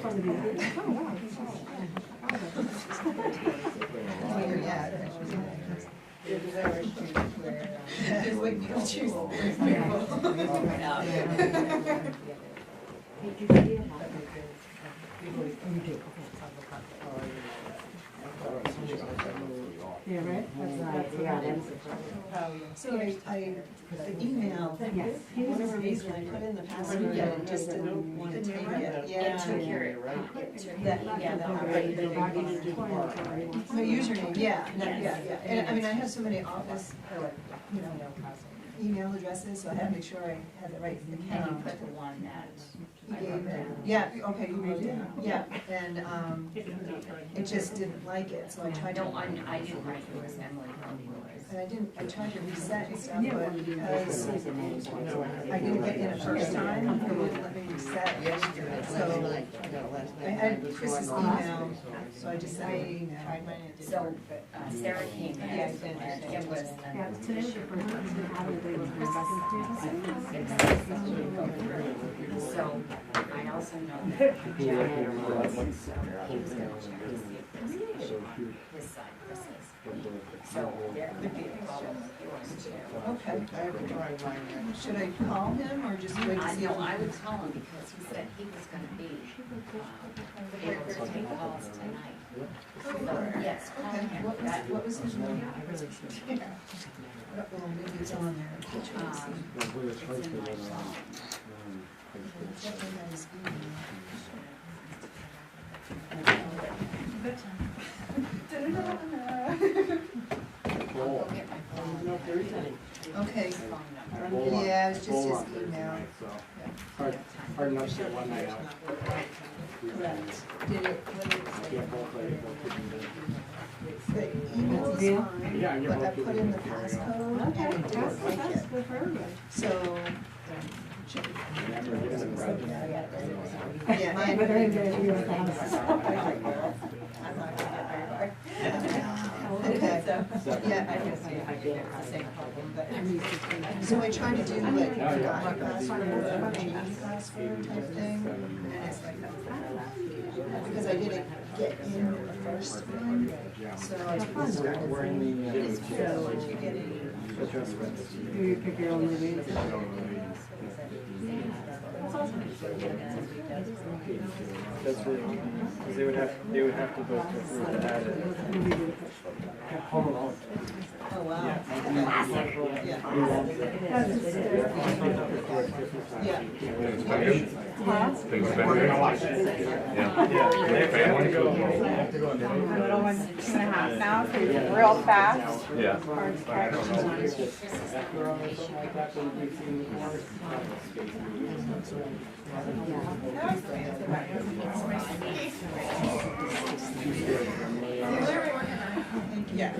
fun to be there. Oh, wow. Just like you choose. Yeah, right? So the email, Yes. whatever reason I put in the password, it just didn't want to take it. Yeah. It took your, it took your, yeah, My username, yeah. And I mean, I have so many office, you know, email addresses, so I had to make sure I had the right and you account. put the one that You I gave wrote it, down. yeah, okay, you wrote it down, yeah, and, it just didn't like it, so I tried to. No, I didn't write yours, Emily wrote yours. And I tried to reset and stuff, but because I didn't get in the first time, it wouldn't let me reset. So I had Chris's email, so I just tried mine. So Sarah came in and it was. Yeah, today was the first time how the day was my So I also know that John had so he was gonna check to see if Chris could his side, Chris's. So there could be a problem with yours too. Okay. Should I call him or just wait to see? I would tell him because he said he was gonna be able to take calls tonight. So, yes, call Okay, him. what was his name? Well, maybe it's on there. It's in my phone. Definitely had his email. I'll go get my phone. Okay, His phone number. yeah, it's just his email. Hard enough to get one night out. Correct. Did it, what did it say? Yeah, both ways, both could be done. The email is fine, Yeah, you're but I both put in the passcode and it didn't like it. good for everybody. So. Never get in the project. Yeah, mine. But they're in there, you're at the house. I'm not gonna get very far. Okay, yeah, I guess, yeah, it's the same problem, but. So I tried to do like forgot my password or change password type thing, and it's like, because I didn't get in the first one, so I started. We're in the, So once you get in. adjustments. Do you pick your own names? That's really, because they would have to vote to approve to add it. Home Alone. Oh, wow. Yeah. Yeah. Things have been great. Yeah. They have to go. They have to go on the road. Little one's 2.5 now, so he's real fast. Yeah. Hard to catch. It's just, after all, something like that, then we've seen the corners. Yeah.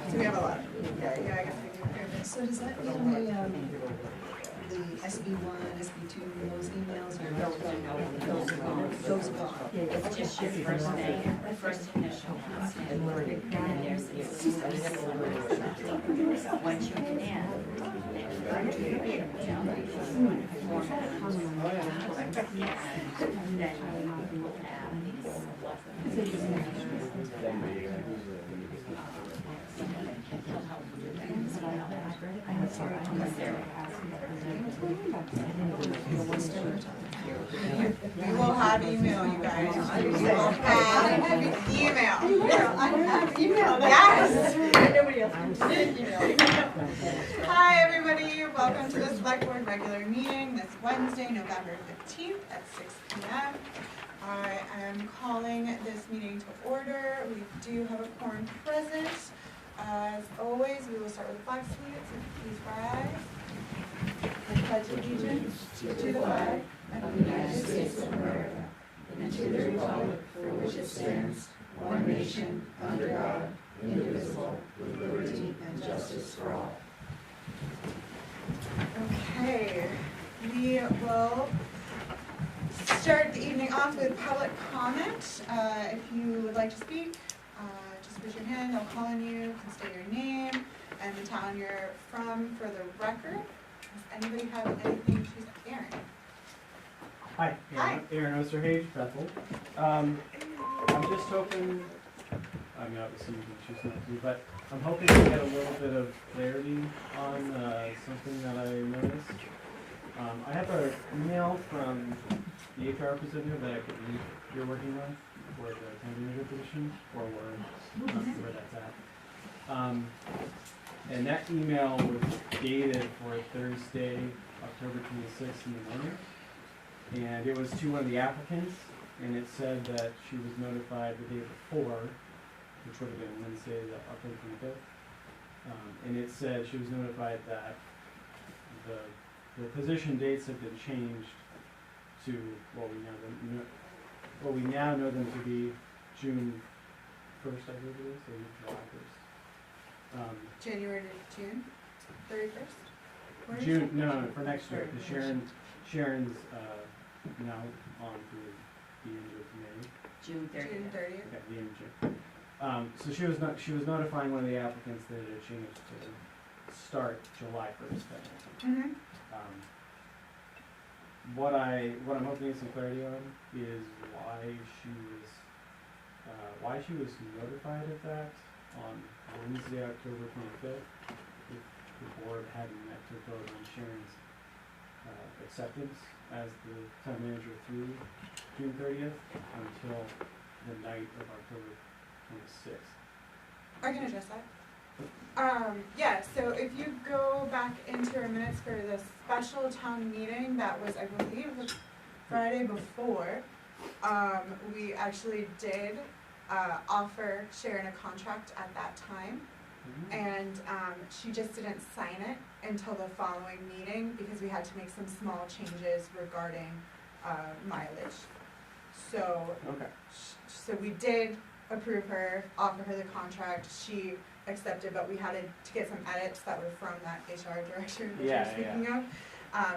So we have a lot. Yeah, I guess we do a fair bit. So does that mean the SB1, SB2, those emails are those are gone? Those are gone. It's just your first name, the first initial, last name, and then there's the once you get in, We will have email, you guys. We will have email. I have email. Yes. Nobody else did email. Hi, everybody. Welcome to the Select Board regular meeting this Wednesday, November 15th at 6 p.m. I am calling this meeting to order. We do have a quorum present. As always, we will start with the flag salute. So please rise. I pledge allegiance to the flag of the United States of America and to the republic for which it stands, one nation, under God, indivisible, with liberty and justice for all. Okay, we will start the evening off with public comment. If you would like to speak, just raise your hand. I'll call on you. You can state your name and the town you're from for the record. Does anybody have anything to Aaron? Hi, Hi. Aaron Osterhage, Bethel. I'm just hoping, I mean, obviously you can choose not to, but I'm hoping to get a little bit of clarity on something that I noticed. I have an email from the HR representative that I believe you're working on for the town manager position, or where that's at. And that email was dated for Thursday, October 26th in the morning. And it was to one of the applicants, and it said that she was notified the day before, which would have been Wednesday, October 25th. And it said she was notified that the position dates have been changed to what we now know them to be June 1st, I believe it is, or July 1st. January to June 31st? June, no, for next year, because Sharon's now on through the end of May. June 30th. June 30th. Okay, the end of June. So she was notifying one of the applicants that it had changed to start July 1st. Mm-hmm. What I'm hoping to get some clarity on is why she was notified of that on Wednesday, October 25th, if the board hadn't met to vote on Sharon's acceptance as the town manager through June 30th until the night of October 26th. I can address that. Yeah, so if you go back into our minutes for the special town meeting, that was, I believe, the Friday before, we actually did offer Sharon a contract at that time. And she just didn't sign it until the following meeting because we had to make some small changes regarding mileage. So, Okay. so we did approve her, offer her the contract. She accepted, but we had to get some edits that were from that HR director that you're speaking of.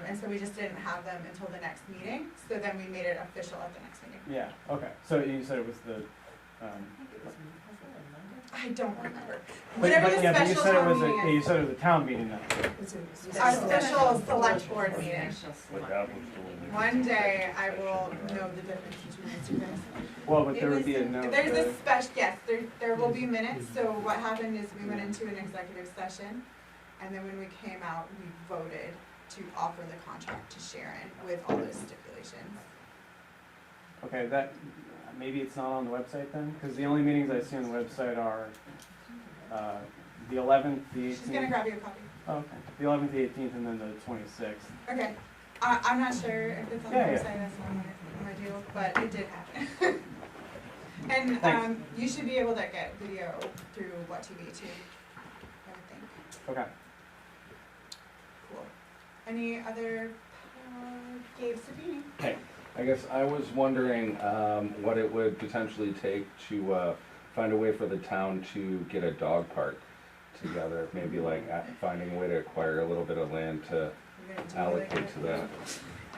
And so we just didn't have them until the next meeting. So then we made it official at the next meeting. Yeah, okay. So you said it was the, I don't remember. but Whatever the you special said it town was meeting you is. said it was a town meeting then. Our special select board meeting. Like apples to One day I will know the difference between the two things. Well, but there would be a note. There's a special, yes, there will be minutes. So what happened is we went into an executive session, and then when we came out, we voted to offer the contract to Sharon with all those stipulations. Okay, that, maybe it's not on the website then? Because the only meetings I see on the website are the 11th, the 18th. She's gonna grab you a copy. Oh, okay. The 11th, the 18th, and then the 26th. Okay. I'm not sure if it's on the Yeah, yeah. website, that's not my deal, but it did happen. And Thanks. you should be able to get video through What TV too, I would think. Okay. Cool. Any other, Gabe Sabini? Hey, I guess I was wondering what it would potentially take to find a way for the town to get a dog park together. Maybe like finding a way to acquire a little bit of land to You're gonna do allocate it to that.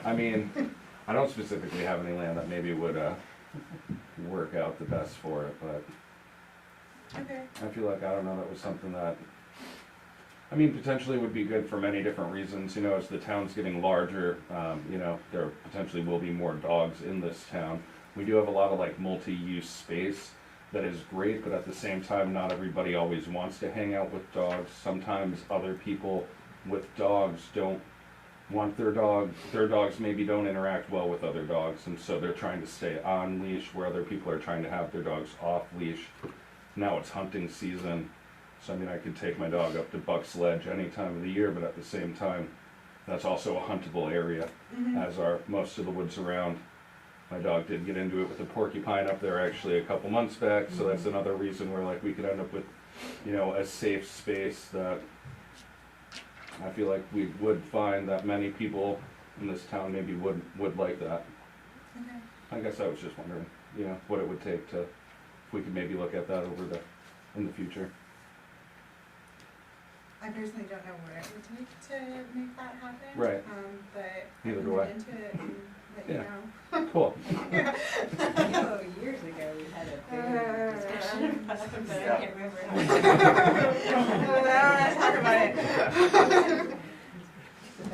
I mean, I don't specifically have any land that maybe would work out the best for it, but Okay. I feel like, I don't know, that was something that, I mean, potentially would be good for many different reasons. You know, as the town's getting larger, you know, there potentially will be more dogs in this town. We do have a lot of like multi-use space that is great, but at the same time, not everybody always wants to hang out with dogs. Sometimes other people with dogs don't want their dogs maybe don't interact well with other dogs, and so they're trying to stay on leash where other people are trying to have their dogs off leash. Now it's hunting season, so I mean I could take my dog up to Buck's Ledge any time of the year, but at the same time, that's also a huntable area, as are most of the woods around. My dog did get into it with a porcupine up there actually a couple months back, so that's another reason where like we could end up with, you know, a safe space that I feel like we would find that many people in this town maybe would like that. Okay. I guess I was just wondering, you know, what it would take to, if we could maybe look at that in the future. I personally don't know what it would take to make that happen. Right. But Neither I can do look I. into it and let you Yeah. know. Cool. Oh, years ago, we had a big discussion about it, but I can't remember. I don't want to talk about it.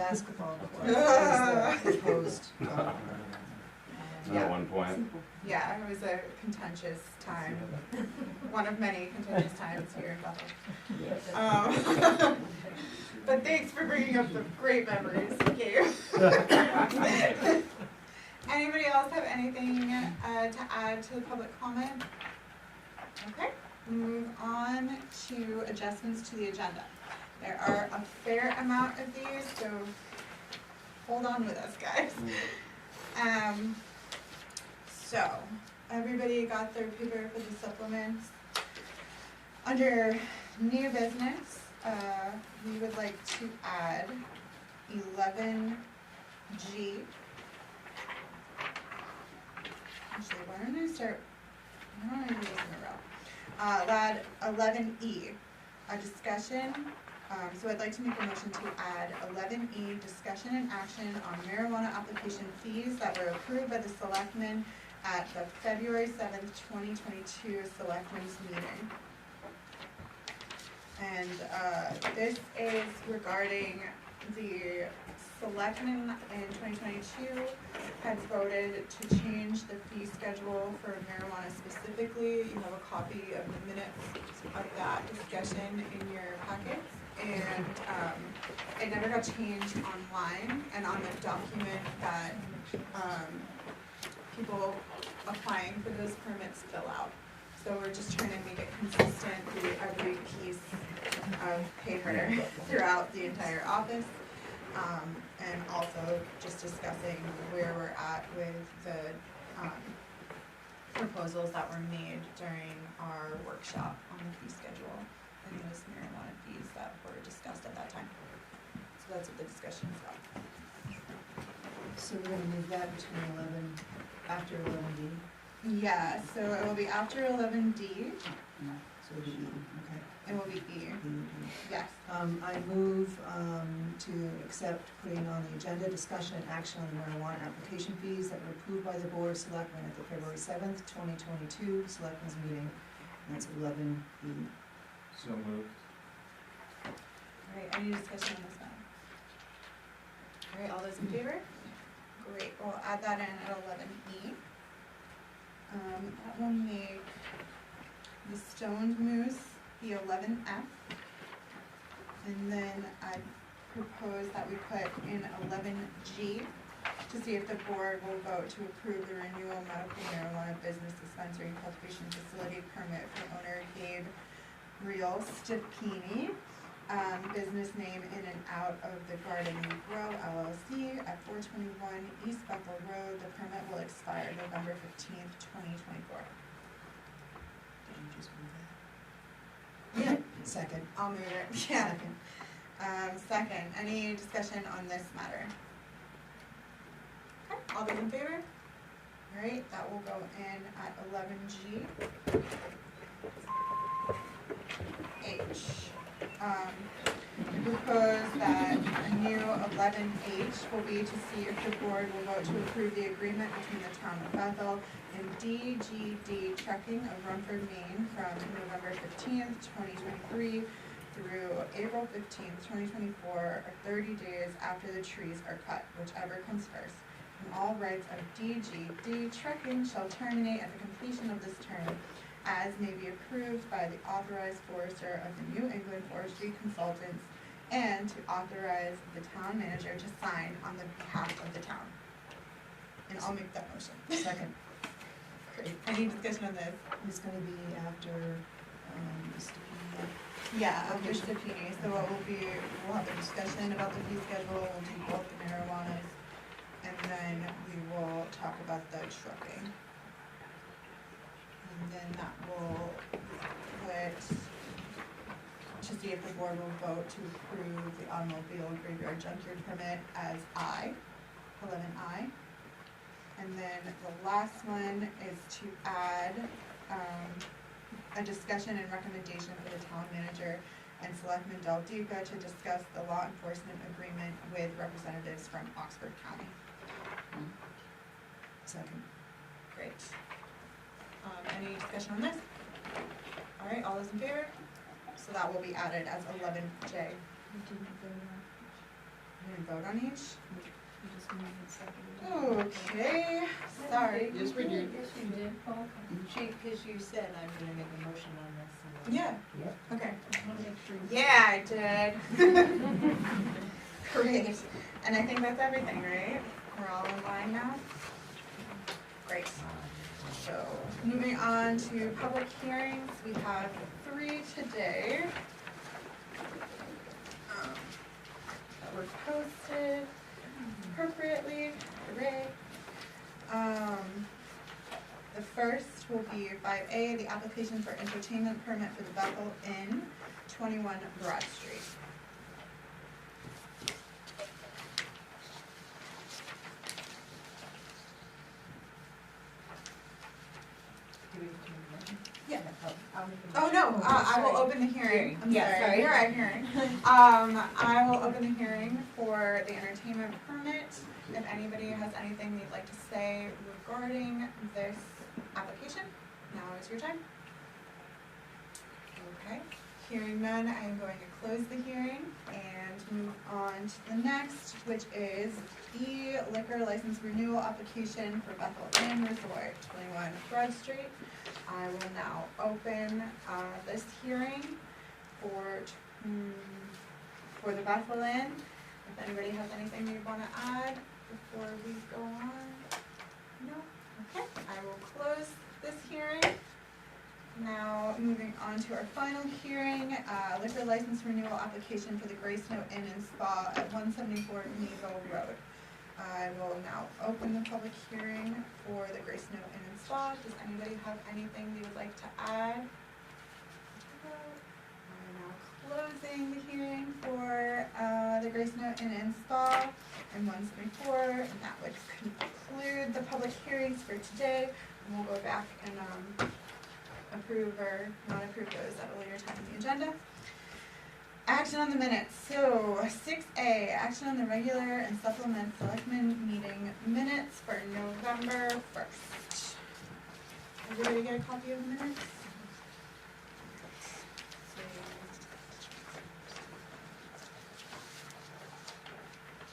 basketball court as the proposed dog. At one point. Yeah, it was a contentious time, one of many contentious times here in Bethel. But thanks for bringing up the great memories you gave. Anybody else have anything to add to the public comment? Okay, move on to adjustments to the agenda. There are a fair amount of these, so hold on with us, guys. So, everybody got their paper for the supplements. Under new business, we would like to add 11G. Actually, why don't I do this in a row? Add 11E, a discussion. So I'd like to make a motion to add 11E, discussion and action on marijuana application fees that were approved by the selectmen at the February 7th, 2022 selectmen's meeting. And this is regarding the selectmen in 2022 had voted to change the fee schedule for marijuana specifically. You have a copy of the minutes of that discussion in your packets. And it never got changed online and on the document that people applying for those permits fill out. So we're just trying to make it consistent through every piece of paper throughout the entire office. And also just discussing where we're at with the proposals that were made during our workshop on the fee schedule and those marijuana fees that were discussed at that time. So that's what the discussion is about. So we're gonna move that between after 11D. Yeah, so it will be after 11D. So it'll be E, okay. It will be E. Yes. I move to accept putting on the agenda discussion and action on the marijuana application fees that were approved by the Board of Selectmen at the February 7th, 2022 Selectmen's meeting. And that's 11E. So moved. Alright, any discussion on this matter? Alright, all those in favor? Great, we'll add that in at 11E. That will make the stoned moose the 11F. And then I propose that we put in 11G to see if the board will vote to approve the renewal medical marijuana business dispensary and cultivation facility permit for owner Gabe Real Stipini, business name In and Out of the Garden and Grow LLC at 421 East Bethel Road. The permit will expire November 15th, 2024. Did you just move that? Yeah. Second. I'll move it, yeah. Second, any discussion on this matter? Okay, all those in favor? Alright, that will go in at 11G. H. I propose that a new 11H will be to see if the board will vote to approve the agreement between the town of Bethel and DGD Trucking of Rumford, Maine from November 15th, 2023 through April 15th, 2024, or 30 days after the trees are cut, whichever comes first. And all rights of DGD Trucking shall terminate at the completion of this term, as may be approved by the authorized forester of the New England Forestry Consultants, and to authorize the town manager to sign on the behalf of the town. And I'll make that motion. Second. Great. Any discussion on this? It's gonna be after, Stipini. Yeah, after Stipini. So what will be, we'll have a discussion about the fee schedule, we'll do both the marijuanas, and then we will talk about the trucking. And then that will put, to see if the board will vote to approve the automobile graveyard junkyard permit as I, 11I. And then the last one is to add a discussion and recommendation for the town manager and Selectman Del Duca to discuss the law enforcement agreement with representatives from Oxford County. Second. Great. Any discussion on this? All right, all those in favor? So that will be added as 11J. We didn't vote on each? Okay, sorry. Yes, we do. Yes, you did, Paul. Because you said I'm gonna make a motion on this. and- Yeah, Yep. okay. I wanna make sure. Yeah, I did. Great. And I think that's everything, right? We're all in line now? Great. So, moving on to public hearings, we have 3 today. That were posted appropriately, hooray. The first will be 5A, the application for entertainment permit for the Bethel Inn, 21 Broad Street. Yeah. Oh, no, I will open the hearing. I'm Yeah, sorry, sorry. you're right, hearing. I will open the hearing for the entertainment permit. If anybody has anything they'd like to say regarding this application, now is your time. Okay, hearing none, I am going to close the hearing and move on to the next, which is the liquor license renewal application for Bethel Inn Resort, 21 Broad Street. I will now open this hearing for the Bethel Inn. If anybody has anything they want to add before we go on? No? Okay, I will close this hearing. Now, moving on to our final hearing, liquor license renewal application for the Grace Note Inn and Spa at 174 Neville Road. I will now open the public hearing for the Grace Note Inn and Spa. Does anybody have anything they would like to add? I'm now closing the hearing for the Grace Note Inn and Spa and 174, and that would conclude the public hearings for today. And we'll go back and approve or not approve those at a later time in the agenda. Action on the minutes. So 6A, action on the regular and supplement selectmen meeting minutes for November 1st. Everybody get a copy of the minutes?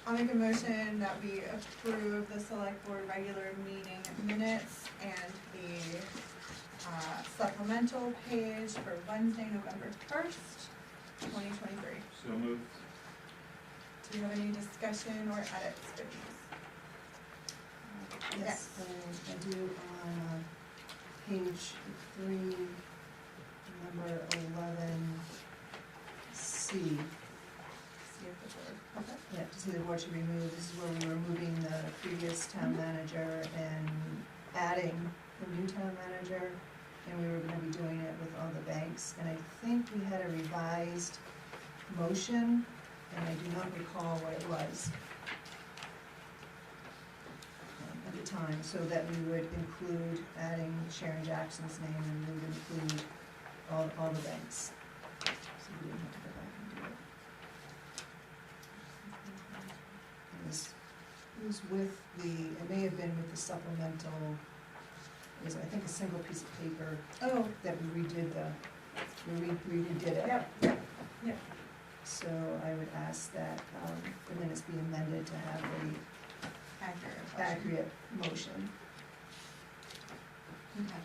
I'll make a motion that we approve the select board regular meeting minutes and the supplemental page for Wednesday, November 1st, 2023. So moved. Do you have any discussion or edits for these? Yes, I do on page 3, number 11C. See if the board, okay. Yeah, to see the board should remove, this is where we were moving the previous town manager and adding the new town manager, and we were gonna be doing it with all the banks, and I think we had a revised motion, and I do not recall what it was at the time, so that we would include adding Sharon Jackson's name, and we would include all the banks. So we didn't have to go back and do it. It was with it may have been with the supplemental, it was, I think, a single piece of paper Oh, that we redid we redid it. Yep. So I would ask that the minutes be amended to have the accurate motion. Okay.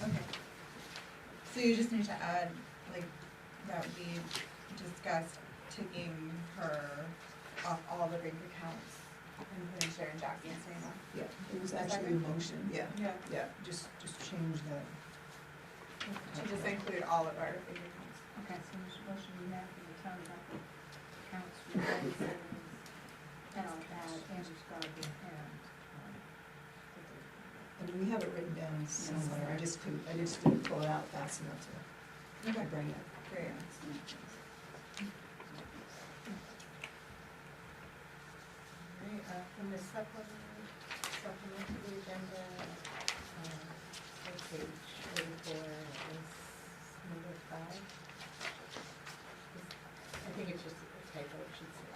Okay. So you just need to add, like, that we discussed taking her off all the bank accounts and putting Sharon Jackson's name on. Yeah, it was actually a motion, yeah, Yeah. just change that. To just include all of our bank accounts. Okay, so there's a motion we have for the town accounts, revised savings, and I'll add Andrew's Garden And we have it written down somewhere, I just didn't pull it out fast enough to bring it. Great. From the supplementary agenda, page 44 is number 5. I think it's just typo, it should say,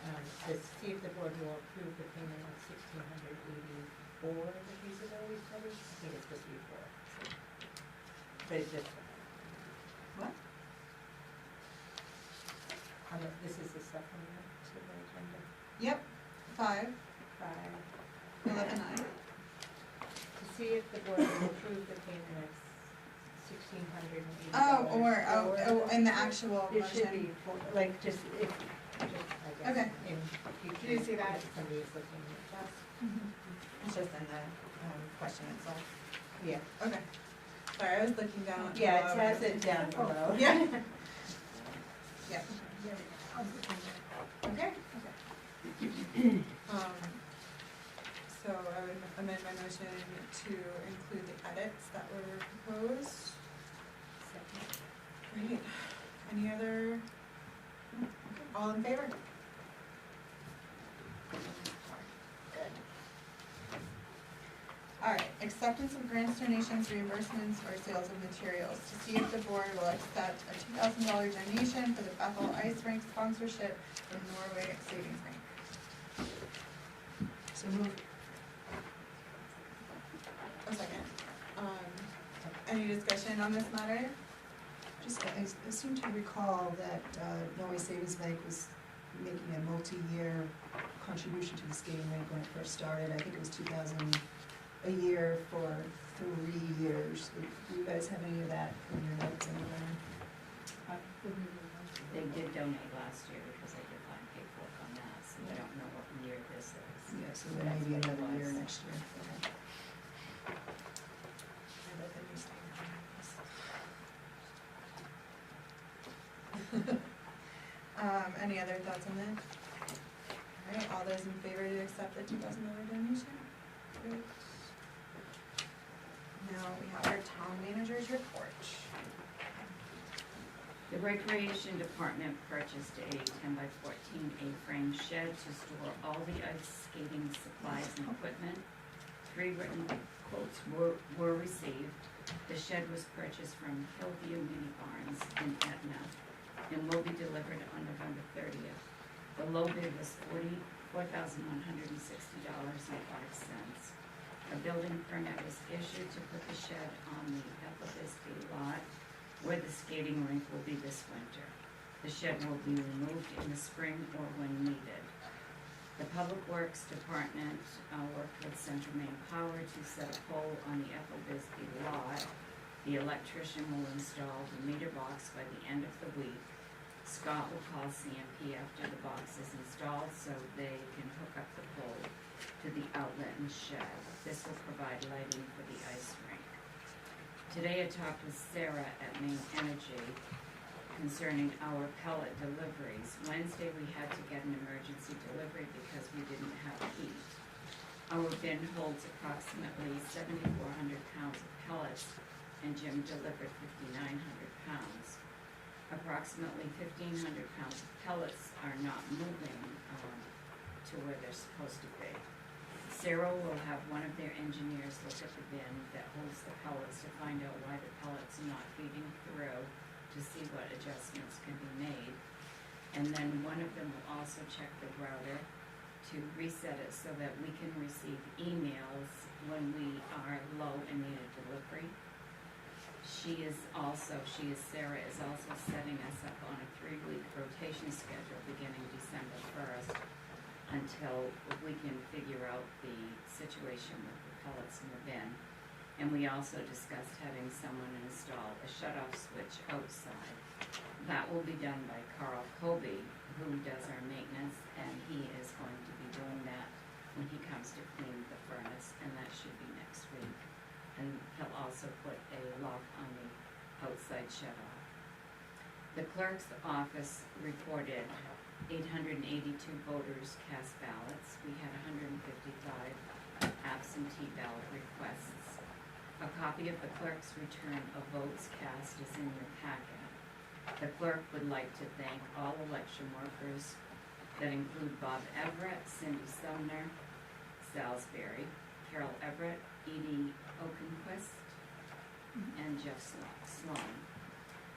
to see if the board will approve the payment of $1,684 that he's always covered. I think it's supposed to be 4. So. But it's just. What? This is the supplement to the agenda. Yep, 5, 5. 11, 9. To see if the board will approve the payment of $1,680. Oh, in the actual It should motion. be, like, just, if, I guess. Okay. In future. Do you see that? If somebody's looking at that. It's just in the question itself. Yeah. Okay. Sorry, I was looking down. Yeah, it has it down below. Yeah. Yeah. Okay. So I would amend my motion to include the edits that were proposed. Great. Any other? All in favor? Good. All right, acceptance of grants, donations, reimbursements, or sales of materials. To see if the board will accept a $2,000 donation for the Bethel Ice Rink sponsorship from Norway Savings Bank. So moved. A second. Any discussion on this matter? Just, I seem to recall that Norway Savings Bank was making a multi-year contribution to the skating rink when it first started. I think it was $2,000 a year for 3 years. Do you guys have any of that in your notes anywhere? They did donate last year because I did find paperwork on that, so I don't know what year this is. Yeah, so there may be another year next year. Okay. I bet the new state any other thoughts on that? All right, all those in favor to accept the $2,000 donation? Great. Now we have our town manager's report. The Recreation Department purchased a 10 by 14 A-frame shed to store all the ice skating supplies and equipment. 3 written quotes were received. The shed was purchased from Hillview Mini Barns in Etna and will be delivered on November 30th. The low bid was $44,160.05. A building permit was issued to put the shed on the Bethel lot where the skating rink will be this winter. The shed will be removed in the spring or when needed. The Public Works Department worked with Central Maine Power to set a pole on the lot. The electrician will install the meter box by the end of the week. Scott will call CMP after the box is installed so they can hook up the pole to the outlet and shed. This will provide lighting for the ice rink. Today I talked with Sarah at Maine Energy concerning our pellet deliveries. Wednesday we had to get an emergency delivery because we didn't have heat. Our bin holds approximately 7,400 pounds of pellets and Jim delivered 5,900 pounds. Approximately 1,500 pounds of pellets are not moving to where they're supposed to be. Sarah will have one of their engineers look at the bin that holds the pellets to find out why the pellets are not feeding through to see what adjustments can be made. And then one of them will also check the router to reset it so that we can receive emails when we are low and need a delivery. Sarah is also setting us up on a 3-week rotation schedule beginning December 1st until we can figure out the situation with the pellets in the bin. And we also discussed having someone install a shut-off switch outside. That will be done by Carl Colby, who does our maintenance, and he is going to be doing that when he comes to clean the furnace, and that should be next week. And he'll also put a lock on the outside shut-off. The clerk's office reported 882 voters cast ballots. We had 155 absentee ballot requests. A copy of the clerk's return of votes cast is in your packet. The clerk would like to thank all election workers that include Bob Everett, Cindy Sumner, Salisbury, Carol Everett, Edie Oakenquist, and Jeff Sloan.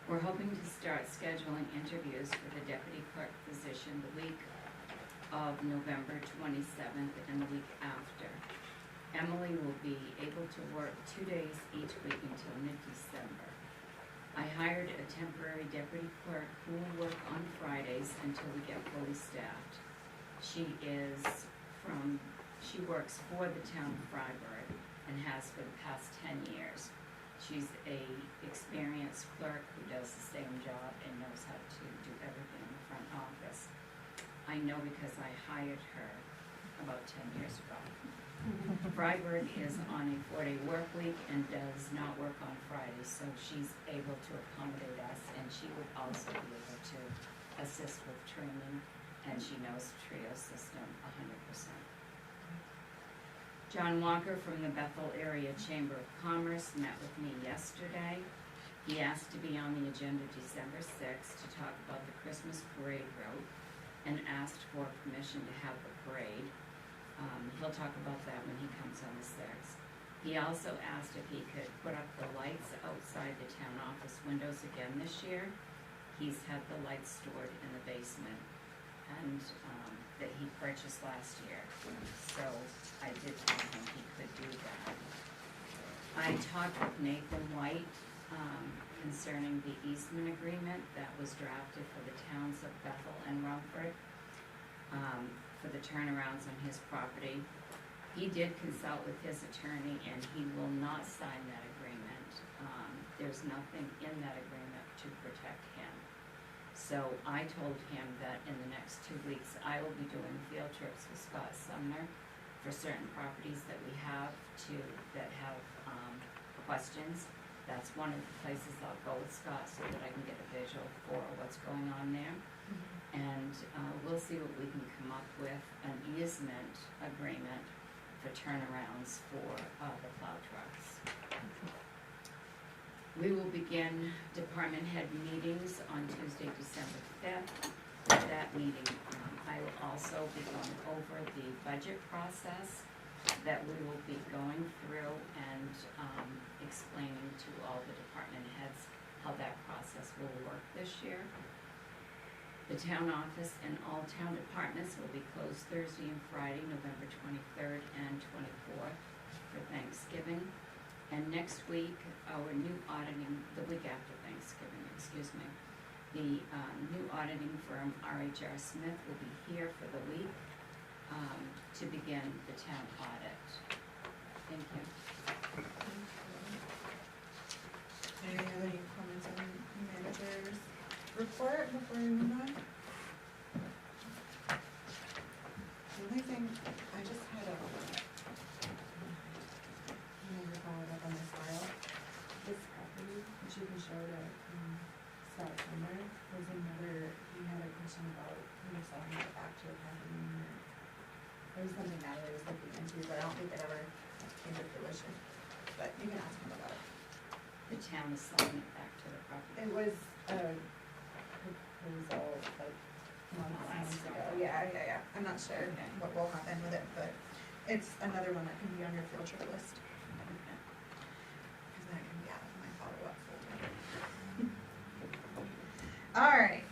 We're hoping to start scheduling interviews for the deputy clerk position the week of November 27th and the week after. Emily will be able to work 2 days each week until mid-December. I hired a temporary deputy clerk who will work on Fridays until we get fully staffed. She works for the town of Freiburg and has for the past 10 years. She's a experienced clerk who does the same job and knows how to do everything in the front office. I know because I hired her about 10 years ago. Freiburg is on a 4-day work week and does not work on Fridays, so she's able to accommodate us, and she would also be able to assist with training, and she knows the TRIO system 100%. John Walker from the Bethel Area Chamber of Commerce met with me yesterday. He asked to be on the agenda December 6th to talk about the Christmas parade route and asked for permission to have the parade. He'll talk about that when he comes on the 6th. He also asked if he could put up the lights outside the town office windows again this year. He's had the lights stored in the basement and that he purchased last year. So I did tell him he could do that. I talked with Nathan White concerning the easement agreement that was drafted for the towns of Bethel and Rumford for the turnarounds on his property. He did consult with his attorney and he will not sign that agreement. There's nothing in that agreement to protect him. So I told him that in the next 2 weeks, I will be doing field trips with Scott Sumner for certain properties that we have that have questions. That's one of the places I'll go with Scott so that I can get a visual for what's going on there. And we'll see what we can come up with, an easement agreement for turnarounds for the plow trucks. We will begin department head meetings on Tuesday, December 5th. At that meeting, I will also be going over the budget process that we will be going through and explaining to all the department heads how that process will work this year. The town office and all town departments will be closed Thursday and Friday, November 23rd and 24th for Thanksgiving. And next week, the week after Thanksgiving, excuse me, the new auditing firm, RHR Smith, will be here for the week to begin the town audit. Thank you. Any other comments on the manager's report before we move on? The only thing, I just had a, follow it up on this file. This property, which you can show to Scott Sumner, was another, he had a question about, selling it back to a company, or there was something Natalie was looking into, but I don't think it ever came to fruition. But you can ask him about it. The town is selling it back to the property. It was a proposal like months ago. Yeah. I'm not sure what will happen with it, but it's another one that can be on your field trip list. Because that can be out of my follow-up folder. All right,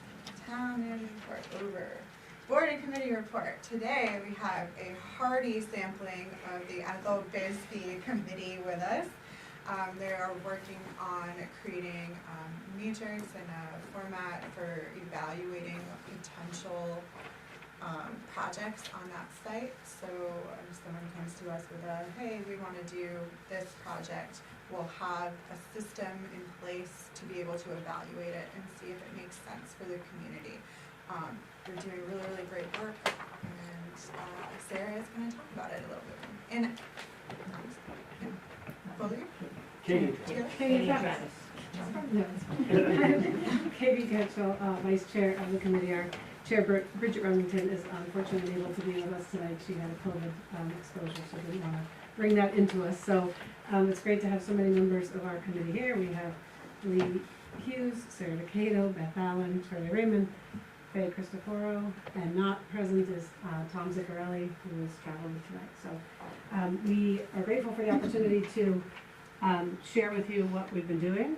town manager report over. Board and committee report. Today we have a hearty sampling of the Ethel Bisbee committee with us. They are working on creating matrix and a format for evaluating potential projects on that site. So if someone comes to us with a, hey, we want to do this project, we'll have a system in place to be able to evaluate it and see if it makes sense for the community. They're doing really, really great work, and Sarah is going to talk about it a little bit. And both of you? Katie Getchell, Vice Chair of the committee. Our Chair Bridget Remington is unfortunately unable to be with us tonight. She had a COVID exposure, so didn't want to bring that into us. So it's great to have so many members of our committee here. We have Lee Hughes, Sarah DeCato, Beth Allen, Charlie Raymond, Faye Cristoforo, and not present is Tom Ziccarelli, who is traveling tonight. So we are grateful for the opportunity to share with you what we've been doing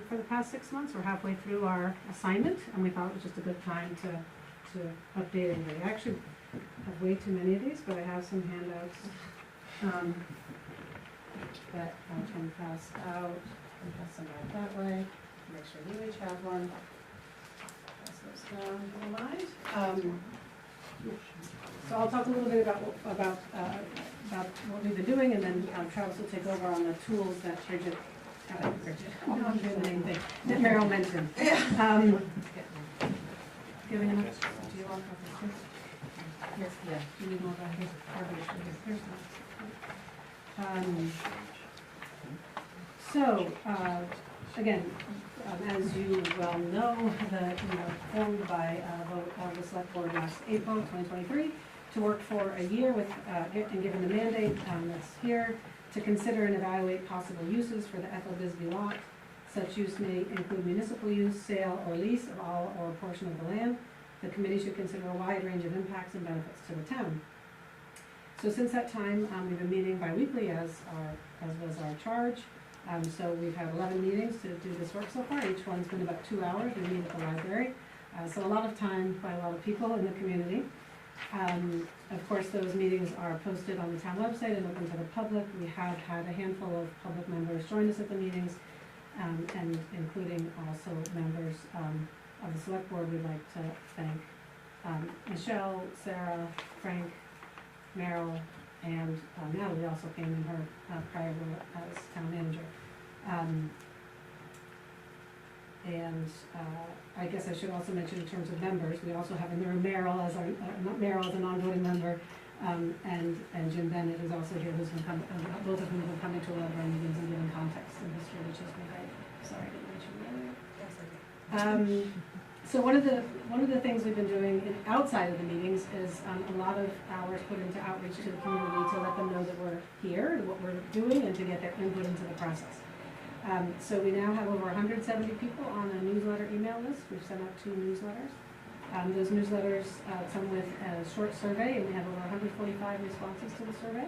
for the past 6 months. We're halfway through our assignment, and we thought it was just a good time to update everybody. I actually have way too many of these, but I have some handouts that I can pass out. And pass them out that way. Make sure you each have one. Pass those down, if you don't mind. So I'll talk a little bit about what we've been doing, and then Travis will take over on the tools that Bridget, I'm not doing the name thing, that Meryl mentioned. Giving enough, do you want copies too? Yes, yeah, you need more of that, here's one. So, again, as you well know, we were formed by a vote of the select board last April 2023 to work for a year with, and given the mandate that's here, to consider and evaluate possible uses for the Ethel Bisbee lot. Such use may include municipal use, sale, or lease of all or a portion of the land. The committee should consider a wide range of impacts and benefits to the town. So since that time, we've been meeting bi-weekly as was our charge. So we've had 11 meetings to do this work so far. Each one's been about 2 hours. We meet at the library. So a lot of time by a lot of people in the community. Of course, those meetings are posted on the town website and open to the public. We have had a handful of public members join us at the meetings, and including also members of the select board. We'd like to thank Michelle, Sarah, Frank, Meryl, and Natalie also came in her prior role as town manager. I guess I should also mention in terms of members, we also have Meryl as our, Meryl as a non-voting member, and Jim Bennett is also here, who's been coming, both of whom have been coming to a lot of our meetings and giving context and history, which has been great. Sorry, I didn't mention that earlier. So one of the things we've been doing outside of the meetings is a lot of hours put into outreach to the community to let them know that we're here, what we're doing, and to get their input into the process. So we now have over 170 people on a newsletter email list. We've sent out 2 newsletters. Those newsletters come with a short survey, and we have over 145 responses to the survey.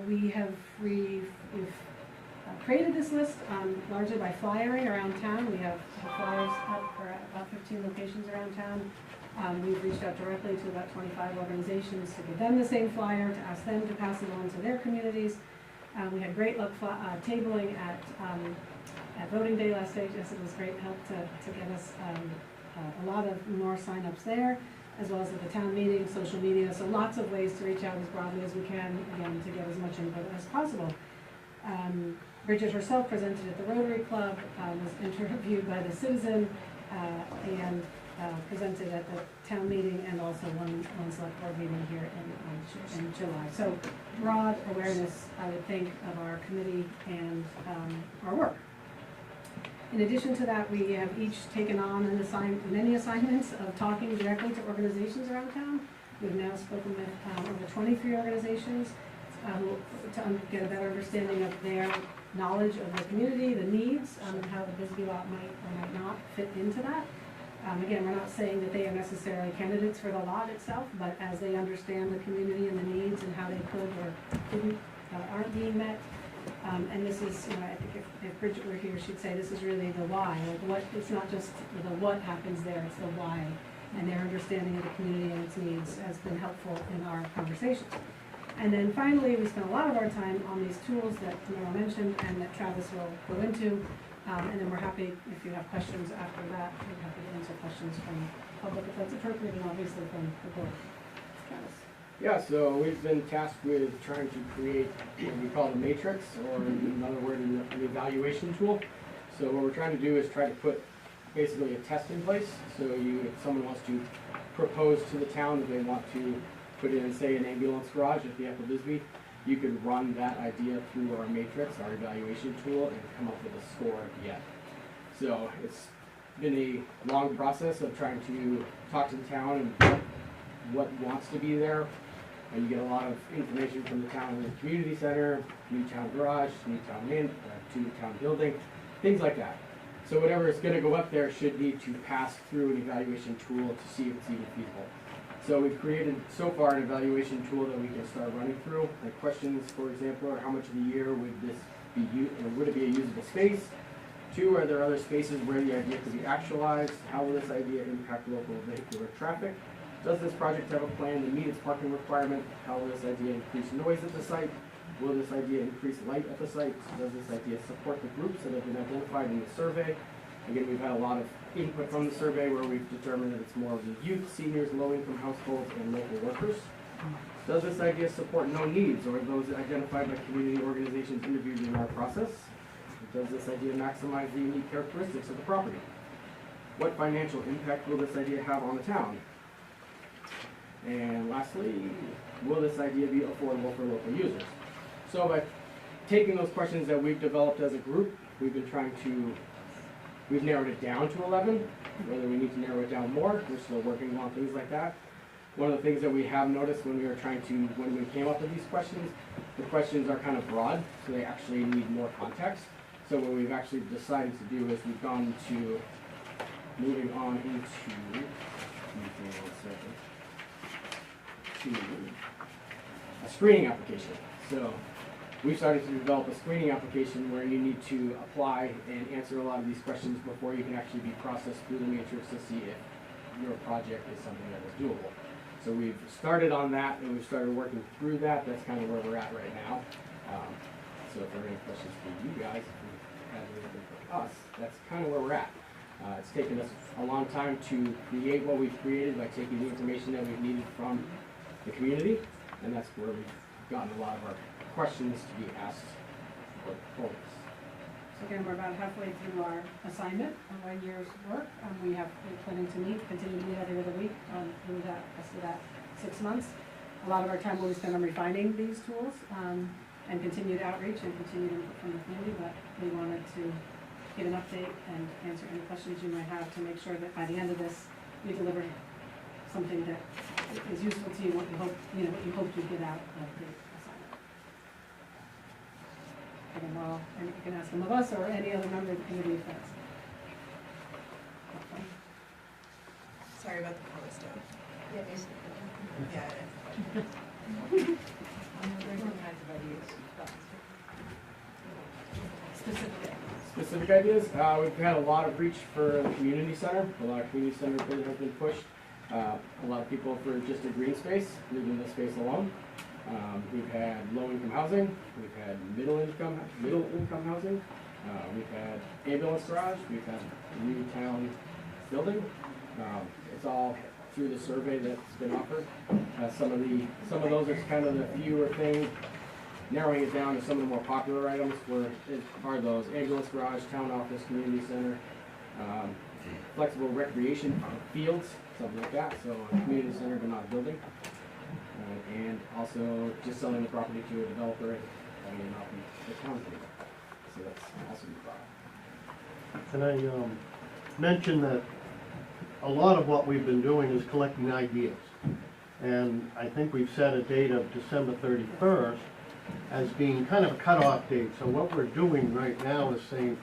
We've created this list largely by flyering around town. We have flyers up for about 15 locations around town. We've reached out directly to about 25 organizations to give them the same flyer, to ask them to pass it on to their communities. We had great luck tabling at voting day last day. Yes, it was great help to get us a lot of more signups there, as well as at the town meeting, social media. So lots of ways to reach out as broadly as we can, again, to get as much input as possible. Bridget herself presented at the Rotary Club, was interviewed by the Citizen, and presented at the town meeting, and also one select board meeting here in July. So broad awareness, I would think, of our committee and our work. In addition to that, we have each taken on many assignments of talking directly to organizations around town. We've now spoken with over 23 organizations to get a better understanding of their knowledge of the community, the needs, and how the Bisbee lot might or might not fit into that. Again, we're not saying that they are necessarily candidates for the lot itself, but as they understand the community and the needs and how they could or couldn't, aren't being met. And this is, I think if Bridget were here, she'd say this is really the why. Like what, it's not just the what happens there, it's the why. And their understanding of the community and its needs has been helpful in our conversations. And then finally, we spent a lot of our time on these tools that Meryl mentioned and that Travis will go into. And then we're happy, if you have questions after that, we're happy to answer questions from the public if that's appropriate, and obviously from the board. Travis. Yeah, so we've been tasked with trying to create what we call the matrix, or in another word, an evaluation tool. So what we're trying to do is try to put basically a test in place. So if someone wants to propose to the town that they want to put in, say, an ambulance garage at the Ethel Bisbee, you could run that idea through our matrix, our evaluation tool, and come up with a score at the end. So it's been a long process of trying to talk to the town and what wants to be there. You get a lot of information from the town and the community center, new town garage, new town building, things like that. So whatever is going to go up there should need to pass through an evaluation tool to see if it's even feasible. So we've created so far an evaluation tool that we can start running through. Like questions, for example, are how much of the year would this would it be a usable space? 2, are there other spaces where the idea could be actualized? How will this idea impact local vehicular traffic? Does this project have a plan to meet its parking requirement? How will this idea increase noise at the site? Will this idea increase light at the site? Does this idea support the groups that have been identified in the survey? Again, we've had a lot of input from the survey where we've determined that it's more of the youth, seniors, low-income households, and local workers. Does this idea support no needs or those identified by community organizations interviewed in our process? Does this idea maximize the unique characteristics of the property? What financial impact will this idea have on the town? And lastly, will this idea be affordable for local users? So by taking those questions that we've developed as a group, we've narrowed it down to 11. Whether we need to narrow it down more, we're still working on things like that. One of the things that we have noticed when we came up with these questions, the questions are kind of broad, so they actually need more context. So what we've actually decided to do is we've gone to, moving on into, a screening application. So we've started to develop a screening application where you need to apply and answer a lot of these questions before you can actually be processed through the matrix to see if your project is something that is doable. So we've started on that and we've started working through that. That's kind of where we're at right now. So if there are any questions for you guys, if you have anything for us, that's kind of where we're at. It's taken us a long time to create what we've created by taking the information that we've needed from the community, and that's where we've gotten a lot of our questions to be asked for proposals. So again, we're about halfway through our assignment of 1 year's work. We're planning to continue to meet every other week through that, rest of that 6 months. A lot of our time will be spent on refining these tools and continued outreach and continued input from the community, but we wanted to give an update and answer any questions you might have to make sure that by the end of this, we deliver something that is useful to you, what you hope to get out of the assignment. Again, well, and you can ask them of us or any other member of the committee if that's. Sorry about the color stuff. Yeah, basically. Yeah. Specific ideas, we've had a lot of reach for the community center. A lot of community center bids have been pushed. A lot of people for just a green space, leaving the space alone. We've had low-income housing. We've had middle-income housing. We've had ambulance garage. We've had a new town building. It's all through the survey that's been offered. Some of those are kind of the fewer things. Narrowing it down to some of the more popular items are those ambulance garage, town office, community center, flexible recreation fields, something like that. So a community center but not a building, and also just selling the property to a developer and not the town people. So that's also the product. Can I mention that a lot of what we've been doing is collecting ideas, and I think we've set a date of December 31st as being kind of a cutoff date. So what we're doing right now is saying,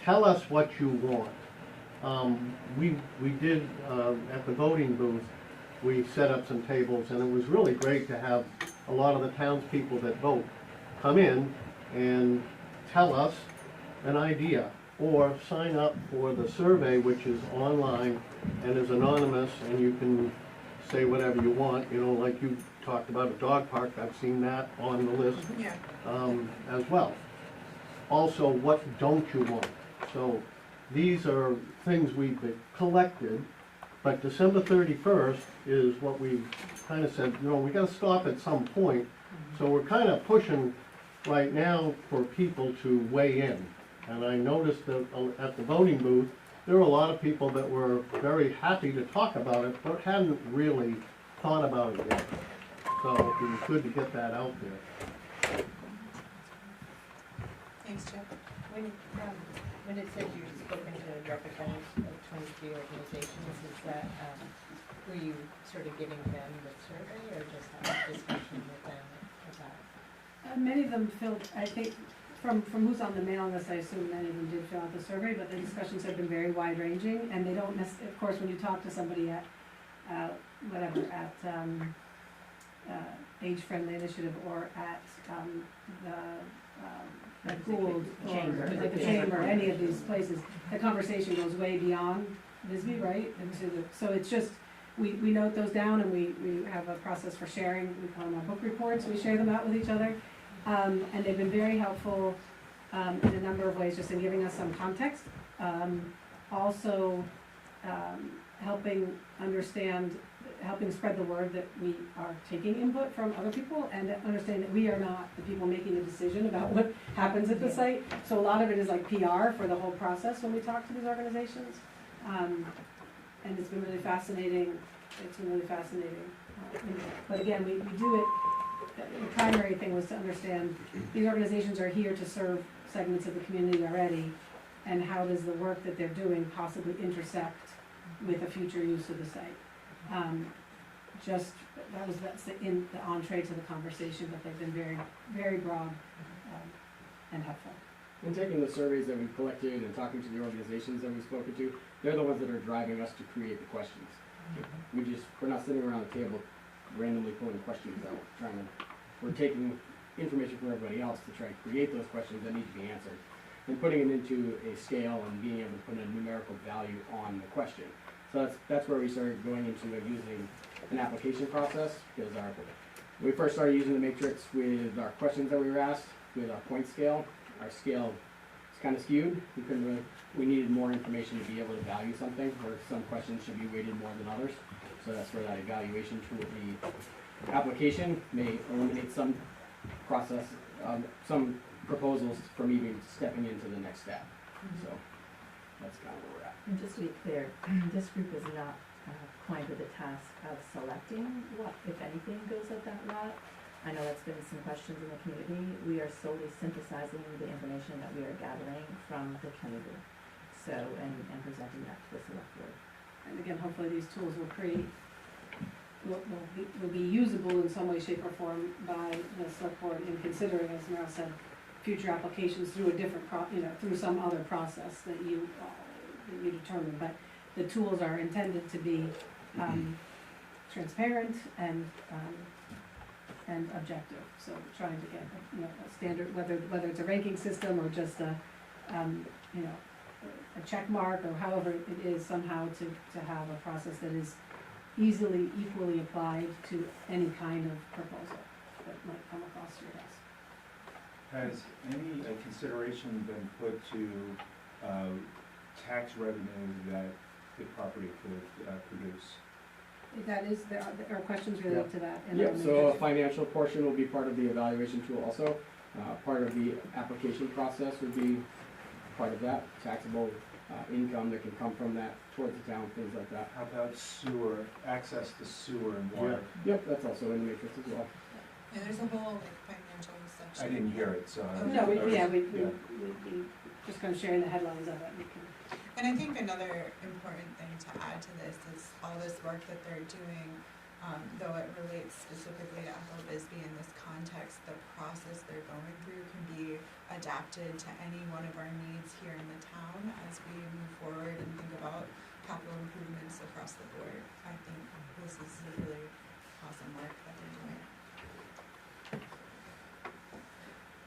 tell us what you want. We did, at the voting booth, we set up some tables, and it was really great to have a lot of the townspeople that vote come in and tell us an idea, or sign up for the survey, which is online and is anonymous, and you can say whatever you want, like you talked about a dog park, I've seen that on the list Yeah. as well. Also, what don't you want? So these are things we've collected, but December 31st is what we kind of said, we got to stop at some point. So we're kind of pushing right now for people to weigh in. And I noticed that at the voting booth, there were a lot of people that were very happy to talk about it, but hadn't really thought about it yet. So it was good to get that out there. Thanks, Jeff. When it said you've spoken to representatives of 23 organizations, is that, were you sort of giving them the survey or just having a discussion with them about? Many of them filled, I think, from who's on the mailing list, I assume many of them did fill out the survey, but the discussions have been very wide-ranging, and they don't necessarily, of course, when you talk to somebody at age-friendly initiative or at, at Gould or like the Chamber, any of these places, the conversation goes way beyond Bisbee, right? So it's just, we note those down and we have a process for sharing, we call them our book reports, we share them out with each other. And they've been very helpful, in a number of ways, just in giving us some context. Also, helping spread the word that we are taking input from other people and understand that we are not the people making a decision about what happens at the site. So a lot of it is like PR for the whole process when we talk to these organizations. And it's been really fascinating. But again, we do it, the primary thing was to understand these organizations are here to serve segments of the community already, and how does the work that they're doing possibly intersect with a future use of the site. That's the entree to the conversation, but they've been very, very broad and helpful. And taking the surveys that we've collected and talking to the organizations that we've spoken to, they're the ones that are driving us to create the questions. We're not sitting around the table randomly pulling questions out, we're taking information from everybody else to try to create those questions that need to be answered, and putting it into a scale and being able to put a numerical value on the question. So that's where we started going into using an application process, because we first started using the matrix with our questions that we were asked, with our point scale. Our scale is kind of skewed. We needed more information to be able to value something, or some questions should be weighted more than others. So that's where that evaluation tool, the application may eliminate some process, some proposals from even stepping into the next step. So that's kind of where we're at. And just to be clear, this group is not coined with the task of selecting what, if anything, goes at that route. I know that's been some questions in the community. We are solely synthesizing the information that we are gathering from the community. So, and presenting that to the select board. And again, hopefully these tools will be usable in some way, shape, or form by the select board in considering, as Meryl said, future applications through a different through some other process that you determine. But the tools are intended to be transparent and objective. So trying to get a standard, whether it's a ranking system or just a check mark, or however it is, somehow to have a process that is equally applied to any kind of proposal that might come across your desk. Has any consideration been put to tax revenue that the property could produce? That is, there are questions related to that. Yep, so a financial portion will be part of the evaluation tool also. Part of the application process would be part of that, taxable income that can come from that towards the town, things like that. How about sewer, access to sewer and water? Yep, that's also in the matrix as well. Yeah, there's a whole financial section. I didn't hear it, so. No, we just kind of sharing the headlines of it. And I think another important thing to add to this is all this work that they're doing, though it relates specifically to Bethel Bisbee in this context, the process they're going through can be adapted to any one of our needs here in the town as we move forward and think about capital improvements across the board. I think this is a really awesome work that they're doing.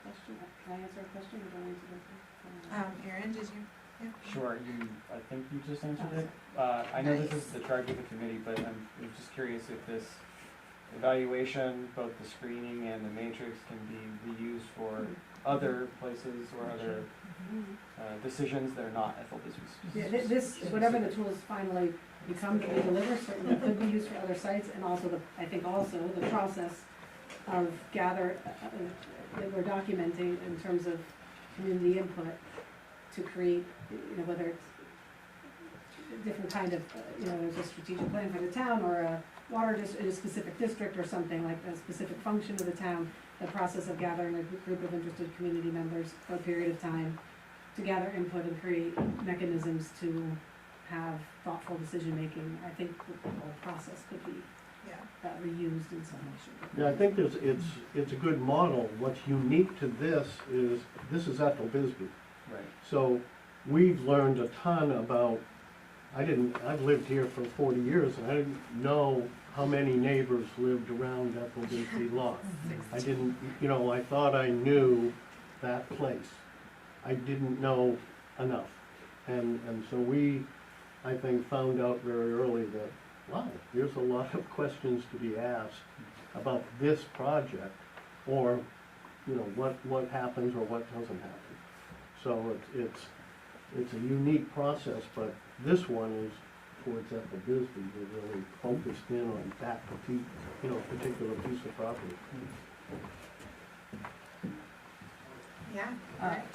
Question? Can I answer a question or do I answer this? Erin, did you? Yeah. Sure, I think you just answered it. I know this is the charge of the committee, but I'm just curious if this evaluation, both the screening and the matrix, can be reused for other places or other decisions that are not Bethel Bisbee. Yeah, this, whatever the tools finally become that we deliver, certainly could be used for other sites, and also I think the process of that we're documenting in terms of community input to create, whether it's a different kind of, there's a strategic plan for the town or a water in a specific district or something, like a specific function of the town, the process of gathering a group of interested community members for a period of time to gather input and create mechanisms to have thoughtful decision-making. I think the whole process could be reused in some way. Yeah, I think it's a good model. What's unique to this is Bethel Bisbee. Right. So we've learned a ton about, I've lived here for 40 years and I didn't know how many neighbors lived around Bethel Lot. I didn't, I thought I knew that place. I didn't know enough. And so we, I think, found out very early that, wow, there's a lot of questions to be asked about this project, or, what happens or what doesn't happen. So it's a unique process, but this one is towards Ethel Bisbee. We're really focused in on that particular piece of property. Yeah.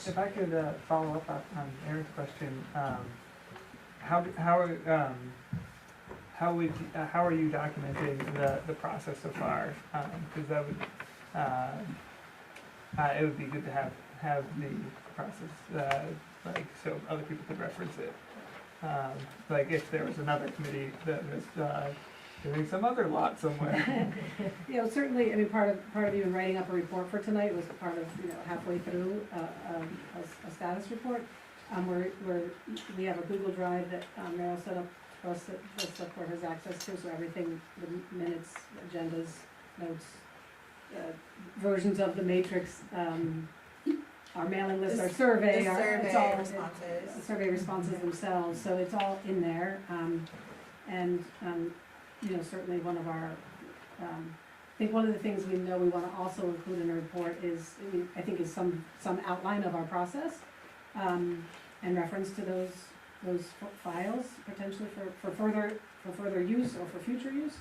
If I could follow up on Aaron's question, how are you documenting the process so far? Because that would it would be good to have the process so other people could reference it. Like if there was another committee that was doing some other lot somewhere. Certainly, part of even writing up a report for tonight was part of, halfway through a status report, where we have a Google Drive that Meryl set up for us that the select board has access to, so everything, the minutes, agendas, notes, versions of the matrix, our mailing list, our survey, it's all responses. Survey responses themselves, so it's all in there. Certainly one of our, I think one of the things we know we want to also include in a report is, is some outline of our process, and reference to those files potentially for further use or for future use,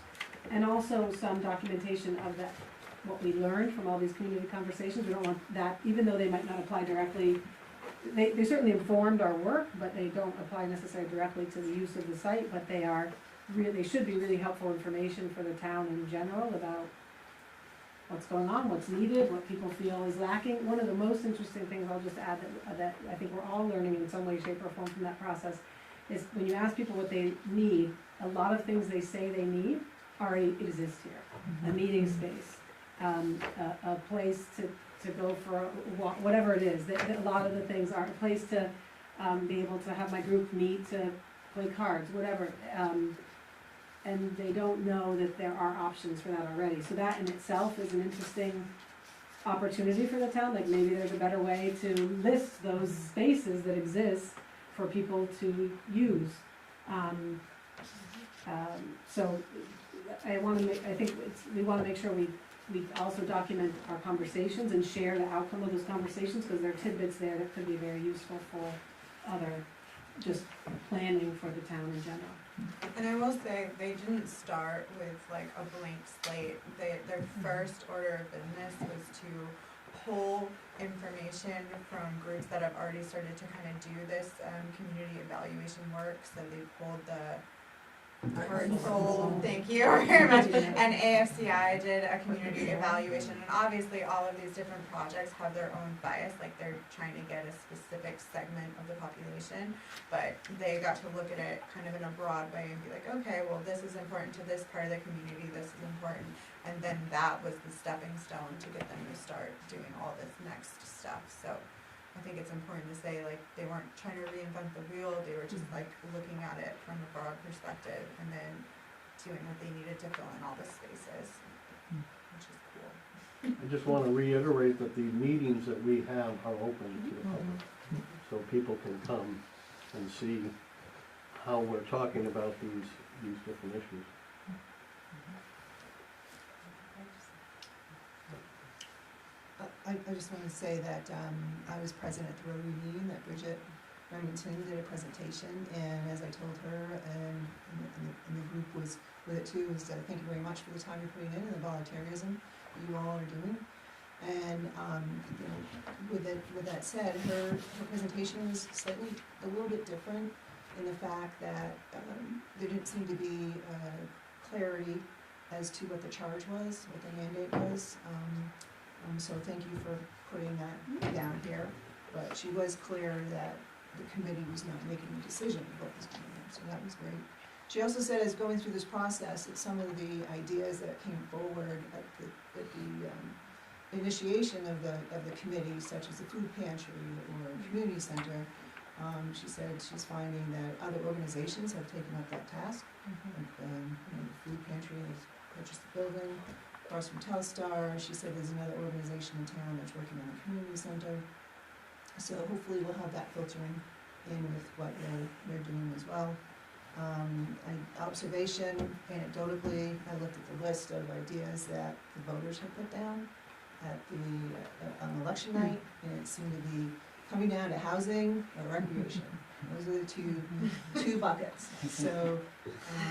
and also some documentation of that, what we learned from all these community conversations. We don't want that, even though they might not apply directly, they certainly informed our work, but they don't apply necessarily directly to the use of the site, but they should be really helpful information for the town in general about what's going on, what's needed, what people feel is lacking. One of the most interesting things, I'll just add that I think we're all learning in some way, shape, or form from that process, is when you ask people what they need, a lot of things they say they need already exist here. A meeting space, a place to go for a walk, whatever it is. A lot of the things are a place to be able to have my group meet, to play cards, whatever. And they don't know that there are options for that already. So that in itself is an interesting opportunity for the town. Like maybe there's a better way to list those spaces that exist for people to use. So we want to make sure we also document our conversations and share the outcome of those conversations, because there are tidbits there that could be very useful for other just planning for the town in general. And I will say, they didn't start with like a blank slate. Their first order of business was to pull information from groups that have already started to kind of do this community evaluation work. So they pulled the Heart and Soul, thank you very much, and AFCI did a community evaluation, and obviously all of these different projects have their own bias, like they're trying to get a specific segment of the population, but they got to look at it kind of in a broad way and be like, okay, well this is important to this part of the community, this is important, and then that was the stepping stone to get them to start doing all this next stuff. So I think it's important to say, like, they weren't trying to reinvent the wheel, they were just like looking at it from a broad perspective and then doing what they needed to fill in all the spaces, which is cool. I just want to reiterate that the meetings that we have are open to the public, so people can come and see how we're talking about these different issues. I just want to say that I was present at the Rotary meeting that Bridget Remington did a presentation, and as I told her, and the group was with it too, was thank you very much for the time you're putting in and the volunteerism that you all are doing. And with that said, her presentation was a little bit different in the fact that there didn't seem to be clarity as to what the charge was, what the mandate was. So thank you for putting that down here, but she was clear that the committee was not making a decision of what was going on, so that was great. She also said, as going through this process, that some of the ideas that came forward at the initiation of the committee, such as the food pantry or community center, She said she's finding that other organizations have taken up that task. Like, the food pantry has purchased the building across from Telstar. She said there's another organization in town that's working on the community center. So hopefully we'll have that filtering in with what they're doing as well. Observation, anecdotally, I looked at the list of ideas that the voters had put down at on election night, and it seemed to be coming down to housing or recreation. Those are the two buckets. So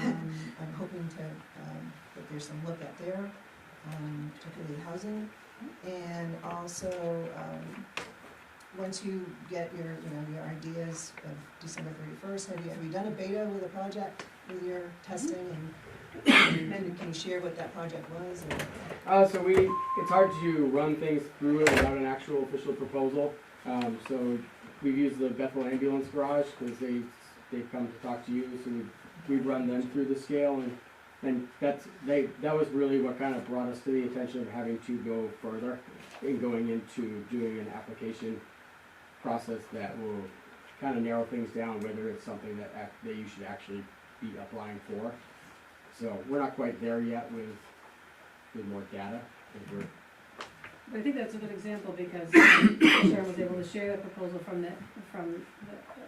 I'm hoping to that there's some look at there, particularly housing, and also once you get your ideas of December 31st, have you done a beta with a project with your testing, and can you share what that project was? So it's hard to run things through it without an actual official proposal. So we've used the Bethel Ambulance Garage because they've come to talk to you, so we've run them through the scale, and that was really what kind of brought us to the attention of having to go further in going into doing an application process that will kind of narrow things down, whether it's something that you should actually be applying for. So we're not quite there yet with more data. But I think that's a good example because Sharon was able to share that proposal from the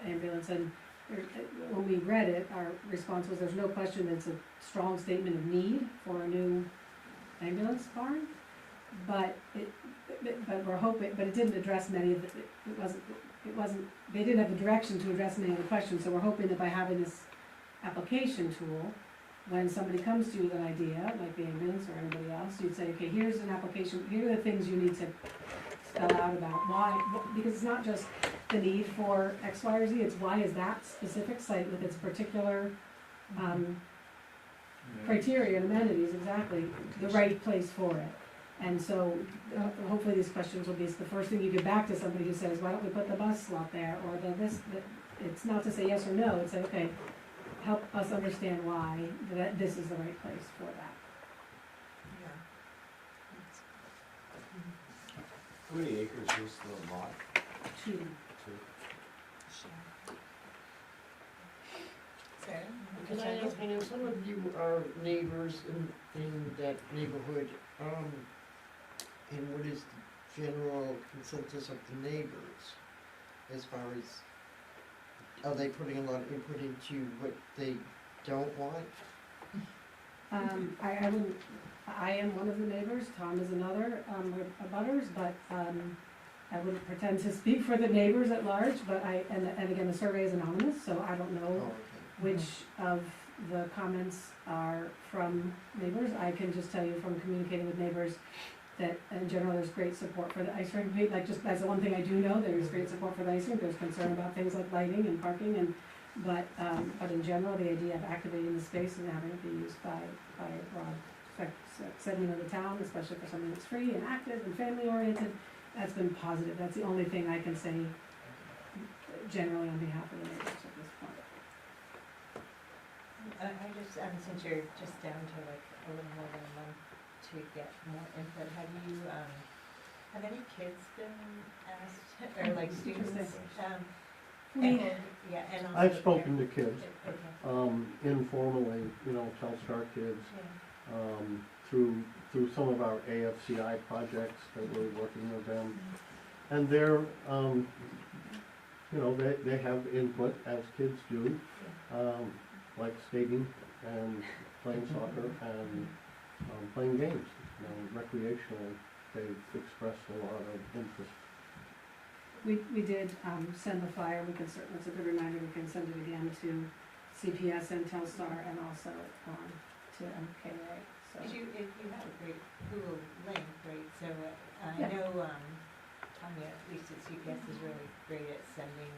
ambulance, and when we read it, our response was there's no question that it's a strong statement of need for a new ambulance barn, but we're hoping, but it didn't address many of they didn't have the direction to address many of the questions, so we're hoping that by having this application tool, when somebody comes to you with an idea, like the ambulance or anybody else, you'd say, okay, here's an application, here are the things you need to spell out about why, because it's not just the need for X, Y, or Z, it's why is that specific site with its particular criteria and amenities exactly the right place for it. And so hopefully these questions will be the first thing you get back to somebody who says, why don't we put the bus slot there, or it's not to say yes or no, it's say, okay, help us understand why this is the right place for that. How many acres is the lot? 2. Sarah? Can I ask, I know some of you are neighbors in that neighborhood, and what is the general consensus of the neighbors as far as, are they putting a lot of input into what they don't want? I am one of the neighbors, Tom is another, we're abutters, but I wouldn't pretend to speak for the neighbors at large, but and again, the survey is anonymous, so I don't know which of the comments are from neighbors. I can just tell you from communicating with neighbors that in general there's great support for the ice rink. Like just that's the one thing I do know, there's great support for the ice rink. There's concern about things like lighting and parking, but in general the idea of activating the space and having it be used by a broad segment of the town, especially for something that's free and active and family oriented, that's been positive. That's the only thing I can say generally on behalf of the neighbors at this point. I just, since you're just down to like a little more than a month to get more input, have any kids been asked, or like students? And also I've spoken to kids, Okay. informally, Telstar kids, through some of our AFCI projects that we're working with them. And they're, they have input, as kids do, like skating and playing soccer and playing games. Recreationally, they've expressed a lot of interest. We did send the flyer. We can certainly, it's a good reminder, we can send it again to CPS and Telstar and also to MKA. So. If you have a great Google link, right, so I Yeah. know Tanya, at least at CPS, is really great at sending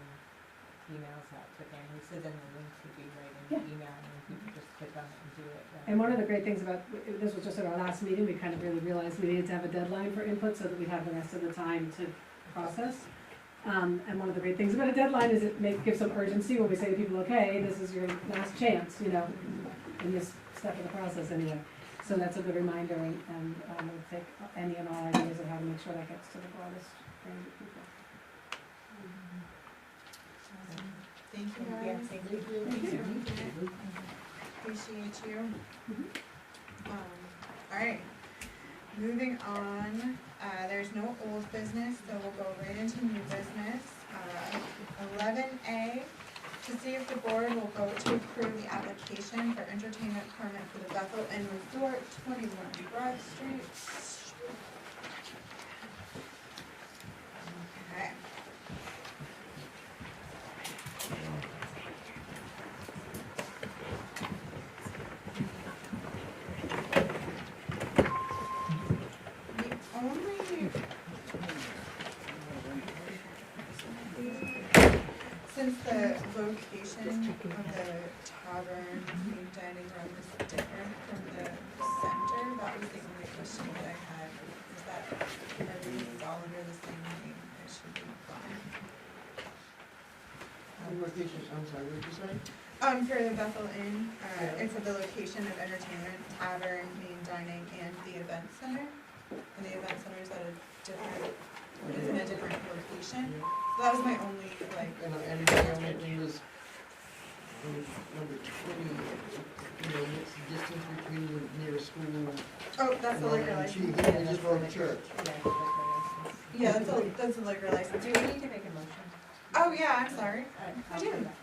emails out to families, so then the link would be right in the email and people just click on it and do it. And one of the great things about, this was just at our last meeting, we kind of really realized we needed to have a deadline for input so that we have the rest of the time to process. And one of the great things about a deadline is it may give some urgency when we say to people, okay, this is your last chance, in this step of the process anyway. So that's a good reminder, and we'll take any and all ideas of how to make sure that gets to the broadest range of people. Thank you Yeah, guys. thank you. Appreciate you. Alright, moving on, there's no old business, so we'll go right into new business. 11A, to see if the board will vote to approve the application for entertainment permit for the Bethel Inn Resort, 21 Broad Street. Okay. Since the location of the tavern main dining room is different from the center, that was the only question that I had. Is that, are these all under the same name? It should be fine. Location, I'm sorry, what did you say? For the Bethel Inn, it's at the location of entertainment, tavern, main dining, and the event center. And the event center is at a different, it's in a different location. So that was my only, like. And the only thing was, number 20, what's the distance between the nearest school? Oh, that's the liquor and license. we just wrote church. Yeah, that's a liquor license. Do we need to make a motion? Oh, yeah, I'm sorry. I'll do that.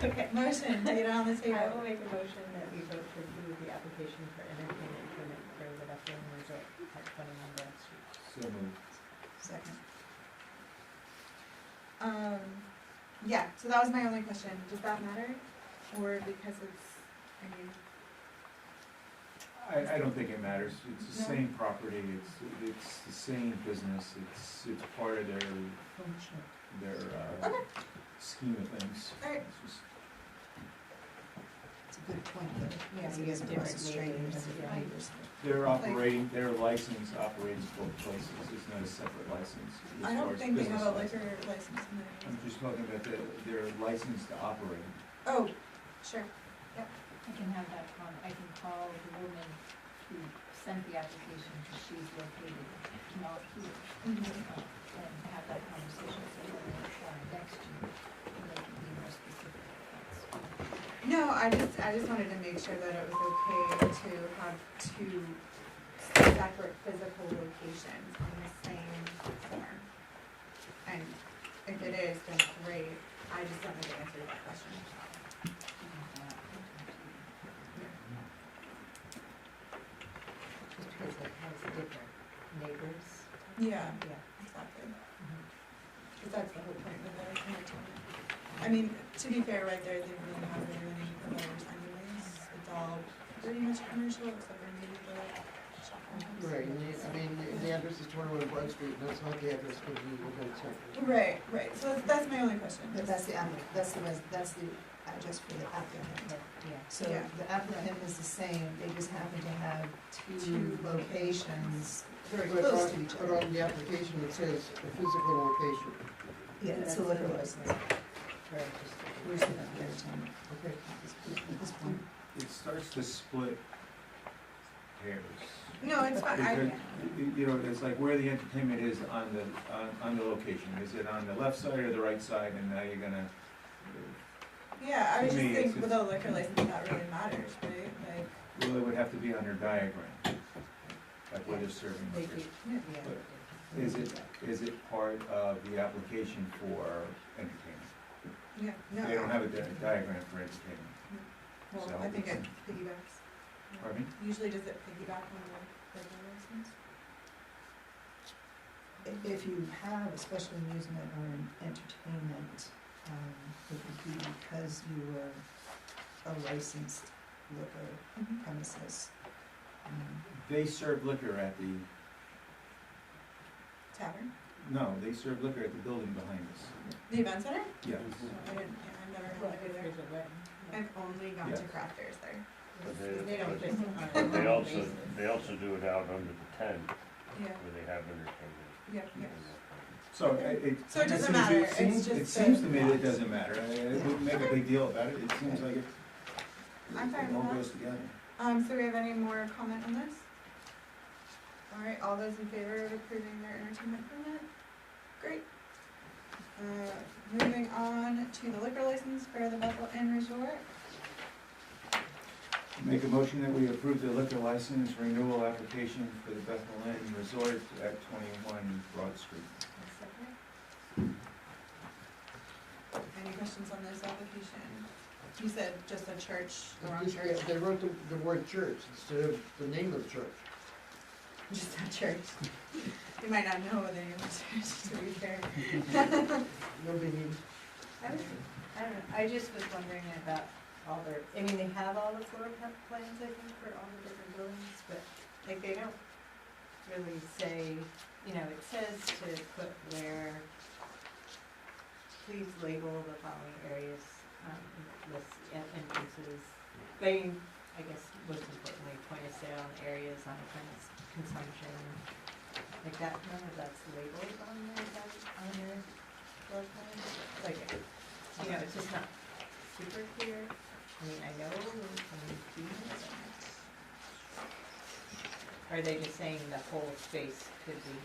Okay, motion, to get it on the I table. will make a motion that we vote to approve the application for entertainment permit for the Bethel Inn Resort at 21 Broad Street. So moved. Second. Yeah, so that was my only question. Does that matter? Or because it's, I mean, I don't think it matters, it's the No? same property, it's the same business, it's part of their Okay. scheme of things. Alright. It's just- It's a good point, though. Yeah, Because we you guys have are across different the street, neighbors, different yeah. neighbors. They're operating, their license operates both places, it's not a separate license. as I far don't as think they have a business liquor license. license in there. I'm just talking about their license to operate. Oh, sure. I can have that I can call the woman who sent the application, because she's located not here, Mhm. and have that conversation, so when they apply next year, they can be more specific. No, I just wanted to make sure that it was okay to have two separate physical locations on the same form. And if it is, then great. I just wanted to answer that question. Just because it has different neighbors. Yeah, Yeah. exactly. Because that's the whole point of the entertainment. I mean, to be fair, right there, they don't really have very many providers anyways. It's all pretty much commercial, except for maybe the shopping. Right, the address is 21 Broad Street, and that's not the address for the event center. Right, so that's my only question. But that's the address for the applicant. Yeah. So Yeah. the applicant is the same, they just happen to have two Two locations very But close to each But other. on the application, it says a physical location. Yeah, it's a liquor license. Right, We're just looking at entertainment Okay. at this point. It starts to split hairs. No, it's fine. Because, you know, it's like where the entertainment is on the location, is it on the left side or the right side, and now you're gonna, Yeah, I was To just me, thinking it's- with a liquor license, that really matters, right? Like, well, it would have to be on their diagram, like where they're serving They liquor. do, yeah. But is it part of the application for entertainment? yeah, no. They don't have a diagram for entertainment. Well, so I think it it's- piggybacks. Pardon me? Usually does it piggyback on the liquor license? If you have a special amusement or an entertainment, it would be because you were a licensed liquor premises. They serve liquor at the, Tavern? no, they serve liquor at the building behind us. The event center? Yeah. I didn't, yeah, I've never Well, had if it there. there's a wedding. I've only gone to Yes. crafters there. They don't just. But they also do it out under the tent Yeah, where they have entertainment. yeah. So it. So it doesn't seems- matter, it it's seems- just It seems the to me that it lot. doesn't matter, it wouldn't make a big deal about it, it seems like I'm fine it all with goes that. together. So we have any more comment on this? All right, all those in favor of approving their entertainment permit? Great. Moving on to the liquor license for the Bethel Inn Resort. Make a motion that we approve the liquor license renewal application for the Bethel Inn Resort at 21 Broad Street. Any questions on this application? You said just a church, the wrong Just- church. They wrote the word church instead of the name of the church. Just a church. You might not know the name of the church, to be fair. No biggie. I don't know, I just was wondering about all their, I mean, they have all the floor plans, I think, for all the different buildings, but like they don't really say, you know, it says to put where, please label the following areas, list entrances. I mean, I guess most importantly, point of sale areas on premise consumption, like that, none of that's labeled on there, that, on your floor plan, like, you know, it's just not super clear. I mean, I know, are they just saying the whole space could be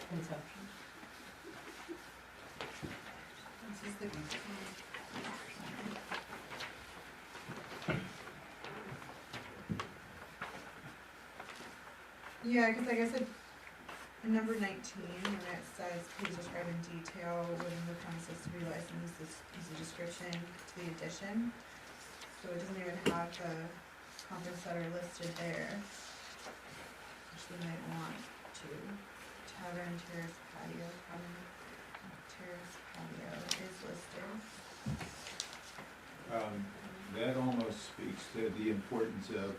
consumption? This is the. Yeah, cause like I said, in number 19, when it says, please describe in detail within the premises to be licensed, this is a description to the addition. So it doesn't even have the conference center listed there, which they might want to. Tavern, terrace, patio, common terrace, patio is listed. That almost speaks to the importance of,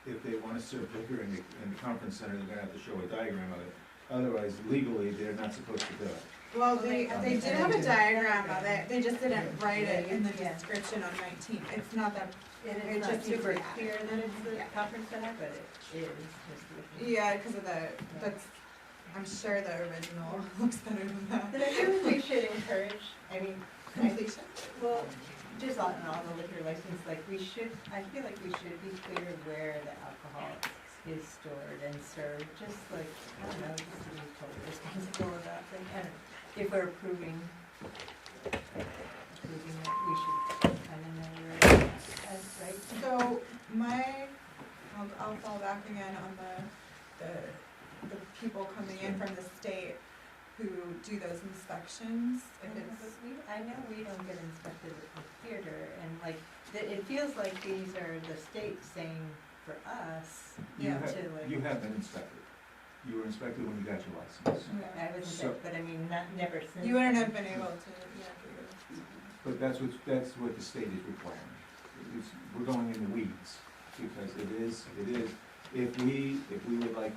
if they wanna serve liquor in the conference center, they're gonna have to show a diagram of it. Otherwise, legally, they're not supposed to do it. Well, they did have a diagram of it, they just didn't write it in the description on 19. It's not that, It it is not just needs to super be added. clear that it's the Yeah. conference center, but it is just. Yeah, because of that's, I'm sure the original looks better than that. But I think we should encourage, I mean, Completion. well, just on all the liquor license, like we should, I feel like we should be clear where the alcohol is stored and served, just like, I don't know, just to be totally responsible about things. I don't know, if we're approving it, we should kind of know where it's at, right? So I'll fall back again on the people coming in from the state who do those inspections. If it's, I know we don't get inspected at the theater, and like, it feels like these are the state saying for us, You have, to like. you have been inspected. You were inspected when you got your license. I wasn't So- there, but I mean, never since. you wouldn't have been able to, yeah, get your. But that's what the state is requiring. We're going in the weeds, because it is, if we would like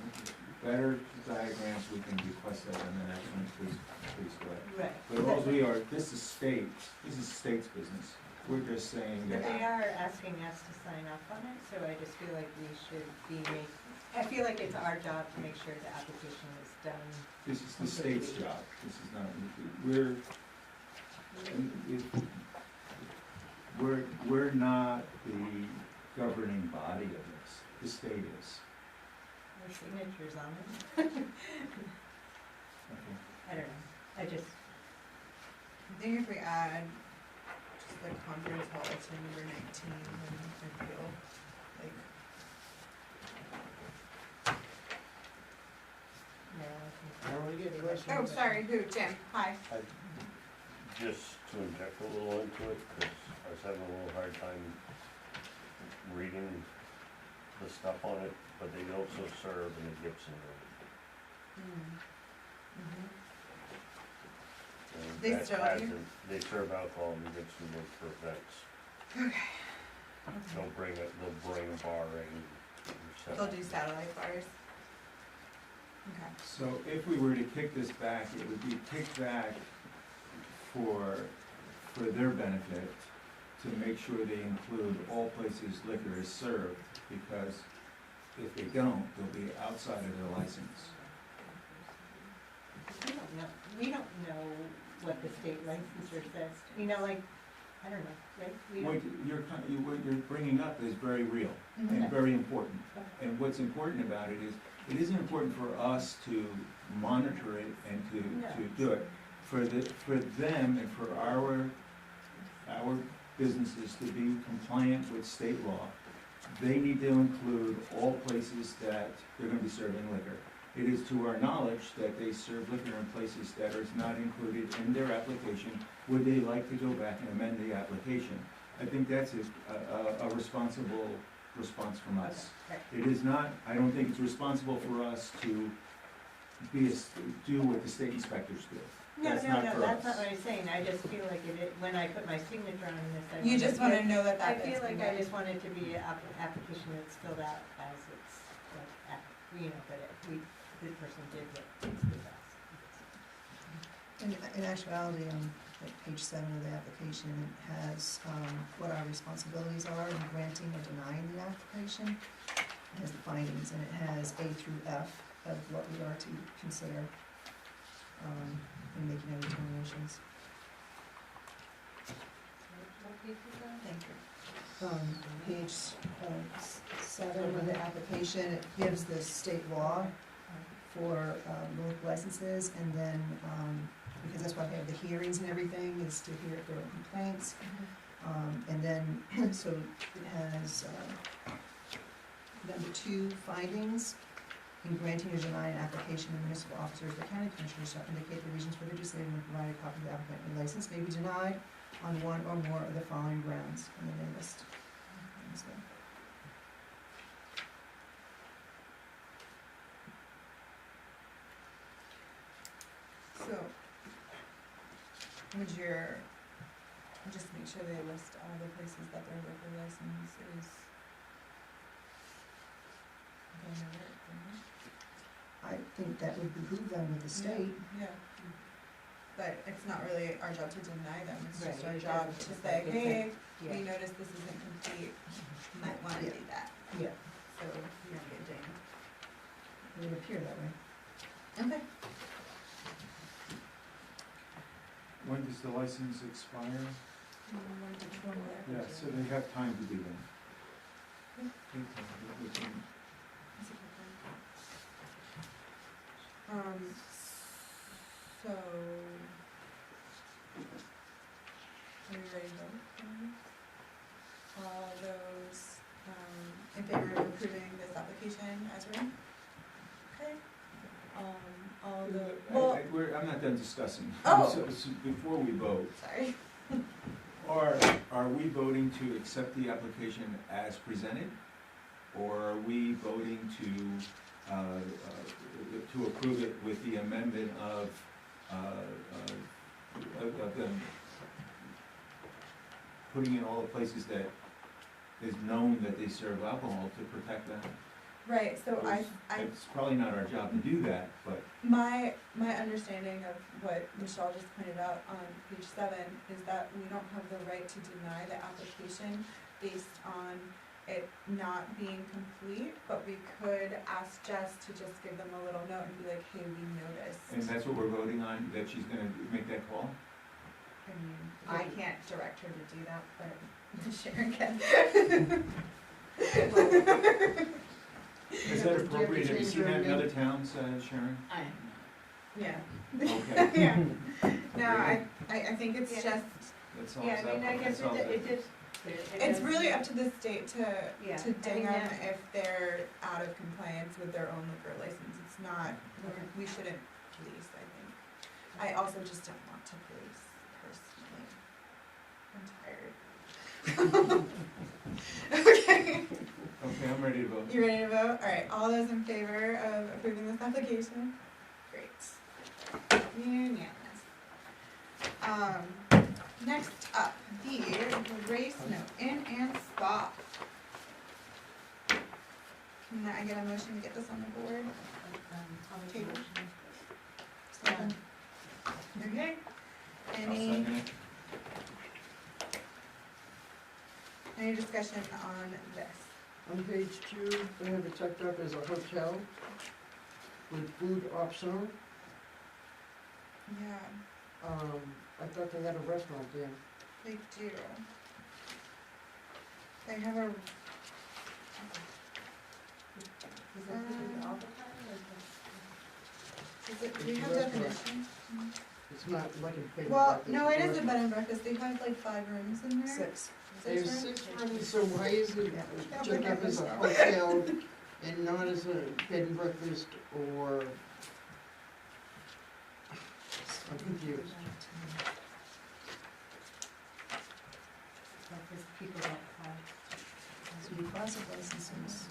better diagrams, we can request that, and then actually, please go ahead. Right. But all we are, this is state's business. We're just saying But they that, are asking us to sign off on it, so I just feel like we should I feel like it's our job to make sure the application is done. this is the state's job. This is not, we're not the governing body of this. The state is. Our signatures on it. Okay. I don't know, I just, I think if we add just the conference hall to number 19, then I feel like. no, I think. I don't wanna get questions. Oh, sorry, who? Jim, hi. Just to inject a little into it, because I was having a little hard time reading the stuff on it, but they also serve in the Gibson Room. And They that still do? hasn't- They serve alcohol in the Gibson Room for events. Okay. They'll bring a bar in. or They'll sell. do satellite bars. Okay. So if we were to kick this back, it would be kicked back for their benefit, to make sure they include all places liquor is served, because if they don't, they'll be outside of their license. We don't know what the state licensure says, you know, like, I don't know, right? We What don't. what you're bringing up is very real Mhm. and very important. And what's important about it is, it isn't important for us to monitor it and to do it. For them and for our businesses to be compliant with state law, they need to include all places that they're gonna be serving liquor. It is to our knowledge that they serve liquor in places that is not included in their application. Would they like to go back and amend the application? I think that's a responsible response from us. It is not, I don't think it's responsible for us to do what the state inspectors do. No, That's no, not no, for that's us. not what I'm saying, I just feel like when I put my signature on this, I You just wanna feel- know that I that feel is like correct. I just want it to be an application that's filled out as it's, like, that the person did what needs to be done. In actuality, on like page 7 of the application, it has what our responsibilities are in granting or denying the application. It has the findings, and it has A through F of what we are to consider in making any determinations. Thank you. Page 7 of the application, it gives the state law for local licenses, and then, because that's why we have the hearings and everything, is to hear if there are complaints. And then, so it has number 2, findings. In granting or denying an application, the municipal officers, the county commissioners shall indicate the reasons for their decision and provide a copy of the applicant. The license may be denied on one or more of the following grounds, and then they list. So, would just make sure they list all the places that their liquor license is going to work, I think that would behoove them with the state. Yeah, but it's not really our job to deny them, it's just Right, our it job doesn't- to it's say, like it's hey, yeah. we noticed this isn't complete, you might wanna Yeah. do that, Yeah. so you don't get dinged. It would appear that way. Okay. When does the license expire? Yeah, so they have time to do that. We can- So, are you ready to vote? All those, in favor of approving this application as written? Okay, all the, well, I'm not done discussing. Oh. So before we vote, sorry. are we voting to accept the application as presented? Or are we voting to approve it with the amendment of them putting in all the places that is known that they serve alcohol to protect that? Right, so It's probably not our job to do that, but my understanding of what Michelle just pointed out on page 7 is that we don't have the right to deny the application based on it not being complete, but we could ask Jess to just give them a little note and be like, hey, we noticed. and that's what we're voting on, that she's gonna make that call? I mean, I can't direct her to do that, but Sharon can. Is that appropriate? Have you seen that in other towns, Sharon? Yeah. Okay. Yeah. No, I think it's just, That's all. Yeah, I mean, I guess it just. it's really up to the state Yeah, to I ding mean, them that's- if they're out of compliance with their own liquor license. It's not, we shouldn't police, I think. I also just don't want to police personally. I'm tired. Okay. Okay, I'm ready to vote. You ready to vote? Alright, all those in favor of approving this application? Great. Unanimous. Next up, the race note in and spot. Can I get a motion to get this on the board? Table. Second. Okay. I'll Any, second it. any discussion on this? On page 2, they have it tucked up as a hotel with food optional. Yeah, I thought they had a restaurant there. they do. They have a, Is that food all the time, or this do we have definitions? It's not like a bed and Well, breakfast. no, it is a restaurant. bed and breakfast, they have like 5 rooms in there. Six. There's rooms? 6 rooms, so why is it Yeah. checked up as a hotel and not as a bed and breakfast or? I'm confused. Because people don't have. So we classic licenses.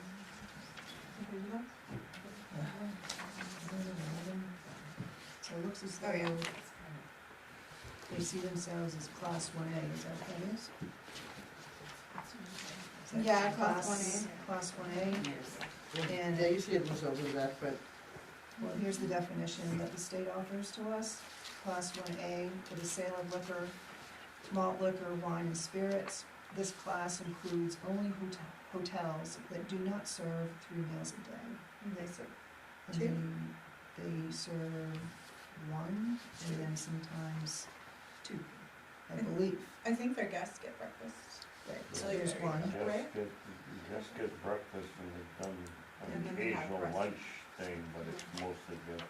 So it looks as though Oh, yeah. they see themselves as class 1A, is that what that is? Is that Yeah, class 1A. Class 1A, And they see themselves as that, but well, here's the definition that the state offers to us. Class 1A for the sale of liquor, malt liquor, wine, and spirits. This class includes only hotels that do not serve 3 meals a day. And they serve And 2? they serve 1, and then sometimes 2, I believe. I think their guests get breakfast. Right, so Like, there's 1. Right? Just get breakfast and they've done And an then they have occasional rest. lunch thing, but it's mostly good.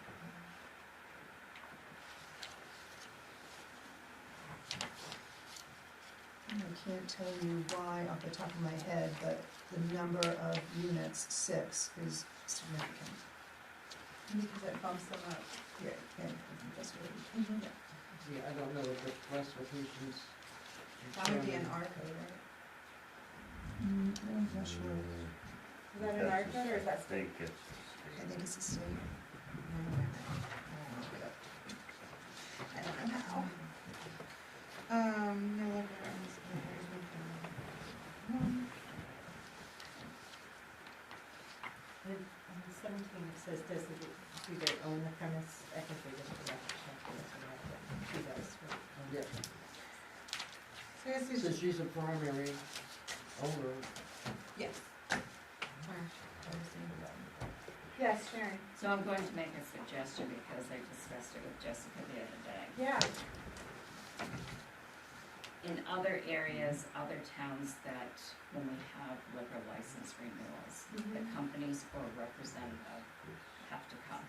I can't tell you why off the top of my head, but the number of units, 6, is significant. Because it bumps them up. Yeah, and that's what Mhm. yeah, I don't know if the classifications. That would be an R code, right? I'm not sure. Is that an R code or is that state? State gets I think it's a state. I don't know how. No liquor On the 17, it says, do they own the premise? I think they just have to check this. She does, right? Yeah, So I guess so she's a primary owner. yes. Yes, Sharon. So I'm going to make a suggestion because I discussed it with Jessica the other day. Yeah. In other areas, other towns that, when we have liquor license renewals, the companies or representative have to come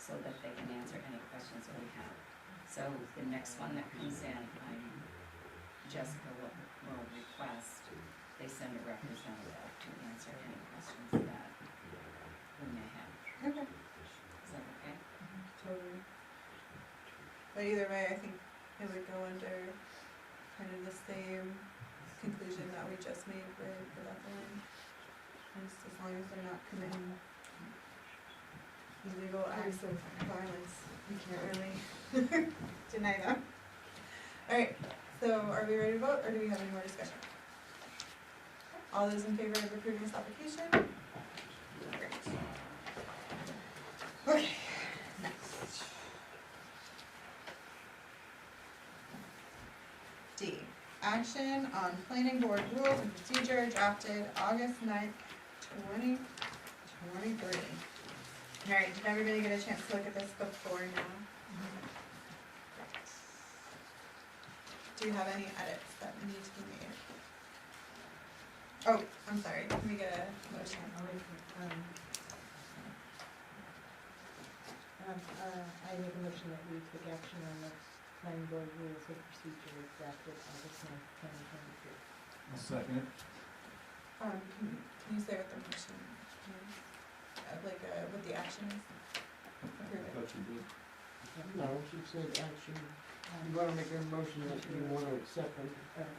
so that they can answer any questions that we have. So the next one that comes in, Jessica will request they send a representative to answer any questions that we may have. Okay. Is that okay? Totally. But either way, I think it would go under kind of the same conclusion that we just made for Bethel. Just as long as they're not committing illegal acts of violence, we can't really deny them. Alright, so are we ready to vote, or do we have any more discussion? All those in favor of approving this application? Great. Okay, next. D, action on planning board rules and procedure drafted August 9th, 2023. Alright, did everybody get a chance to look at this before now? Do you have any edits that need to be made? Oh, I'm sorry, let me get a motion. I make a motion that we take action on the planning board rules of procedure drafted August 9th, 2023. I'll second it. Can you say what the motion is? What the action is? Approve it. Thought you did. No, she said action. You wanna make a motion that you wanna accept them,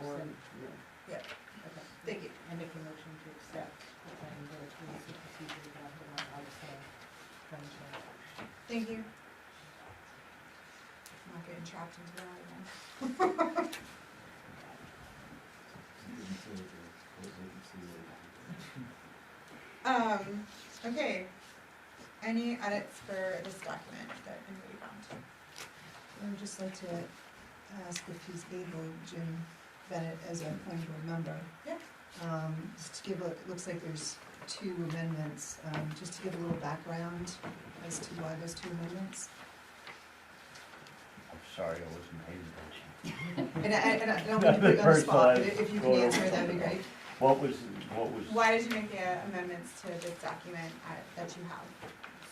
or, yeah. Yeah, Okay. thank you. I make a motion to accept the planning board rules of procedure drafted on August 9th, 2023. Thank you. I'm not getting trapped into that again. Okay. Any edits for this document that anybody found? I would just like to ask if he's able, Jim Bennett, as a planning board member. Yeah. Just to give it looks like there's 2 amendments, just to give a little background as to why those 2 amendments. I'm sorry, I wasn't paying attention. And I don't mean to put you on the spot, but if you can answer, that'd be great. What was, Why did you make the amendments to this document that you have?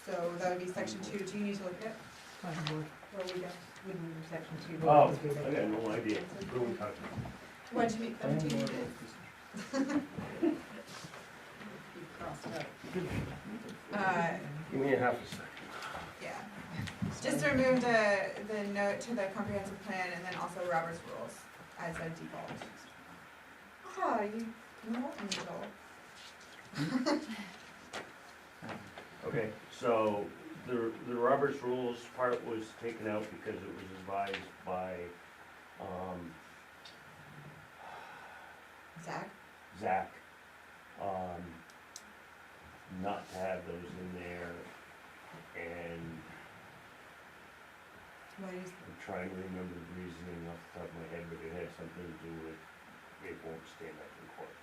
So that would be section 2. Do you need to look at it? Well, we don't, wouldn't in section two. Oh, I got no idea. What are we talking about? What'd you make them do? You crossed out. Give me a half a second. Yeah. Just remove the note to the comprehensive plan and then also Robert's rules as a default. Ah, you little angel. Okay, so the Roberts Rules part was taken out because it was advised by, Zach? not to have those in there, and What is, I'm trying to remember the reasoning off the top of my head, but it had something to do with it won't stand up in court.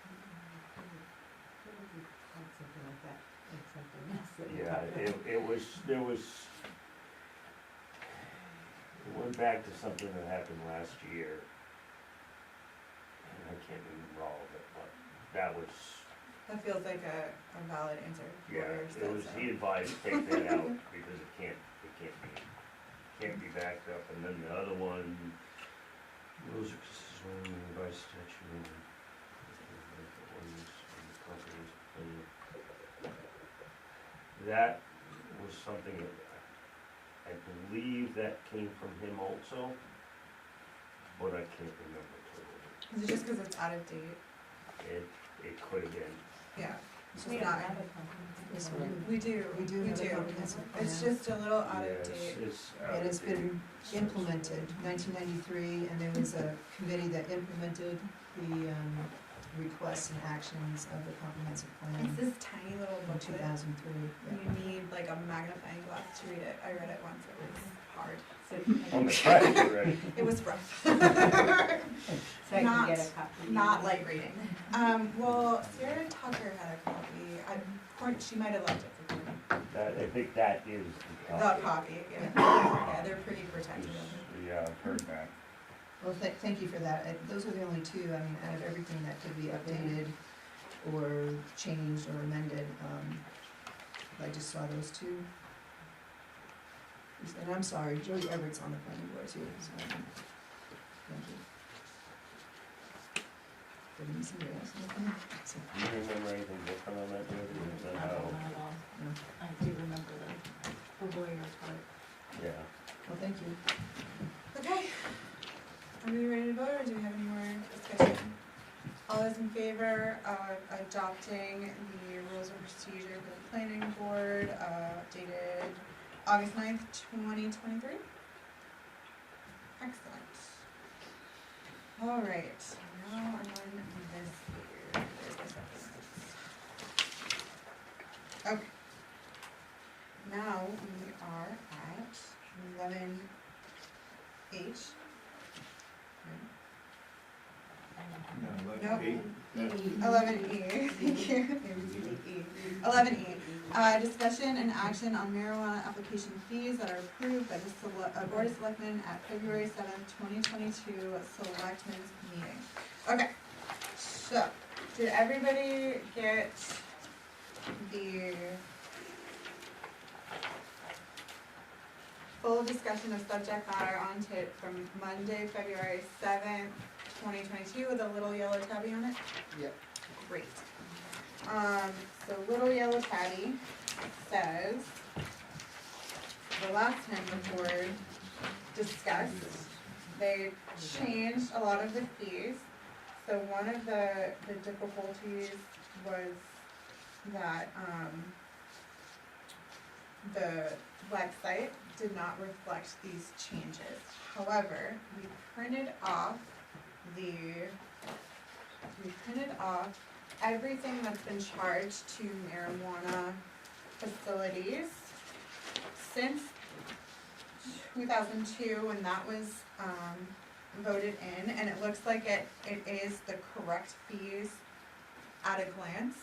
Something like that, like something else that we Yeah, talked about. it was, there was, it went back to something that happened last year. And I can't remember all of it, but that was, that feels like a valid answer. yeah, Lawyer it said was, so. he advised to take that out because it can't be backed up. And then the other one, rules are consistent by statute and that was something that I believe that came from him also, but I can't remember totally. Is it just because it's out of date? It could have been. Yeah. It's just We not. don't have a comprehensive This plan. one. We do. We do have a comprehensive plan. It's just a little out Yeah, of date. it's out It of has been date. implemented, 1993, and there was a committee that implemented the requests and actions of the comprehensive plan It's this tiny little in booklet. 2003. You need like a magnifying glass to read it. I read it once. It was hard. So On the track already. It was rough. so I can Not- get a copy. Not light reading. Well, Sarah Tucker had a copy. She might have left it for Courtney. I think that is the The copy. copy, yeah. Yeah, they're pretty protective. Yeah, I've heard that. Well, thank you for that. Those are the only two, I mean, out of everything that could be updated or changed or amended, I just saw those two. And I'm sorry, Jody Everett's on the planning board too, so, thank you. Didn't see anybody else on the planning board, so. Do you remember anything different on that, Jody? Is that Not how? at all. No. I do remember the lawyer part. Yeah. Well, thank you. Okay. Are we ready to vote or do we have any more discussion? All those in favor of adopting the rules of procedure for the planning board, dated August 9th, 2023? Excellent. All right, now I'm on this here. There's my supplements. Okay. Now we are at 11H. No, Nope. 8. 11E, thank you. 11E, discussion and action on marijuana application fees that are approved by the Board of Selectmen at February 7th, 2022 Selectmen's meeting. Okay, so, did everybody get the full discussion of subject matter on tip from Monday, February 7th, 2022 with a little yellow tabby on it? Yep. Great. So little yellow tabby says, the last time the board discussed, they changed a lot of the fees. So one of the difficulties was that, the website did not reflect these changes. However, we printed off everything that's been charged to marijuana facilities since 2002 when that was voted in, and it looks like it is the correct fees at a glance.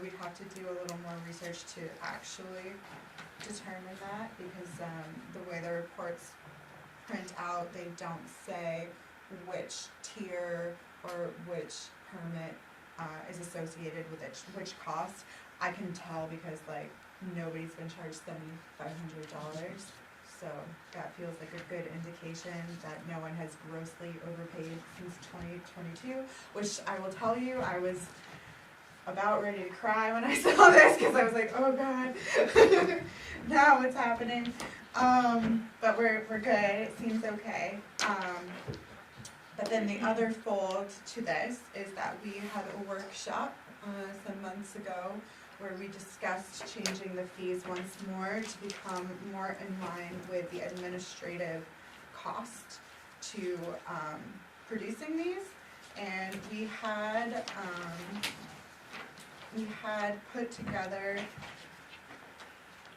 We'd have to do a little more research to actually determine that, because the way the reports print out, they don't say which tier or which permit is associated with it, which cost. I can tell because like nobody's been charged $7,500, so So that feels like a good indication that no one has grossly overpaid since 2022, which I will tell you, I was about ready to cry when I saw this, because I was like, oh God, now what's happening? But we're good, it seems okay. But then the other fold to this is that we had a workshop some months ago where we discussed changing the fees once more to become more in line with the administrative cost to producing these. And we had put together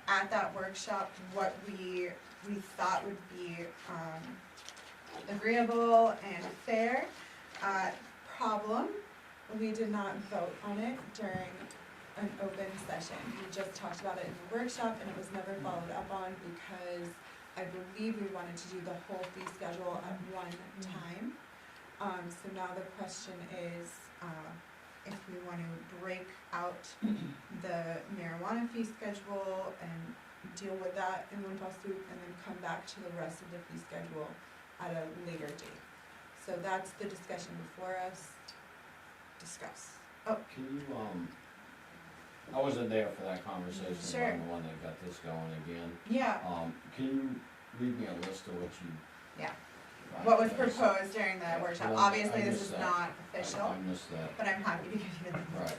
at that workshop what we thought would be agreeable and fair. Problem, we did not vote on it during an open session. We just talked about it in the workshop and it was never followed up on because I believe we wanted to do the whole fee schedule at one time. So now the question is, if we want to break out the marijuana fee schedule and deal with that in one fell swoop and then come back to the rest of the fee schedule at a later date. So that's the discussion before us. Discuss. Oh. Can you, I wasn't there for that conversation, but Sure. I'm the one that got this going again. Yeah. Can you read me a list of what you? Yeah. What was proposed during the workshop? Well, Obviously, I this missed is that. not official, I missed that. but I'm happy to give you the list.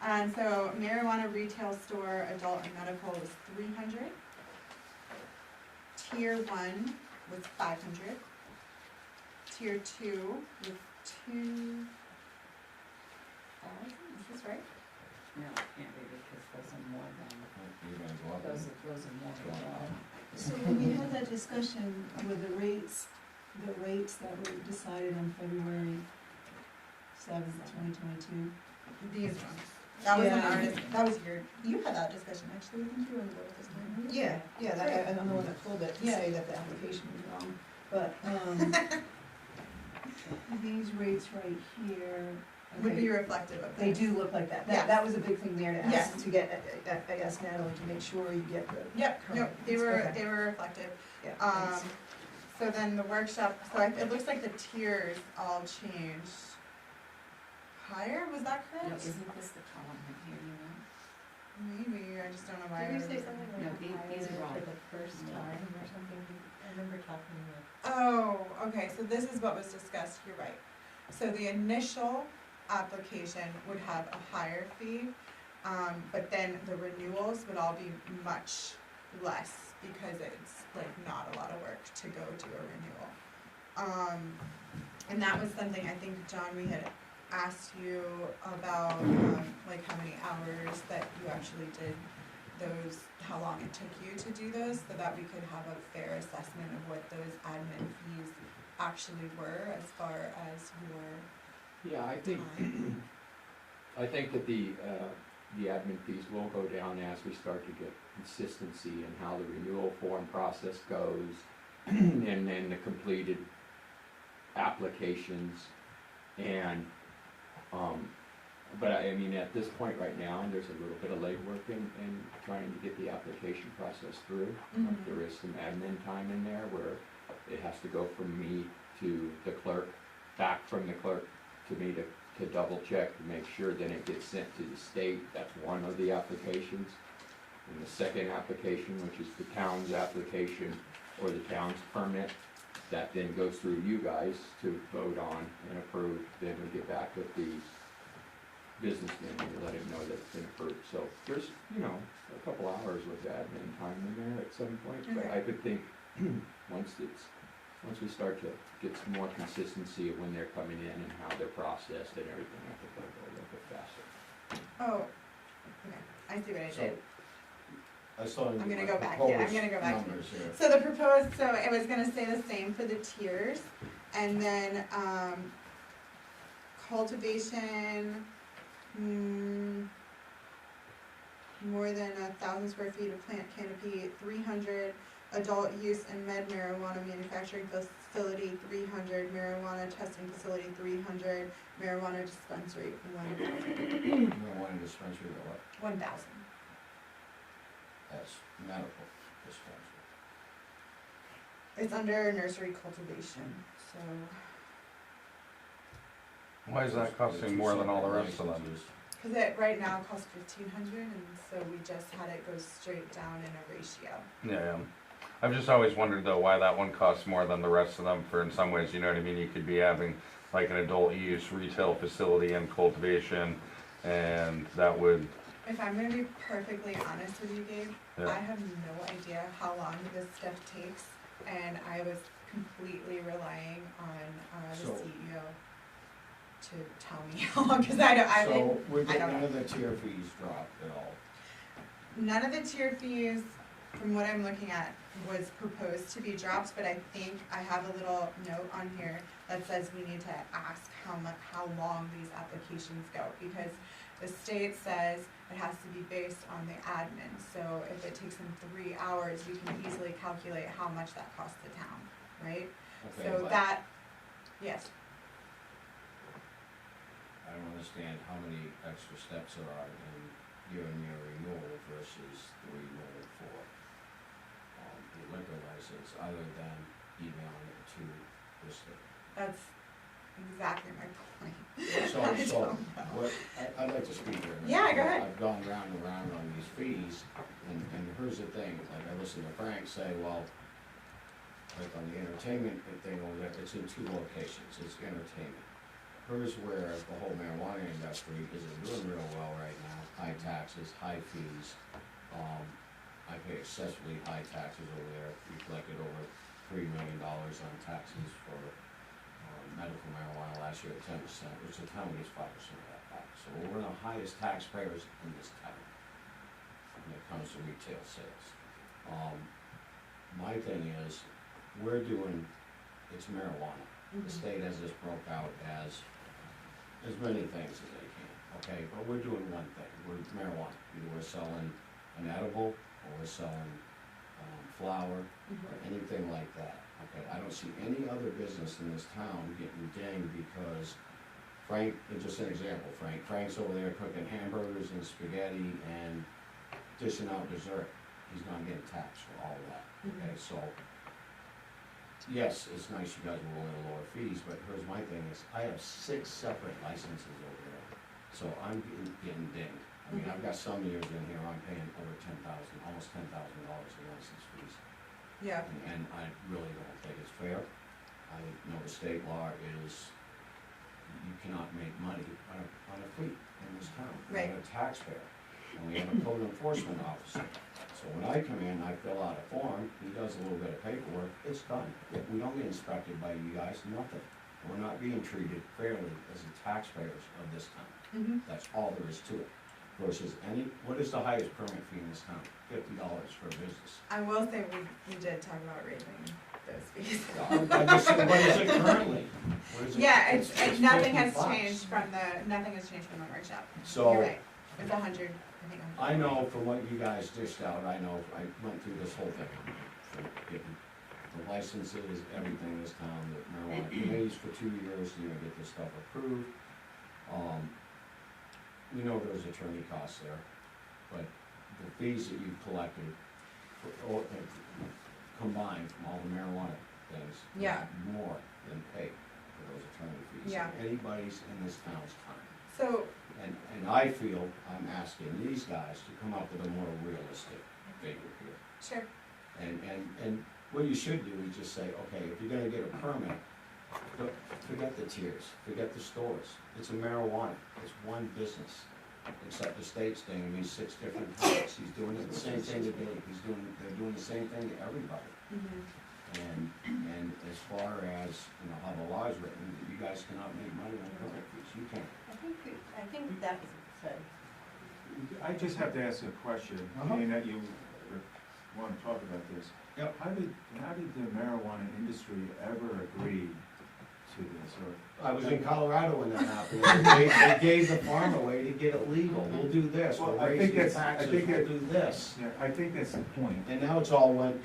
Right. So marijuana retail store, adult and medical was 300. Tier 1 was 500. Tier 2 was 2,000. Is this right? No, it can't be because those are more than, You're gonna go up. those are more than. So when we had that discussion with the rates that were decided on February 7th, 2022. These ones. That was Yeah. that was you had that discussion actually, didn't you, in the board this morning? Yeah, I'm the one that pulled it to say that the application was wrong, but, these rates right here. Would okay, be reflective of They this. do look like that. Yes. That was a big thing there to Yes. ask, to get, I asked Natalie to make sure you get the. Yep, no, correct they ones. were, Okay. they were reflective. Yeah, Um, thanks. so then the workshop, so it looks like the tiers all changed higher, was that No, correct? isn't this the column right here, you know? Maybe, I just don't know why. Did I you say was- something No, like these are higher all- for the first no. time or something? I remember talking with. Oh, okay, so this is what was discussed, you're right. So the initial application would have a higher fee, but then the renewals would all be much less because it's like not a lot of work to go do a renewal. And that was something I think, John, we had asked you about, like how many hours that you actually did those, how long it took you to do those, so that we could have a fair assessment of what those admin fees actually were as far as your Yeah, I think, I think that the admin fees will go down as we start to get consistency in how the renewal form process goes, and then the completed applications, and, but I mean, at this point right now, there's a little bit of legwork in trying to get the application process through. Mhm. There is some admin time in there where it has to go from me to the clerk, back from the clerk to me to double check, to make sure then it gets sent to the state. That's one of the applications. And the second application, which is the town's application or the town's permit, that then goes through you guys to vote on and approve. Then we get back with the businessman and let him know that it's been approved. So there's, a couple hours with admin time in there at some point, but I could think, once we start to get some more consistency of when they're coming in and how they're processed and everything, I think that'll go a little bit faster. Oh, okay, I see what I did. I still I'm need gonna my go back, proposed I'm gonna go back to numbers here. So the proposed, so it was gonna stay the same for the tiers, and then, cultivation, more than 1,000 square feet of plant canopy, 300, adult use and med marijuana manufacturing facility, 300, marijuana testing facility, 300, marijuana dispensary, 1,000. Marijuana dispensary, or what? 1,000. That's medical dispensary. It's under nursery cultivation, so. Why is that costing more than all the rest of them? Cause it right now costs 1,500, and so we just had it go straight down in a ratio. Yeah, I've just always wondered though why that one costs more than the rest of them, for in some ways, you know what I mean, you could be having like an adult use retail facility and cultivation, and that would, If I'm gonna be perfectly honest with you, Gabe, Yeah. I have no idea how long this stuff takes, and I was completely relying on the So- CEO to tell me how long, cause I don't, So, would I don't none know. of the tier fees drop at all? None of the tier fees, from what I'm looking at, was proposed to be dropped, but I think I have a little note on here that says we need to ask how long these applications go, because the state says it has to be based on the admin, so if it takes them 3 hours, we can easily calculate how much that costs the town, right? Okay, So but that, yes, I don't understand how many extra steps there are in giving you a renewal versus the renewal for the liquor license, other than emailing it to the state. that's exactly my point. So, I so, don't know. what, I'd like to speak here. Yeah, go ahead. I've gone round and round on these fees, and here's the thing, like I listened to Frank say, well, like on the entertainment thing over there, it's in 2 locations, it's entertainment. Here's where the whole marijuana industry isn't doing real well right now, high taxes, high fees. I pay excessively high taxes over there, we collected over $3 million on taxes for medical marijuana last year at 10%, which the town gets 5% of that back. So we're one of the highest taxpayers in this town when it comes to retail sales. My thing is, we're doing, it's marijuana. The state has this broke out as many things as they can, okay? But we're doing one thing, we're marijuana. Either we're selling an edible, or we're selling flour, or anything like that. Okay, I don't see any other business in this town getting dinged because Frank, just an example, Frank's over there cooking hamburgers and spaghetti and dishing out dessert. He's not getting taxed for all of that, okay, so. Yes, it's nice you guys are willing to lower fees, but here's my thing is, I have 6 separate licenses over there, so I'm getting dinged. I mean, I've got some years in here, I'm paying over almost $10,000 in license fees. Yeah. And I really don't think it's fair. I know the state law is, you cannot make money on a fee in this town. Right. We're a taxpayer, and we have a code enforcement officer. So when I come in, I fill out a form, he does a little bit of paperwork, it's done. We don't get inspected by you guys, nothing. We're not being treated fairly as the taxpayers of this town. That's all there is to it. Versus what is the highest permit fee in this town? $50 for a business. I will say we did talk about raising those fees. I just said, what is it currently? What is it? Yeah, it's nothing has $50. changed from the workshop. So- You're right, it's 100, I think. I know from what you guys dished out, I went through this whole thing. From getting the licenses, everything in this town, the marijuana committees for 2 years, to get this stuff approved. We know there's attorney costs there, but the fees that you've collected, combined from all the marijuana things, Yeah. is more than paid for those attorney fees. Yeah. Anybody's in this town's time. So, And I feel I'm asking these guys to come up with a more realistic figure here. sure, And what you should do is just say, okay, if you're gonna get a permit, forget the tiers, forget the stores. It's a marijuana, it's one business. Except the state's doing these 6 different types. He's doing the same thing to Dave, they're doing the same thing to everybody. And as far as, how the law is written, you guys cannot make money on permit fees, you can't. I think that was said. I just have to ask a question, being that you want to talk about this. Yep. How did the marijuana industry ever agree to this, or? I was in Colorado when that happened. They gave the farm away to get it legal. We'll do this, we'll Well, I raise think the that's- taxes, I think we'll that- do this. Yeah, I think that's the point. And now it's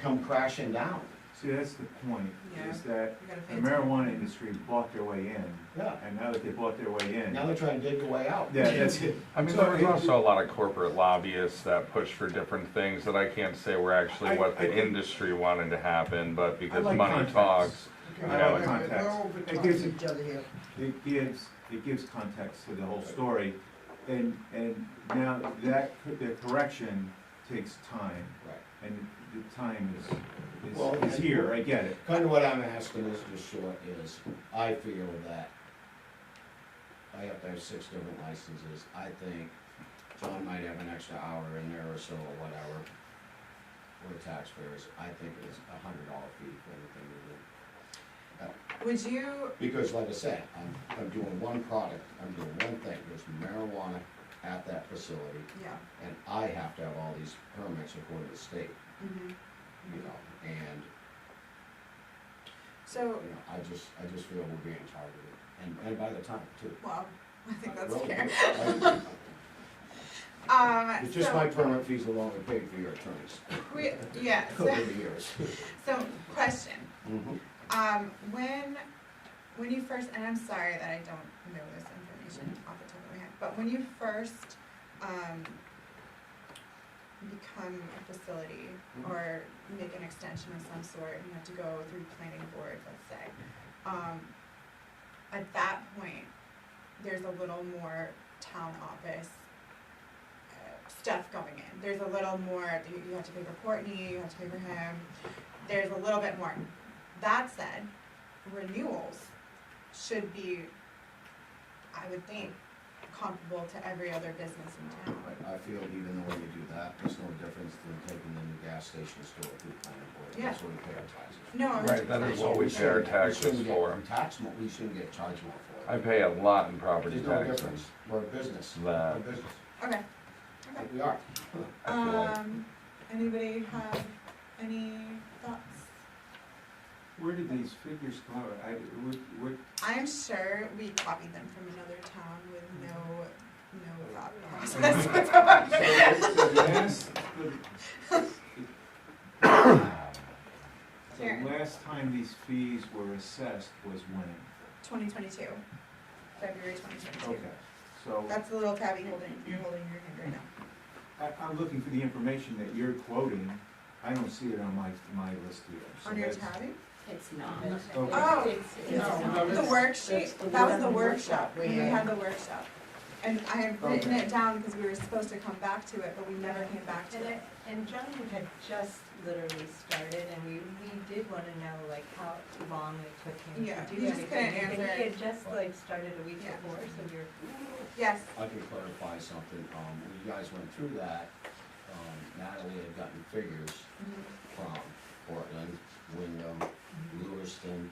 come crashing down. See, that's the point, Yeah. is that You gotta the pay attention. marijuana industry bought their way in. Yeah. And now that they bought their way in. Now they're trying to dig the way out. Yeah, that's it. I mean, So there was it- also a lot of corporate lobbyists that pushed for different things that I can't say were actually what the industry wanted to happen, but because like money context. talks, I you know, like it- context. We're over It talking gives, each other here. it gives context to the whole story. And now the correction takes time. Right. And the time Well, is here, I get it. Kind of what I'm asking is just short is, I feel that I have to have 6 different licenses. I think John might have an extra hour in there or so or whatever. We're taxpayers. I think it's $100 fee for anything we do. Would you, Because like I said, I'm doing one product, I'm doing one thing. There's marijuana at that facility. yeah. And I have to have all these permits according to the state, Mhm. you know, and So, you know, I just feel we're being targeted, and by the time too. well, I think that's Really, fair. It's just so- my permit fees alone are paid for your attorneys. Yeah, Over the years. So, question, Mhm. when you first, and I'm sorry that I don't know this information off the top of my head, but when you first, become a facility or make an extension of some sort, and you have to go through planning board, let's say, at that point, there's a little more town office stuff going in. There's a little more, you have to pay for Courtney, you have to pay for him, there's a little bit more. That said, renewals should be, I would think, comparable to every other business in town. I feel even though when you do that, there's no difference than taking the new gas station store through planning board. Yeah. That's what we pay our taxes. No, Right, that is what we pay our taxes for. We shouldn't get charged more for it. I pay a lot in property There's no taxes. difference. We're a business. That- We're a business. Okay. We are. I feel like- Anybody have any thoughts? Where did these figures come out? What, I'm sure we copied them from another town with no thought process the last time these fees were assessed was when? 2022, February 2022. Okay, so That's the little tab you're holding in your hand right now. I'm looking for the information that you're quoting. I don't see it on my list here. So On your that's- tabby? It's not. Okay. Oh, No, the that's worksheet, the that was the one workshop, we when we had. had the workshop. And I had written it down because we were supposed to come back to it, but we never came back to it. And John had just literally started, and we did wanna know like how long it took him Yeah, to he do just couldn't everything. And answer he it. had just like started a week Yeah. before, so you're. Yes, I can clarify something. When you guys went through that, Natalie had gotten figures from Portland, Wyndham, Lewiston.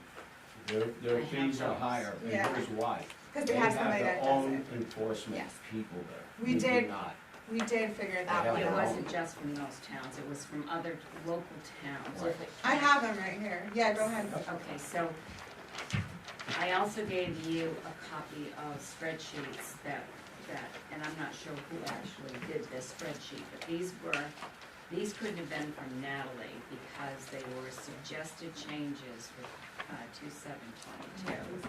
Their fees are higher, and Yeah. here's why. because we have somebody that They have does their it. own enforcement Yes. people there. We do did. not. We did figure that have one It their out. wasn't just from those towns, it was from other local towns. Right. I have them right here. Yeah, go ahead. Okay, so I also gave you a copy of spreadsheets that, and I'm not sure who actually did this spreadsheet, but these couldn't have been from Natalie because they were suggested changes for 2/7/22.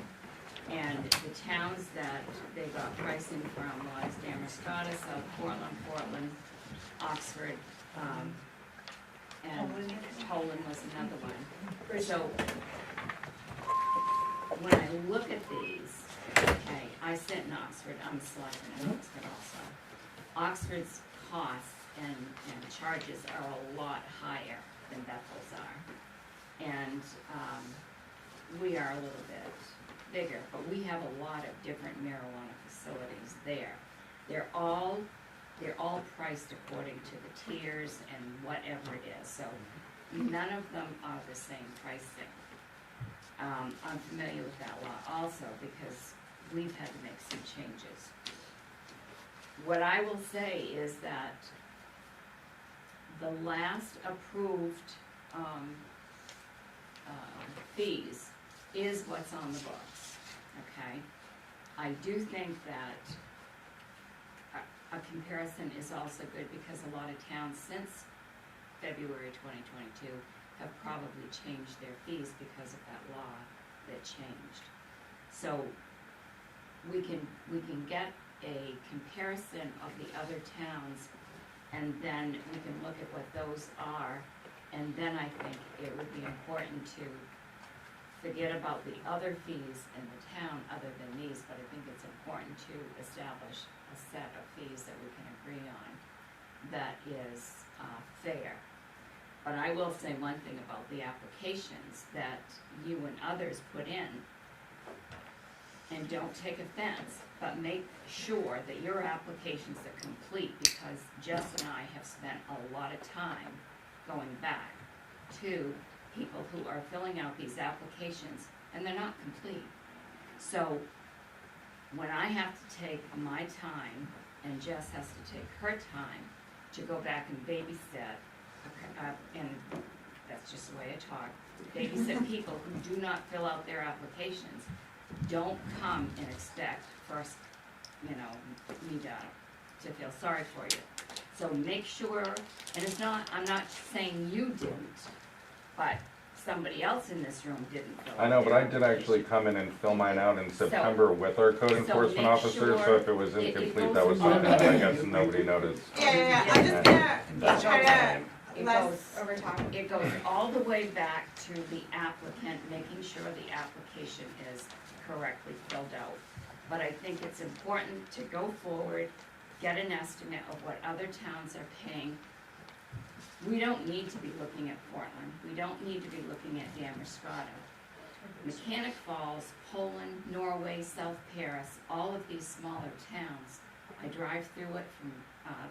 And the towns that they got pricing from was Damascotta, South Portland, Oxford, and Poland was another one. So when I look at these, okay, I sit in Oxford, I'm a selectman in Oxford also. Oxford's costs and charges are a lot higher than Bethel's are. And we are a little bit bigger, but we have a lot of different marijuana facilities there. They're all priced according to the tiers and whatever it is, so none of them are the same pricing. I'm familiar with that law also because we've had to make some changes. What I will say is that the last approved fees is what's on the books, okay? I do think that a comparison is also good because a lot of towns since February 2022 have probably changed their fees because of that law that changed. So we can get a comparison of the other towns, and then we can look at what those are, and then I think it would be important to forget about the other fees in the town other than these, but I think it's important to establish a set of fees that we can agree on that is fair. But I will say one thing about the applications that you and others put in, and don't take offense, but make sure that your applications are complete, because Jess and I have spent a lot of time going back to people who are filling out these applications and they're not complete. So when I have to take my time and Jess has to take her time to go back and babysit, and that's just the way I talk, babysit people who do not fill out their applications, don't come and expect first, me to feel sorry for you. So make sure, and it's not, I'm not saying you didn't, but somebody else in this room didn't fill out I know, but I their did actually come in and fill mine out in September with our code enforcement make officer, so sure if it was it incomplete, goes that was all the something that I way. guess nobody noticed. Yeah, I'm just gonna try to It less goes, over time. it goes all the way back to the applicant, making sure the application is correctly filled out. But I think it's important to go forward, get an estimate of what other towns are paying. We don't need to be looking at Portland, we don't need to be looking at Damerscott. Mechanic Falls, Poland, Norway, South Paris, all of these smaller towns, I drive through it from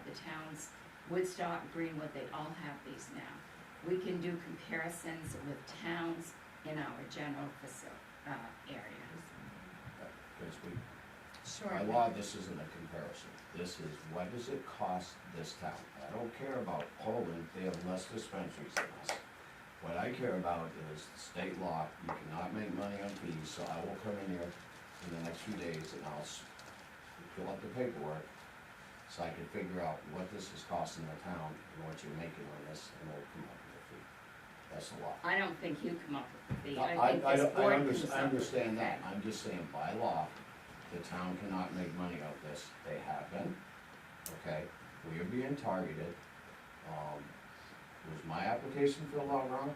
the towns, Woodstock, Greenwood, they all have these now. We can do comparisons with towns in our general area. Because Sure. by law, this isn't a comparison. This is, what does it cost this town? I don't care about Poland, they have less dispensaries than us. What I care about is state law, you cannot make money on fees, so I will come in here in the next few days and I'll fill up the paperwork so I can figure out what this is costing the town and what you're making on this, and we'll come up with a fee. That's the law. I don't think you come up with the fee, I think this board comes up I with understand the that, fee. I'm just saying by law, the town cannot make money out of this, they have been, okay? We are being targeted, was my application filled out wrong?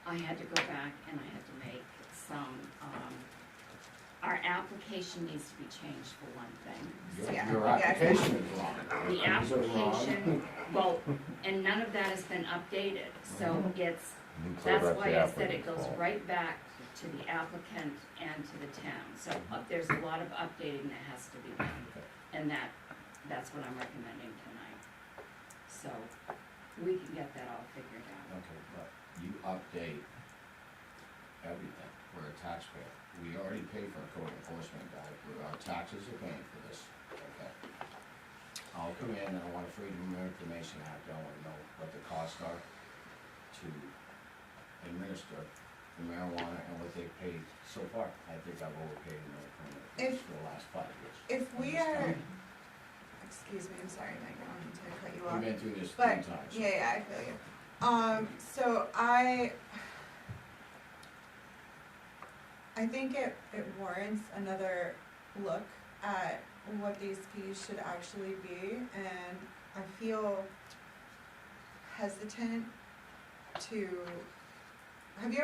I had to go back and I had to make some, our application needs to be changed for one thing. Your application is wrong. The Is it wrong? application, well, and none of that has been updated, so it's, So that's why the I said it goes applicant's fault. right back to the applicant and to the town. So there's a lot of updating that has to be done, and that's what I'm recommending tonight. So we can get that all figured out. Okay, but you update everything, we're a taxpayer. We already pay for a code enforcement guy, our taxes are paying for this, okay? I'll come in and I want a Freedom of Information Act, I wanna know what the costs are to administer the marijuana and what they've paid so far. I think I've overpaid in my permit fees for the last 5 years. If we in this are, town. excuse me, I'm sorry, Mike, I don't mean to cut you off. We've been through this But, 3 times. yeah, I feel you. So I think it warrants another look at what these fees should actually be, and I feel hesitant to, have you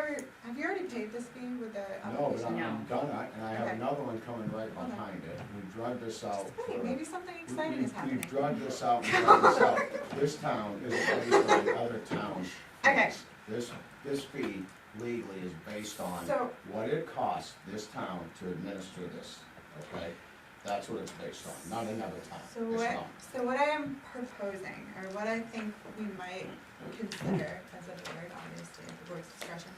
already paid this fee with the No, but application? I'm done, and I have Okay. another one coming right behind it. We drug this out Hey, for. maybe something exciting is happening. We've drugged this out, and drugged this out. This town is based on other towns. Okay. This fee legally is based on So- what it costs this town to administer this, okay? That's what it's based on, not another town. So what I am proposing, or what I think we might consider as a board, obviously at the board's discretion,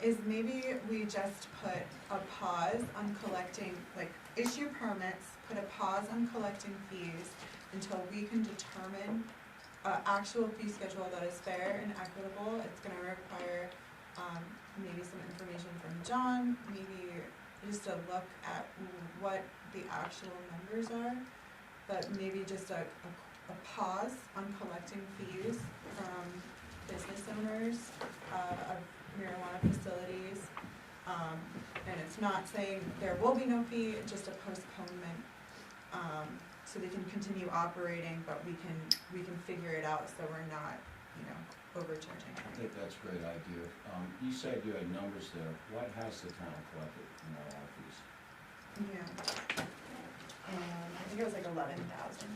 is maybe we just put a pause on collecting, like, issue permits, put a pause on collecting fees until we can determine actual fee schedule that is fair and equitable. It's gonna require, maybe some information from John, maybe just a look at what the actual numbers are, but maybe just a pause on collecting fees from business owners of marijuana facilities. And it's not saying there will be no fee, just a postponement, so they can continue operating, but we can figure it out so we're not, overcharging. I think that's a great idea. You said you had numbers there. What has the town collected in marijuana fees? Yeah. I think it was like 11,000.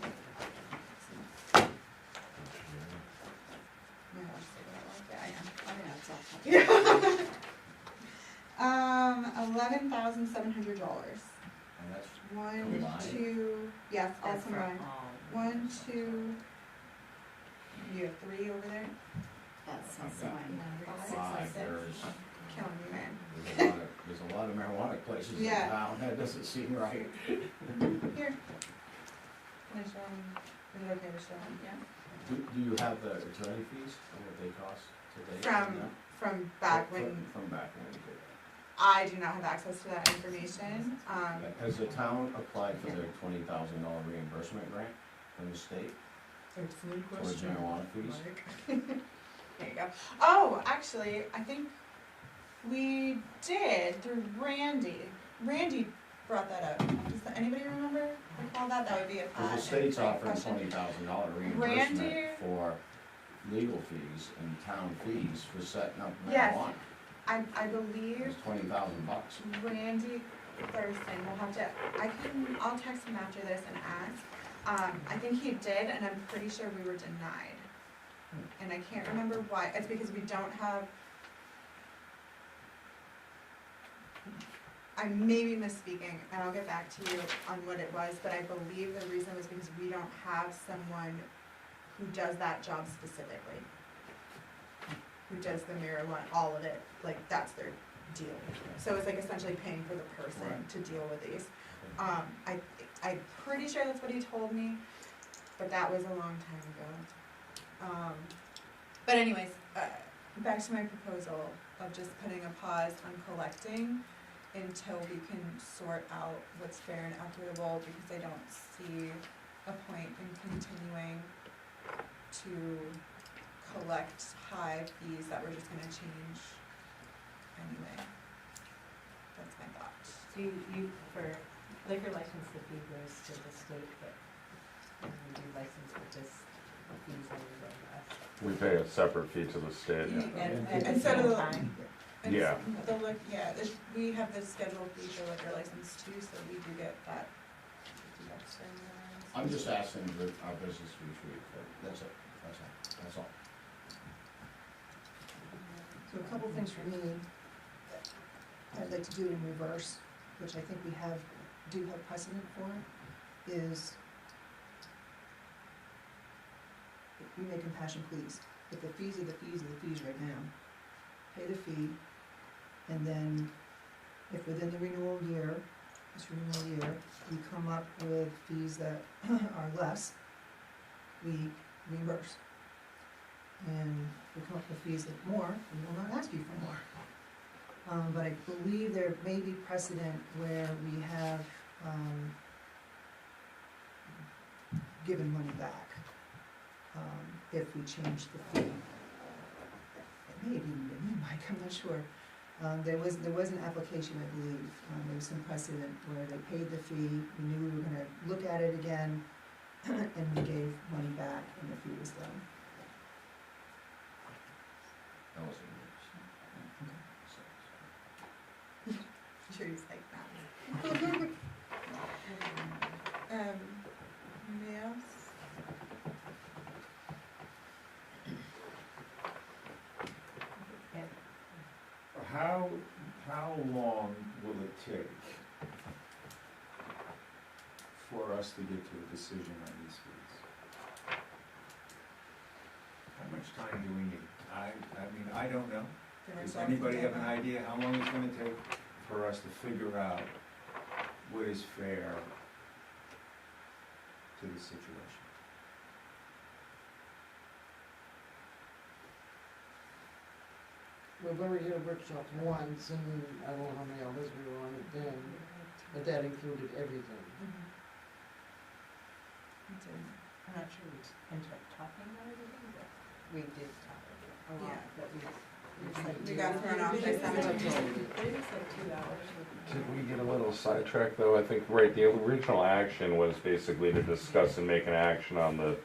Yeah, $11,700. And that's One, combined? two, yes, all That's for combined. all. 1, 2, you have 3 over there? That's Okay. fine. There's Count me, man. there's a lot of marijuana places in Yeah. town. That doesn't seem right. Here. Can I show them? Is it okay to show them? Yeah. Do you have the attorney fees and what they cost today? From back when, From back when. I do not have access to that information. Has the town applied for their $20,000 reimbursement grant from the state towards marijuana fees? There you go. Oh, actually, I think we did through Randy. Randy brought that up. Does anybody recall that? That would be a Because the state's offering question. $20,000 Randy? reimbursement for legal fees and town fees for setting up Yes. marijuana. I believe It's $20,000. Randy Thurston will have to, I'll text him after this and ask. I think he did, and I'm pretty sure we were denied. And I can't remember why. It's because we don't have, I may be misspeaking, and I'll get back to you on what it was, but I believe the reason was because we don't have someone who does that job specifically. Who does the marijuana, all of it, like, that's their deal. So it's like essentially paying for the person Right. to deal with these. I'm pretty sure that's what he told me, but that was a long time ago. But anyways, back to my proposal of just putting a pause on collecting until we can sort out what's fair and equitable, because I don't see a point in continuing to collect high fees that we're just gonna change anyway. That's my thought. So you, for liquor license, the fee goes to the state, but when you do license with this, the fees are going to us. We pay a separate fee to the state. And so do Yeah. we have the scheduled fee for liquor license too, so we do get that. extra. I'm just asking that our business retreat, that's it, that's all. So a couple things for me that I'd like to do in reverse, which I think we do have precedent for, is we make compassion pleas. But the fees are the fees right now. Pay the fee, and then if within the renewal year, we come up with fees that are less, we reimburse. And if we come up with fees that are more, we will not ask you for more. But I believe there may be precedent where we have, given money back, if we change the fee. It may have even been Mike, I'm not sure. There was an application, I believe, there was some precedent where they paid the fee, we knew we were gonna look at it again, and we gave money back, and the fee was done. That was Sure he's like that. Anybody else? How long will it take for us to get to a decision on these fees? How much time do we need? I mean, I don't know. Does anybody have an idea how long it's gonna take for us to figure out what is fair to the situation? We've already had a workshop once, and I don't know how many hours we were on it then, but that included everything. I'm not sure we ended up talking about it, but we did talk about it. a lot Yeah. that We got thrown off by something. Maybe it's like 2 hours. Did we get a little sidetracked though? I think, right, the original action was basically to discuss and make an action on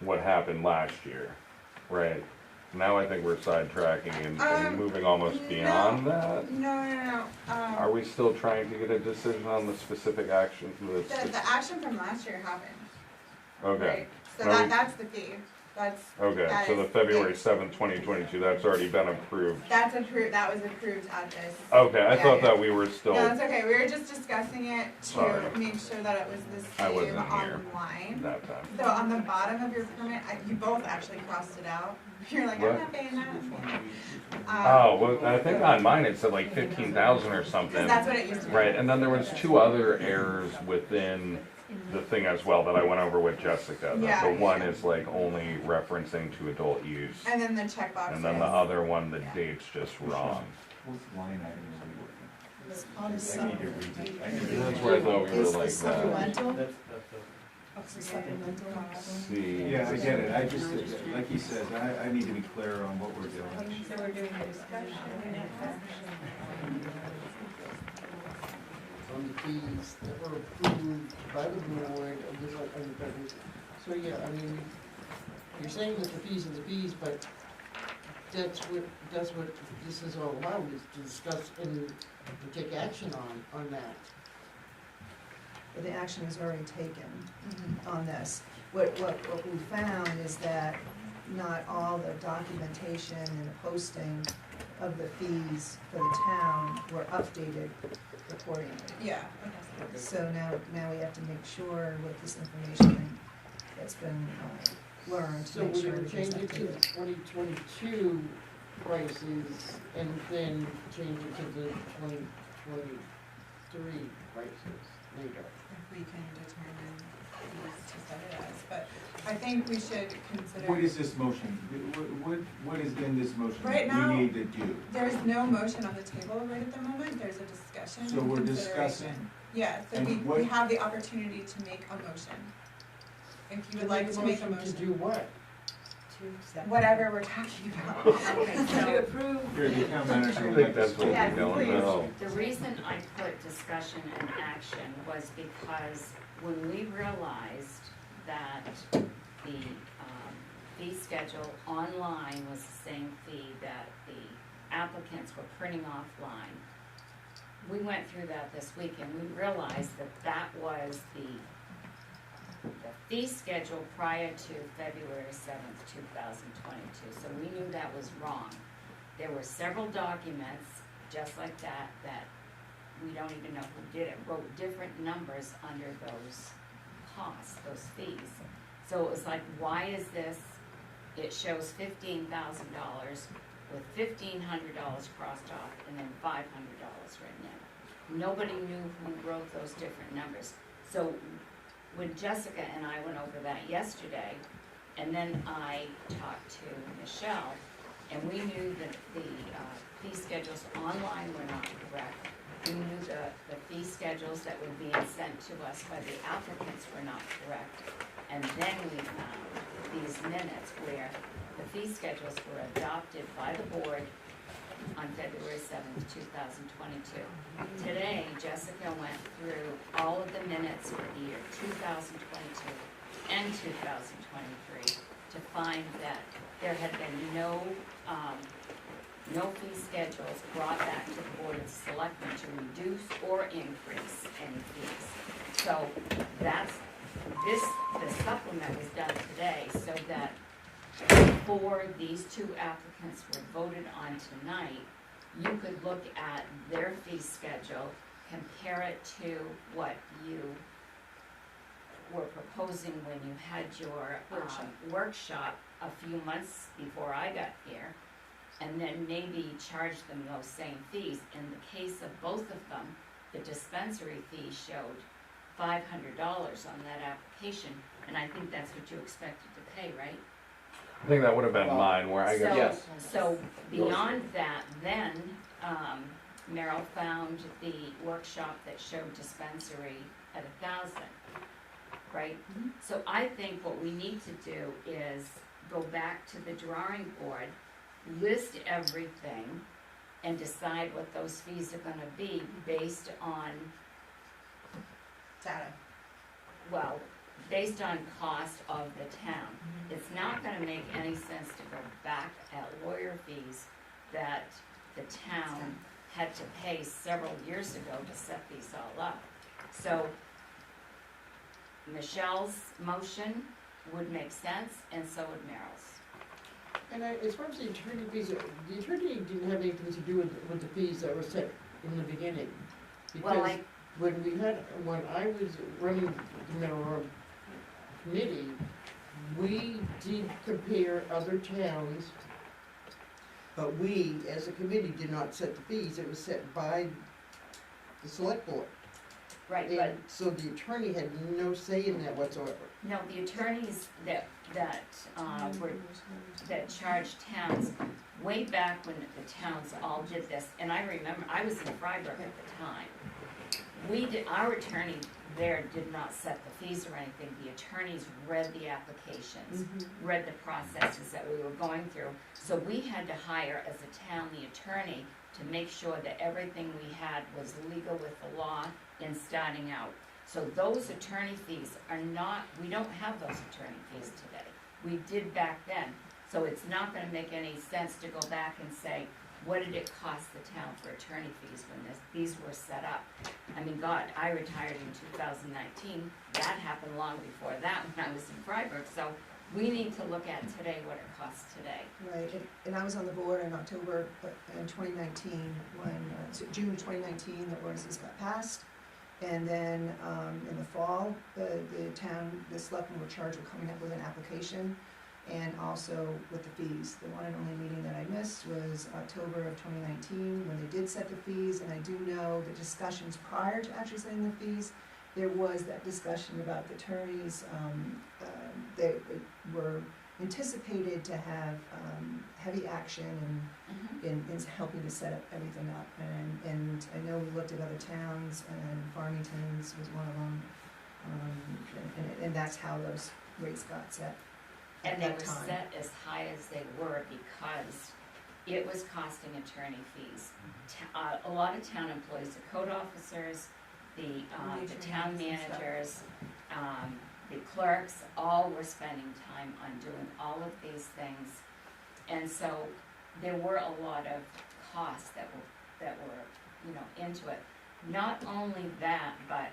what happened last year, right? Now I think we're sidetracking and moving almost beyond that. No. Are we still trying to get a decision on the specific action? The action from last year happened, Okay. right? So Now that's the fee. Okay, that so the is- February 7th, 2022, that's already been approved. That's approved, that was approved at this. Okay, I Yeah, thought yeah. that we were still. No, it's okay, we were just discussing it Sorry. to make sure that it was the I same wasn't here online. that time. So on the bottom of your permit, you both actually crossed it out. You're like, I'm What? not paying that. Oh, well, I think on mine it said like 15,000 or something. Because that's what it used to be. Right, and then there was 2 other errors within the thing as well that I went over with Jessica. Yeah, The one yeah. is like only referencing to adult use. And then the checkbox. And then the other one, the date's just wrong. What line item are we working? It's on the I sub- need to read it. I need to That's read where I it. thought we were It's the like that. supplemental. That's It's the supplemental. See. Yeah, I get it, I just, like he says, I need to be clear on what we're doing. So we're doing a discussion and action. On the fees that were approved by the board of the selectmen. So yeah, I mean, you're saying that the fees are the fees, but that's what this is all about, is to discuss and to take action on that. But the action is already taken on this. What we found is that not all the documentation and the posting of the fees for the town were updated accordingly. Yeah. So now we have to make sure with this information that's been learned, to So make we're sure gonna change everything's it to the updated. 2022 prices and then change it to the 2023 prices later. If we can determine who's to set it as, but I think we should consider. What is this motion? What is in this motion Right that now, we need to do? There's no motion on the table right at the moment, there's a discussion. So and we're consideration. discussing. Yeah, so And we what- have the opportunity to make a motion. If you would like to make a motion. To do what? To accept. Whatever we're talking about. Okay, To so approve. You're the town manager. I think that's what we Yes, don't please. know. the reason I put discussion and action was because when we realized that the fee schedule online was the same fee that the applicants were printing offline, we went through that this week and we realized that that was the fee schedule prior to February 7th, 2022. So we knew that was wrong. There were several documents just like that that we don't even know who did it, wrote different numbers under those costs, those fees. So it was like, why is this, it shows $15,000 with $1,500 crossed off and then $500 written in. Nobody knew who wrote those different numbers. So when Jessica and I went over that yesterday, and then I talked to Michelle, and we knew that the fee schedules online were not correct. We knew the fee schedules that were being sent to us by the applicants were not correct. And then we found these minutes where the fee schedules were adopted by the board on February 7th, 2022. Today, Jessica went through all of the minutes for the year 2022 and 2023 to find that there had been no fee schedules brought back to the Board of Selectmen to reduce or increase any fees. So the supplement was done today so that before these 2 applicants were voted on tonight, you could look at their fee schedule, compare it to what you were proposing when you had your workshop a few months before I got here, and then maybe charge them those same fees. In the case of both of them, the dispensary fee showed $500 on that application, and I think that's what you expected to pay, right? I think that would have been mine where I got. So, so beyond that, then, Merrill found the workshop that showed dispensary at 1,000, right? So I think what we need to do is go back to the drawing board list everything and decide what those fees are gonna be based on, Data. well, based on cost of the town. It's not gonna make any sense to go back at lawyer fees that the town had to pay several years ago to set these all up. So Michelle's motion would make sense, and so would Merrill's. And as far as the attorney fees, the attorney didn't have anything to do with the fees that were set in the beginning. Well, Because when I was running the Mineral Committee, we did compare other towns, but we, as a committee, did not set the fees. It was set by the select board. Right, And but so the attorney had no say in that whatsoever. no, the attorneys that charged towns, way back when the towns all did this, and I remember, I was in Freiburg at the time. Our attorney there did not set the fees or anything. The attorneys read the applications, read the processes that we were going through. So we had to hire, as a town, the attorney to make sure that everything we had was legal with the law in starting out. So those attorney fees are not, we don't have those attorney fees today. We did back then. So it's not gonna make any sense to go back and say, what did it cost the town for attorney fees when these were set up? I mean, God, I retired in 2019. That happened long before that when I was in Freiburg. So we need to look at today what it costs today. Right, and I was on the board in October, in 2019, when, so June of 2019, the ordinances got passed. And then, in the fall, the selectmen were charged with coming up with an application and also with the fees. The one and only meeting that I missed was October of 2019, when they did set the fees, and I do know the discussions prior to actually setting the fees, there was that discussion about the attorneys, they were anticipated to have heavy action in helping to set up everything up. And I know we looked at other towns, and Farmington's was one of them, and that's how those rates got set at And they that were time. set as high as they were because it was costing attorney fees. A lot of town employees, the code officers, the town managers, the clerks, all were spending time on doing all of these things. And so there were a lot of costs that were into it. Not only that, but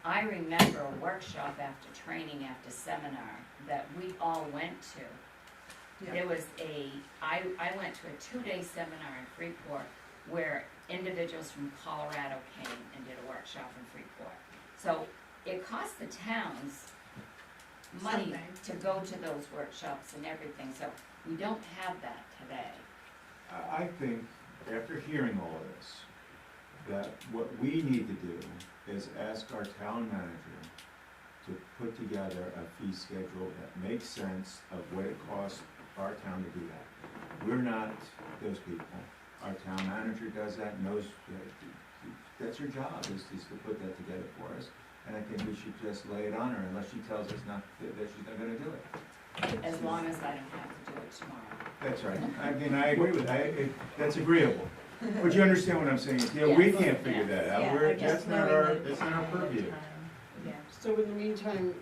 I remember a workshop after training, after seminar, that we all went to. Yeah. There was I went to a 2-day seminar in Freeport where individuals from Colorado came and did a workshop in Freeport. So it cost the towns money to go to those workshops and everything, so we don't have that today. I think, after hearing all of this, that what we need to do is ask our town manager to put together a fee schedule that makes sense of what it costs our town to do that. We're not those people. Our town manager does that, knows, that's her job, is to put that together for us. And I think we should just lay it on her unless she tells us that she's not gonna do it. As long as I don't have to do it tomorrow. That's right. I mean, I agree with that. That's agreeable. But you understand what I'm saying? Yeah, we can't figure that out. That's not our purview. So in the meantime,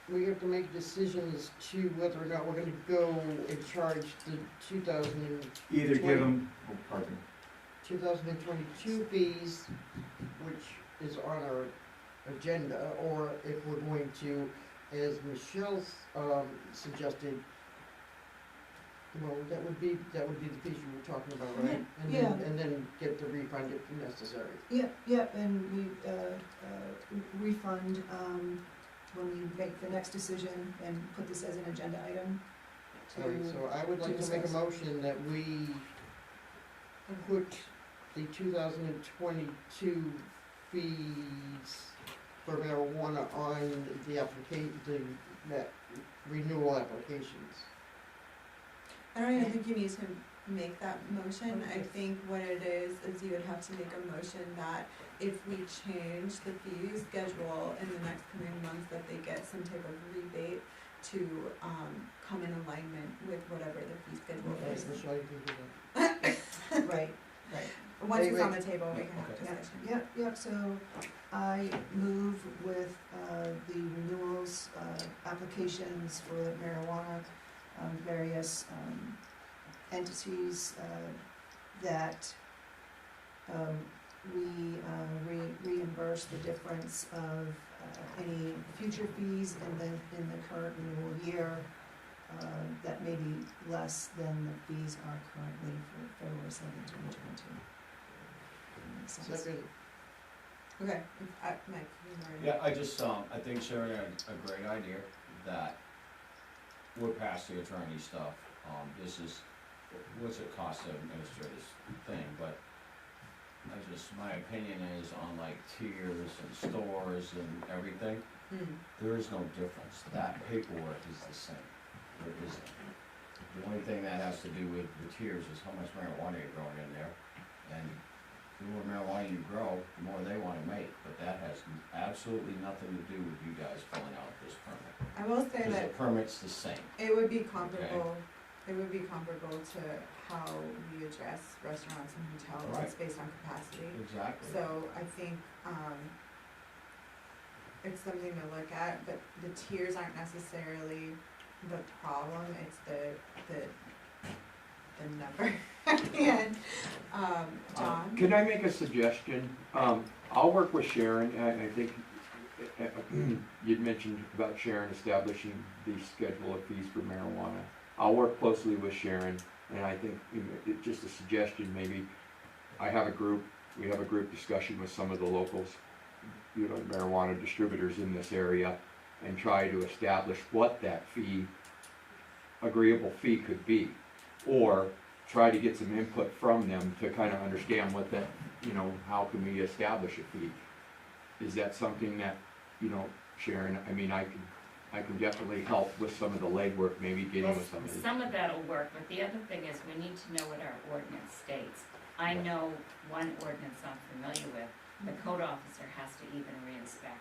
we have to make a decision as to whether or not we're gonna go and charge the either give them, 2022 fees, which is on our agenda, or if we're going to, as Michelle's suggested, well, that would be the fees you were talking about, right? Yeah. And then get the refund if necessary. Yep, and we refund when we make the next decision and put this as an agenda item to Alright, so I would like to make a discuss. motion that we put the 2022 fees for marijuana on the renewal applications. I don't even think you need to make that motion. I think what it is you would have to make a motion that if we change the fee schedule in the next coming months, that they get some type of rebate. to, come in alignment with whatever the fee schedule Okay, is. that's why you can do that. Right, right. Once it's on the Wait. table, we can have Yep, discussion. yep, so I move with, the renewals, applications for the marijuana, various, entities, that, we, reimburse the difference of, any future fees in the current renewal year, that may be less than the fees are currently for February 7th, 2022. Makes sense. Second, Okay, Mike, you were. Yeah, I just, I think Sharon had a great idea that we're past the attorney stuff. This is, what's it cost to administer this thing, but my opinion is on like tiers and stores and everything, there is no difference. That paperwork is the same. There isn't. The only thing that has to do with the tiers is how much marijuana you're growing in there. And the more marijuana you grow, the more they wanna make, but that has absolutely nothing to do with you guys filling out this permit. I will say Cause that the permit's the same. it would be comparable, it would be comparable to how we address restaurants and hotels, it's based on capacity. Exactly. So I think, it's something to look at, but the tiers aren't necessarily the problem, it's the number at the end. John? Can I make a suggestion? I'll work with Sharon, and I think you'd mentioned about Sharon establishing the schedule of fees for marijuana. I'll work closely with Sharon, and I think, just a suggestion, maybe we have a group discussion with some of the locals, marijuana distributors in this area, and try to establish what that agreeable fee could be. Or try to get some input from them to kind of understand what that, how can we establish a fee? Is that something that, Sharon, I can definitely help with some of the legwork, maybe getting with some of the. Some of that'll work, but the other thing is we need to know what our ordinance states. I know one ordinance I'm familiar with, the code officer has to even re-inspect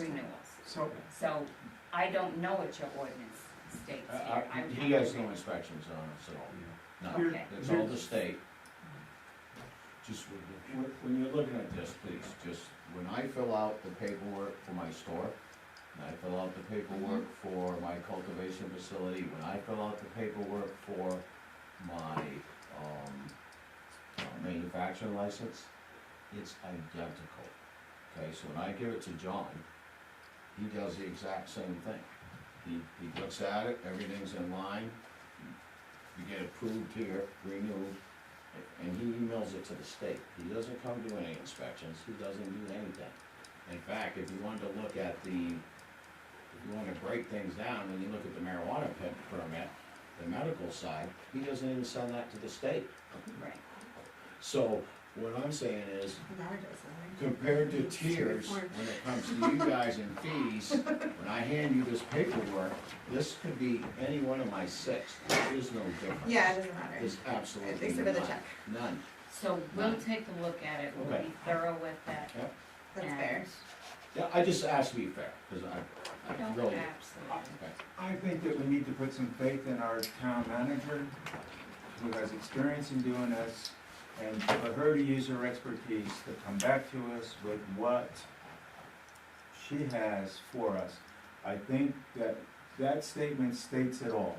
renewals. So I don't know what your ordinance states here. He has no inspections on it, so, no, Okay. it's all the state. Just, when you're looking at this, please, just, when I fill out the paperwork for my store, when I fill out the paperwork for my cultivation facility, when I fill out the paperwork for my, manufacturing license, it's identical. Okay, so when I give it to John, he does the exact same thing. He looks at it, everything's in line, you get approved here, renewed, and he emails it to the state. He doesn't come do any inspections, he doesn't do anything. In fact, if you wanted to look at if you want to break things down, when you look at the marijuana permit, the medical side, he doesn't even send that to the state. Right. So, what I'm saying is, Now it does something. compared to tiers, when it comes to you guys and fees, when I hand you this paperwork, this could be any one of my six. There is no difference. Yeah, it doesn't matter. There's absolutely Except for the none. check. None. So we'll take a look at it, we'll Okay. be thorough with that. Yep. That's and- fair. Yeah, I just asked to be fair, because I No, really. absolutely. Okay. I think that we need to put some faith in our town manager, who has experience in doing this, and for her to use her expertise to come back to us with what she has for us. I think that that statement states it all,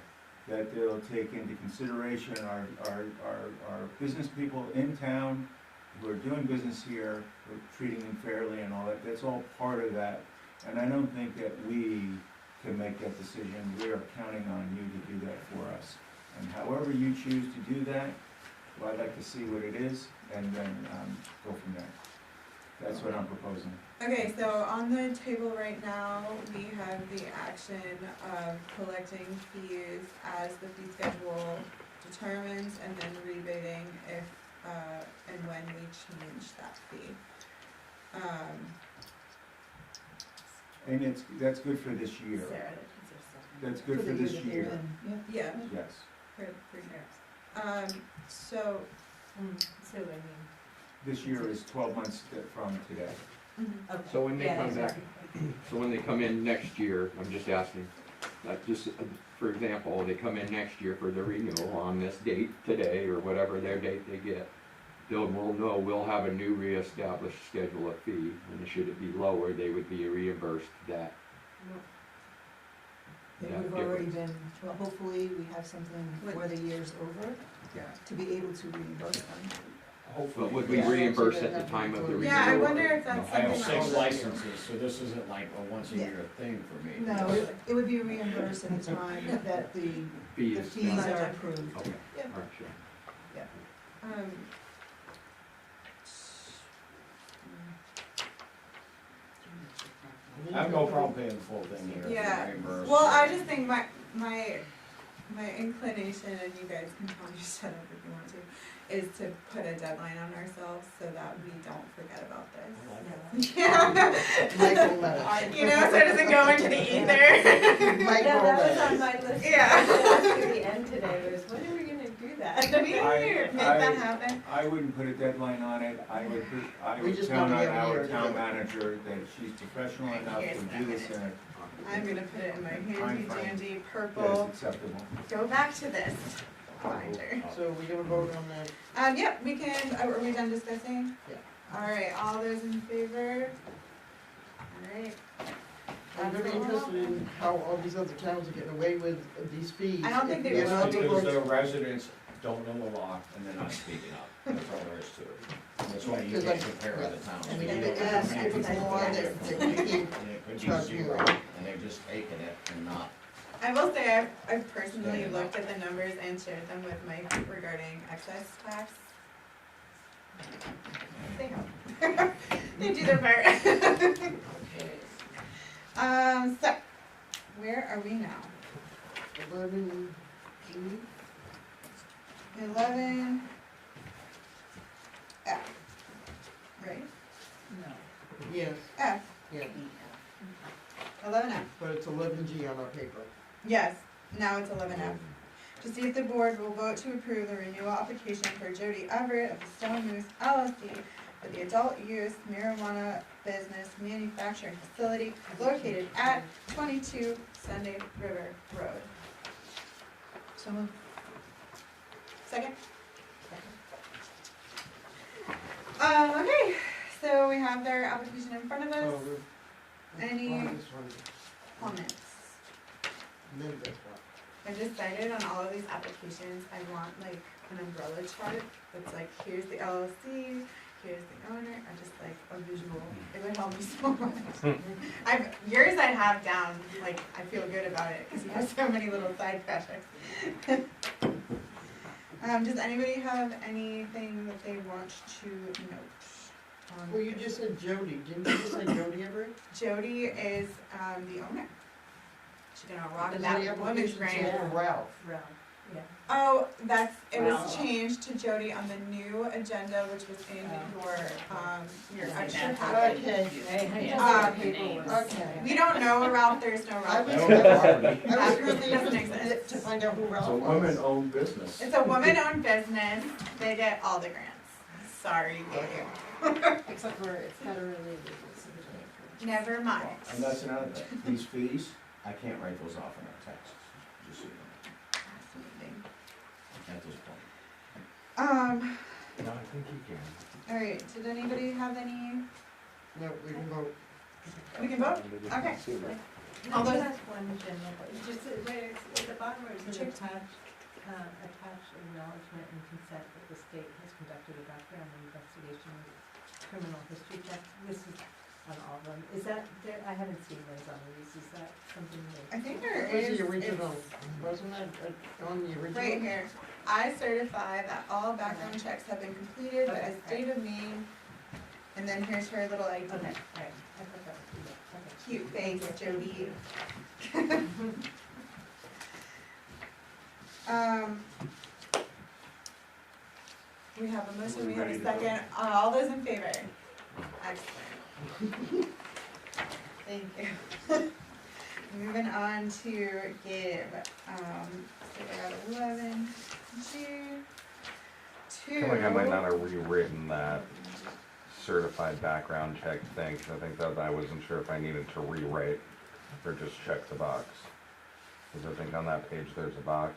that they'll take into consideration our business people in town who are doing business here, who are treating them fairly and all that. That's all part of that. And I don't think that we can make that decision. We are counting on you to do that for us. And however you choose to do that, well, I'd like to see what it is and then go from there. That's what I'm proposing. Okay, so on the table right now, we have the action of collecting fees as the fee schedule determines and then rebating if, and when we change that fee. And that's good for this year. Sarah, That's good for this year. yeah, Yes. for years. So I mean. This year is 12 months from today. Okay. So when they come back, so when they come in next year, I'm just asking, just, for example, they come in next year for the renewal on this date today, or whatever their date they get. We'll know, we'll have a new reestablished schedule of fee, and should it be lower, they would be reimbursed that. It that would have already difference. been, well, hopefully we have something before the year's over to be able to reimburse them. But would we reimburse at the time of the renewal? Yeah, I wonder if that's I have something 6 that- licenses, so this isn't like a once a year thing for me. No, it would be reimbursed at the time that the Fees. fees are approved. Okay, Yeah. all right, sure. I have no problem paying the full thing here. Yeah, Reimbursed. well, I just think my inclination, and you guys can tell me to shut up if you want to, is to put a deadline on ourselves so that we don't forget about this. Yeah. Michael Levis. You know, so it doesn't go into the ether. Michael That was Levis. on my list. Yeah. To the end today was, when are we gonna do that? Make that happen. I wouldn't put a deadline on it, I We would just count want on to have a our year to town do it. manager that she's professional enough Here's to what do I'm this in a, I'm gonna put it in my handy Timeframe. dandy that purple, is acceptable. go back to this binder. So we gonna vote on that? Yep, we can, are we done discussing? Yeah. Alright, all those in favor? Alright. I'm very interested in how all these other towns are getting away with these fees. I don't think they If will. we're not Because the the residents don't know the law and they're not speaking up. That's all there is to it. And that's why you Because can't like- compare other towns. I mean, You if don't it's, have if it's to more, compare they're different taking, And it could be charge 0, more. and they're just taking it and not. I will say, I've personally looked at the numbers and shared them with Mike regarding excess tax. They help. They do their part. So, where are we now? 11 G. 11 F, right? No. Yes, F, yeah, 11 F. but it's 11G on our paper. Yes, now it's 11F. To see if the board will vote to approve the renewal application for Jody Everett of the Stone Moose LLC for the adult use marijuana business manufacturing facility located at 22 Sunday River Road. So moved. Second? Okay, so we have their application in front of us. Oh, Any on this one, comments? amend this one. I've decided on all of these applications, I want like an umbrella chart that's like, here's the LLC, here's the owner, I just like a visual, it would help me so much. Yours I have down, like, I feel good about it, because you have so many little side projects. Does anybody have anything that they want to note? Well, you just said Jody, didn't you just say Jody Everett? Jody is, the owner. She's gonna rock Because that the woman's application said brand. for Ralph. Ralph, yeah. Oh, it was Wow. changed to Jody on the new agenda, which was in your Yeah. extra packet. Okay, okay. We don't know a Ralph, there's no I Ralph. was, They don't have property. I was That really doesn't interested exist. to find out who It's Ralph a was. woman-owned business. It's a woman-owned business, they get all the grants. Sorry, Except for it's federally legal, so we don't have to. never mind. And that's another thing, these fees, I can't write those off in our taxes, just so you know, Fascinating. at this point. No, I think you can. Alright, did anybody have any, No, we can vote. we can vote? Okay. All those. That's one general, just where it's at the bottom where it says Sure. attached acknowledgement and consent that the state has conducted a background investigation, criminal history check. This is on all of them. Is that there? I haven't seen those on these. Is that something that? I think there That was is. the original, it's wasn't that on the original? Right here. I certify that all background checks have been completed by the state of Maine. And then here's her little ID. Okay, all right. I thought that was okay. Cute face, Jody. We have a motion, we have a second. All those in favor? Excellent. Thank you. Moving on to Gabe. So we got 11, 2, 2. I feel like I might not have rewritten that certified background check thing, 'cause I think that I wasn't sure if I needed to rewrite or just check the box. Cause I think on that page there's a box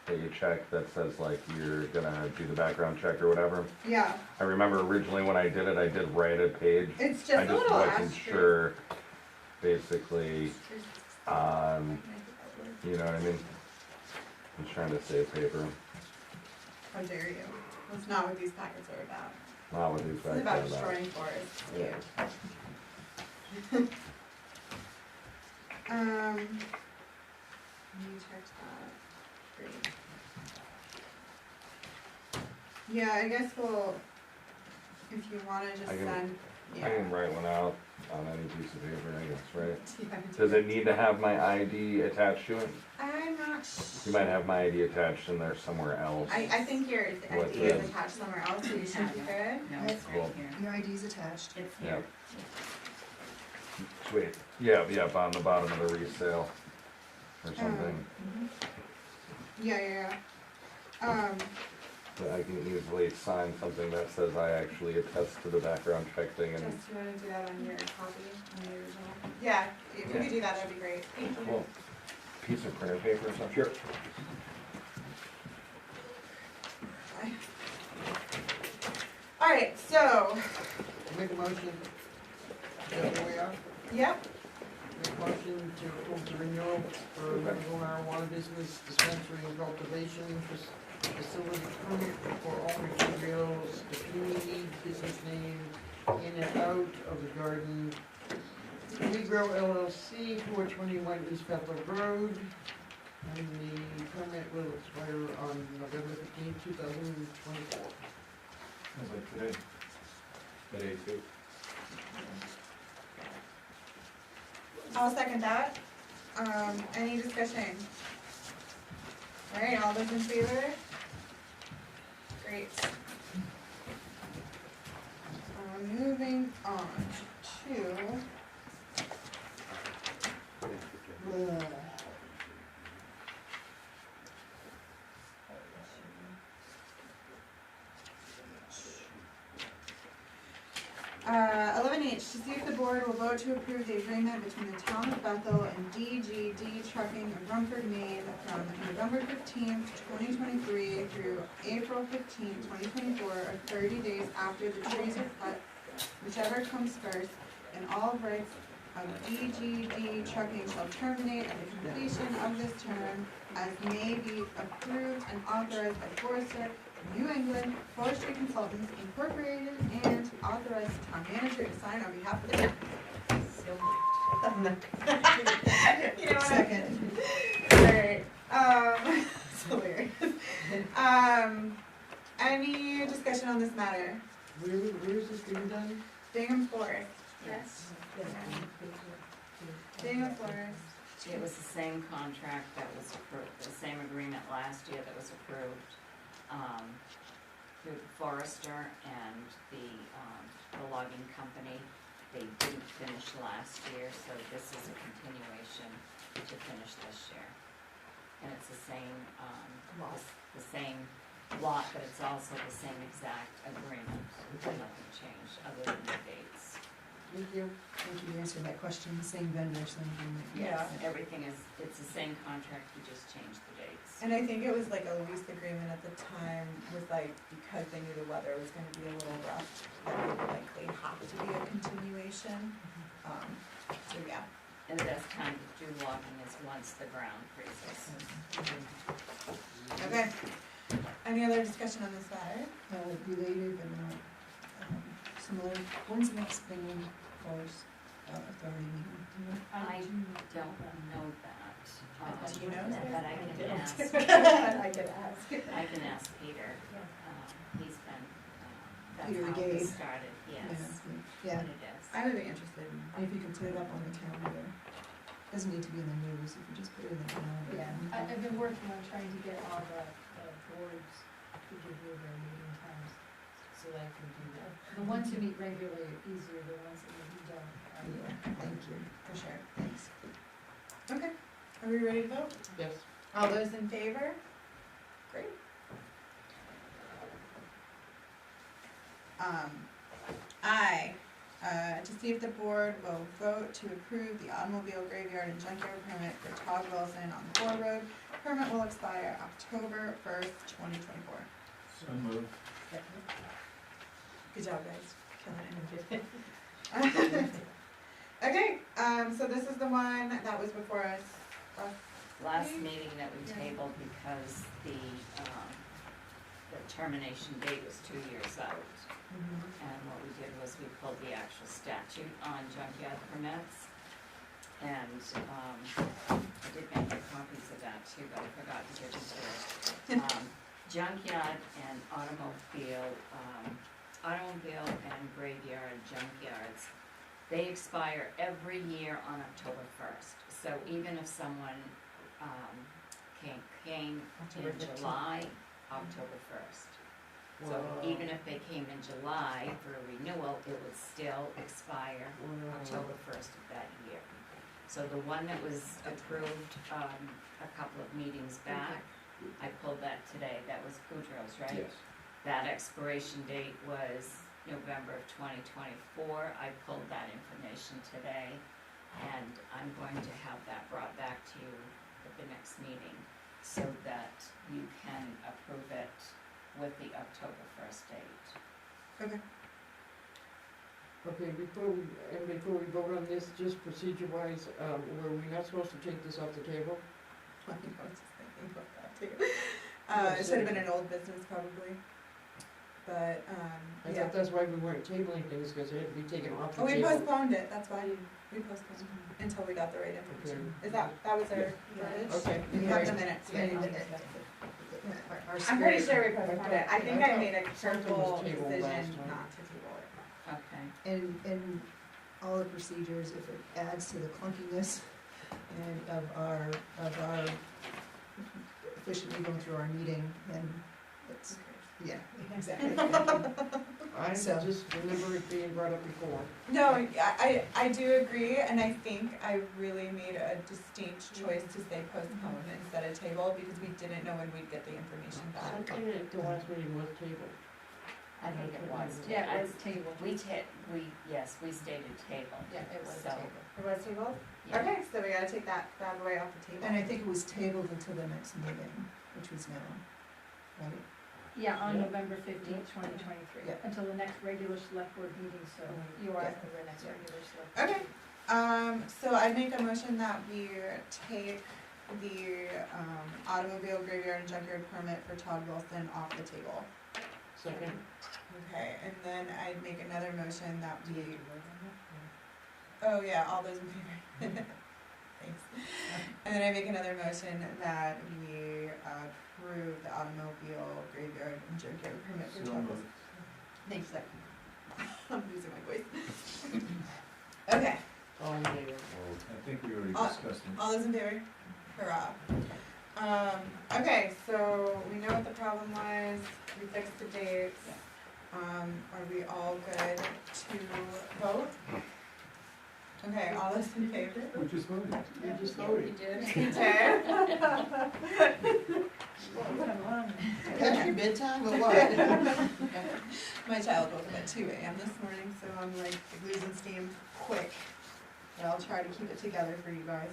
that you check that says like you're gonna do the background check or whatever. Yeah, I remember originally when I did it, I did write a page. it's I just a just little wasn't asterisk. sure, basically, you know what I mean? I'm trying to save paper, How dare you? That's not what these packets are about. not with these It's back about there. destroying forests. Yeah. You checked that. Great. Yeah, I guess we'll, if you wanna just I can- send, I yeah. can write one out on any piece of paper, I guess, right? Yeah. Does it need to have my ID attached to it? I'm not You might have my ID attached in there somewhere else. I think your What ID is the- attached somewhere else, so you should be good. No, it's right Cool. here. Your ID's attached. It's Yeah. here. Sweet. Yeah, on the bottom of the resale or something. Yeah. But I can easily sign something that says I actually attest to the background check thing and. Just, you wanna do that on your copy, on your original? Yeah, if you Yeah. could do that, that'd be great. Thank you. Cool. Piece of printer paper or something? Sure. Alright, so, Make a motion. Is that where we are? yep, Make a motion to approve the renewal for medical marijuana business dispensary and cultivation facility permit for all materials, the community business name, in and out of the garden. We Grow LLC, 421 East Bethel Road. And the permit will expire on November 15, 2024. Sounds like today. Today too. I'll second that. Any discussion? Alright, all those in favor? Great. Moving on to. H, to see if the board will vote to approve the agreement between the town of Bethel and DGD Trucking of Rumford, Maine from November 15th, 2023 through April 15th, 2024, or 30 days after the trees are cut, whichever comes first, and all rights of DGD Trucking shall terminate at the completion of this term as may be approved and authorized by Forester New England Forestry Consultants Incorporated and authorize the town manager to sign on behalf of the town. You know what? Second. Alright, it's hilarious. Any discussion on this matter? Where is this being done? Bingham Forest. Yes. Bingham Forest. It was the same contract that was approved, the same agreement last year that was approved, through Forester and the logging company. They didn't finish last year, so this is a continuation to finish this year. And it's the same, the same lot, but it's also the same exact agreement, nothing changed other than the dates. Thank you. Thank you, you answered that question, same vendor, same agreement. Yeah. Everything is, it's the same contract, we just changed the dates. And I think it was like a lease agreement at the time with like, because they knew the weather was gonna be a little rough, that it would likely have to be a continuation. So yeah. And the best time to do logging is once the ground freezes. Okay. Any other discussion on this matter? Related but not, similar, when's the next Bingham Forest Authority meeting? I don't know that. Do you know? But I can ask. I could ask. I can ask Peter. He's been, that's Peter how Gade. it started, yes. Yeah, What it is. I would be interested in. if you can put it up on the calendar, doesn't need to be in the news, if you just put it in the calendar. Yeah, I've been working on trying to get all the boards to give you their meeting times, so that I can do that. The ones who meet regularly are easier, the ones that you don't. Yeah, thank you. For sure, thanks. Okay, are we ready to vote? Yes. All those in favor? Great. I to see if the board will vote to approve the automobile graveyard and junkyard permit for Todd Wilson on the Ford Road. Permit will expire October 1st, 2024. So moved. Good job, guys. Killing it. Okay, so this is the one that was before us Last meeting that we tabled because the termination date was 2 years out. And what we did was we pulled the actual statute on junkyard permits. And I did make you copies of that too, but I forgot to give them to you. Junkyard and automobile and graveyard junkyards, they expire every year on October 1st. So even if someone came in July, October 1st. So even if they came in July for a renewal, it would still expire October 1st of that year. So the one that was approved a couple of meetings back, I pulled that today, that was Goudreau's, right? Yes. That expiration date was November of 2024. I pulled that information today, and I'm going to have that brought back to you at the next meeting so that you can approve it with the October 1st date. Okay. Okay, before we vote on this, just procedure-wise, were we not supposed to take this off the table? I was just thinking about that too. It should have been an old business probably, but, I yeah. thought that's why we weren't tabling things, because it had to be taken off the Oh, table. we postponed it, that's why, we postponed it until we got the right information. Is that was our verbiage? Okay. We have the minutes, right? Our I'm pretty spirit- sure we postponed it, I think I made a Something careful was tabled decision last time. not to table it. Okay. And all the procedures, if it adds to the clunkiness and of our efficiently going through our meeting, then it's, yeah, exactly. I So- just remember it being brought up before. No, I do agree, and I think I really made a distinct choice to say postpone instead of table, because we didn't know when we'd get the information back. Something at the last meeting was tabled. I think it was. Yeah, it was tabled. Yes, we stated table. Yeah, it was So, tabled. It was tabled? yeah. Okay, so we gotta take that bad boy off the table. And I think it was tabled until the next meeting, which was now, right? Yeah, on Yeah. November 15th, 2023, Yeah. until the next regular select board meeting, so you are Yeah. at the next regular select. board. Okay, so I make a motion that we take the automobile graveyard and junkyard permit for Todd Wilson off the table. Second. Okay, and then I'd make another motion that we, oh yeah, all those in favor. Thanks. And then I make another motion that we approve the automobile graveyard and junkyard permit for So Todd moved. Wilson. Thanks, Zach. I'm losing my voice. Okay, All in favor? I think we already Uh, discussed it. all those in favor? Hurrah. Okay, so we know what the problem was, we fixed the dates. Are we all good to vote? Okay, all those in favor? We just voted. We just Yeah, voted. we did. Okay. Come on. Past your bedtime or what? My child woke up at 2 a.m. this morning, so I'm like losing steam quick. But I'll try to keep it together for you guys.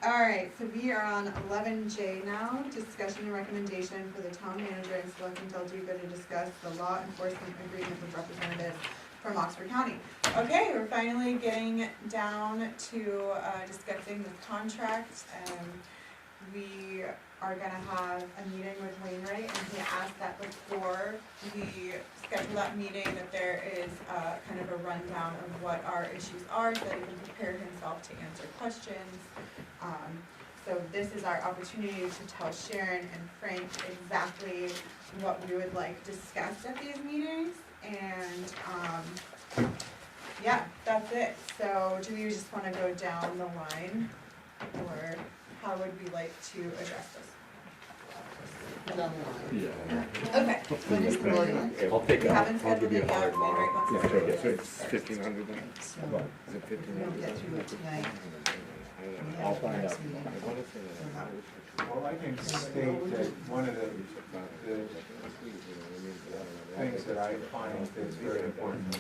Alright, so we are on 11J now, discussion and recommendation for the town manager and selectman Del Duca to discuss the law enforcement agreement with representatives from Oxford County. Okay, we're finally getting down to discussing the contract. We are gonna have a meeting with Wainwright, and he asked that before we schedule that meeting, that there is kind of a rundown of what our issues are, so that he can prepare himself to answer questions. So this is our opportunity to tell Sharon and Frank exactly what we would like discussed at these meetings, and yeah, that's it. So do you just wanna go down the line, or how would we like to address this? Yeah. Okay. What is the ordinance? I'll take We it, haven't I'll give scheduled you it a yet, hundred tomorrow. Wainwright wants to Yeah, schedule it's it first. 1,500 then. So, Is it if we don't 1,500? get through it tonight, we have I'll at the find next out. meeting. Well, I can state that one of the things that I find that's very important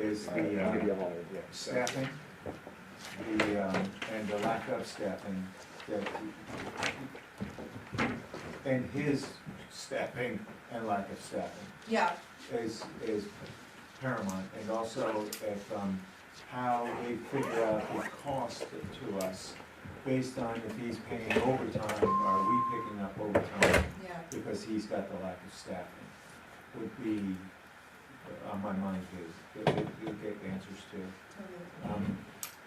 is the staffing, and the lack of staffing, and his staffing and lack of staffing Yeah, is paramount, and also if, how they figure out the cost to us based on if he's paying overtime, are we picking up overtime yeah. because he's got the lack of staffing, would be on my mind to get answers to.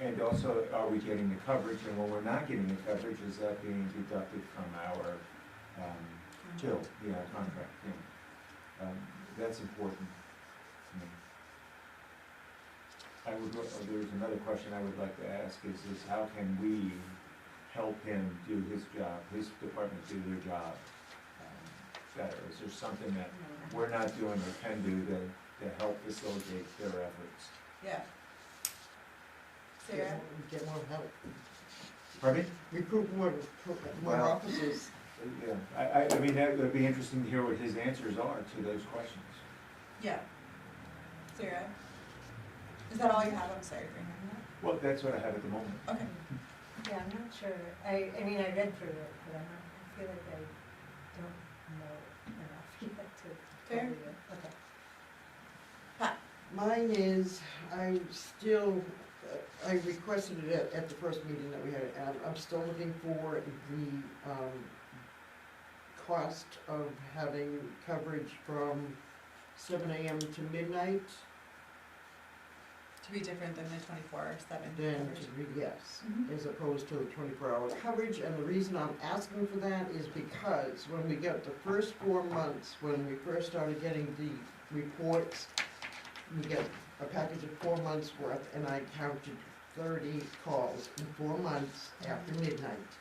And also, are we getting the coverage, and when we're not getting the coverage, is that being deducted from our contract, that's important to me. There's another question I would like to ask is how can we help him do his job, his department do their job better? Is there something that we're not doing or can do to help facilitate their efforts? Yeah. Sarah? Get more help. Pardon me? Recruit more Well, officers. Yeah, I mean, that would be interesting to hear what his answers are to those questions. Yeah. Sarah? Is that all you have? I'm sorry for hearing that. Well, that's what I have at the moment. Okay. Yeah, I'm not sure. I mean, I read through it, but I feel like I don't know enough yet to. Fair. Okay. Pat? Mine is, I requested it at the first meeting that we had, and I'm still looking for the, cost of having coverage from 7 AM to midnight. To be different than the 24/7 Then coverage. to read yes, Mhm. as opposed to the 24-hour coverage, and the reason I'm asking for that is because when we get the first 4 months, when we first started getting the reports, we get a package of 4 months worth, and I counted 30 calls in 4 months after midnight.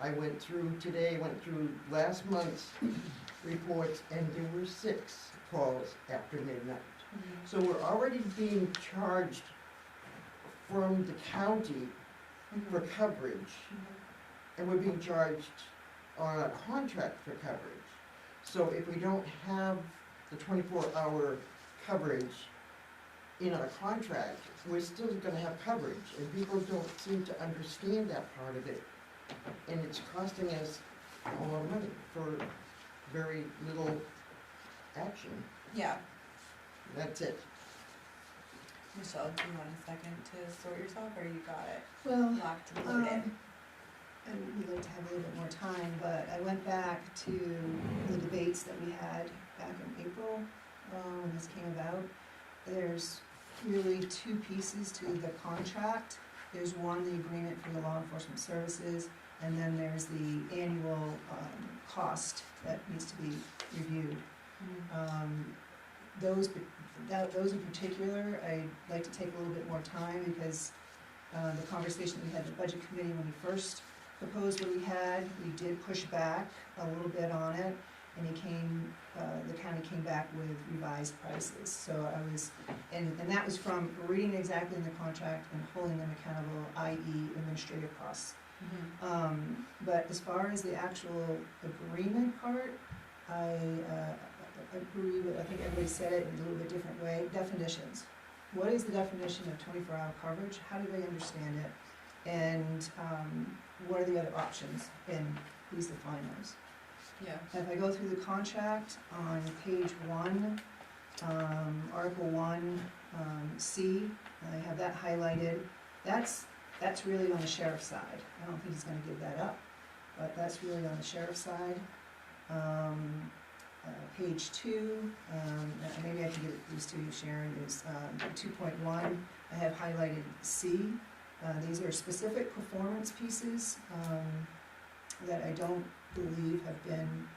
I went through last month's reports, and there were 6 calls after midnight. So we're already being charged from the county for coverage, and we're being charged on a contract for coverage. So if we don't have the 24-hour coverage in our contract, we're still gonna have coverage, and people don't seem to understand that part of it. And it's costing us a lot of money for very little action. Yeah. That's it. Michelle, do you want a second to sort yourself, or you got it Well, locked and loaded? I'd like to have a little bit more time, but I went back to the debates that we had back in April, when this came about. There's really 2 pieces to the contract. There's one, the agreement for the law enforcement services, and then there's the annual cost that needs to be reviewed. Those in particular, I'd like to take a little bit more time because the conversation we had at the budget committee when we first proposed what we had, we did push back a little bit on it, and the county came back with revised prices. So I was, and that was from reading exactly in the contract and holding them accountable, i.e. administrative costs. But as far as the actual agreement part, I agree with, I think everybody said it in a little bit different way, definitions. What is the definition of 24-hour coverage? How do they understand it? And what are the other options? And please define those. Yeah. If I go through the contract on page 1, Article 1, C, I have that highlighted. That's really on the sheriff's side. I don't think he's gonna give that up, but that's really on the sheriff's side. Page 2, maybe I can give these to you, Sharon, is 2.1. I have highlighted C. These are specific performance pieces that I don't believe have been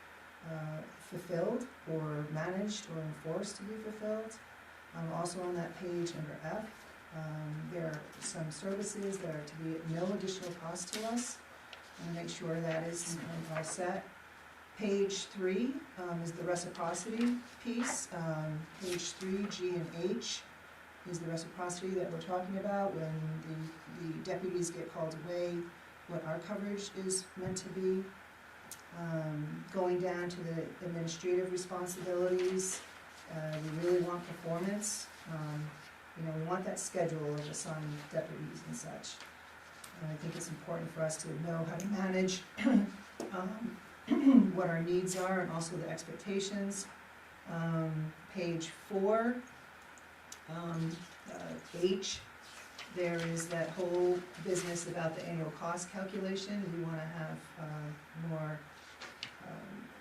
fulfilled or managed or enforced to be fulfilled. Also on that page under F, there are some services that are to be at no additional cost to us. I want to make sure that is all set. Page 3 is the reciprocity piece. Page 3, G and H, is the reciprocity that we're talking about when the deputies get called away what our coverage is meant to be. Going down to the administrative responsibilities, we really want performance. You know, we want that schedule of assigned deputies and such. And I think it's important for us to know how to manage what our needs are and also the expectations. Page 4, H, there is that whole business about the annual cost calculation. We want to have more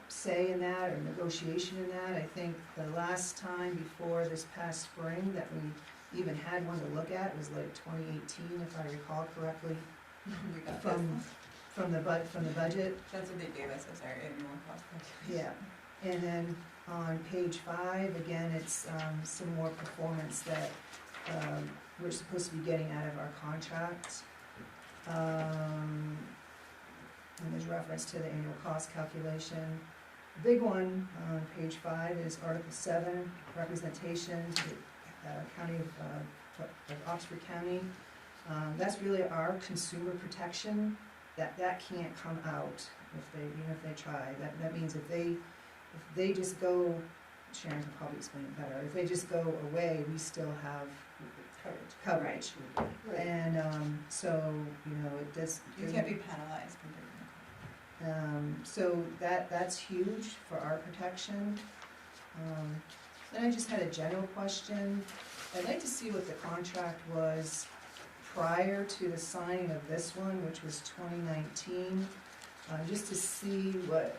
say in that or negotiation in that. I think the last time before this past spring that we even had one to look at was like 2018, if I recall correctly, We got from the budget. That's what they gave us as our annual cost calculation. Yeah, and then on page 5, again, it's some more performance that we're supposed to be getting out of our contract. And there's reference to the annual cost calculation. The big one on page 5 is Article 7, representation to the County of Oxford County. That's really our consumer protection. That can't come out even if they try. That means if they just go, Sharon can probably explain it better. If they just go away, we still have coverage. Right. And so, you know, it does. You can't be penalized for doing that. So that's huge for our protection. Then I just had a general question. I'd like to see what the contract was prior to the signing of this one, which was 2019, just to see what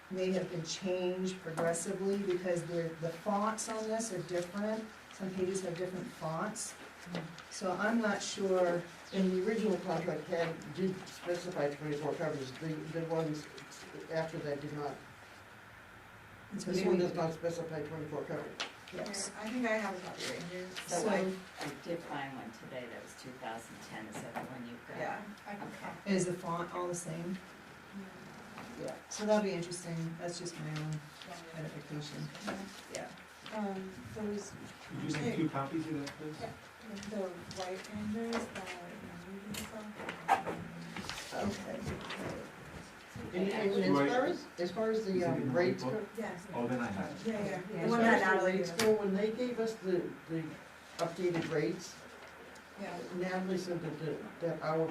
may have been changed progressively, because the fonts on this are different. Some pages have different fonts. So I'm not sure. And the original contract did specify 24 coverages, the ones after that did not. This one does not specify 24 coverage. Yes. I think I have a copy right here. So I did find one today that was 2010, is that the one you've got? Yeah, I can Okay. Is the font all the same? Yeah. So that'll be interesting. That's just my own edification. Yeah. Those. Would you make 2 copies of that, please? Yeah. The white Rangers, Okay. And as far as the rates go, yes. Oh, then I have it. Yeah. as The one far that as the Natalie rates gave go, us. when they gave us the updated rates, Yeah. Natalie said that our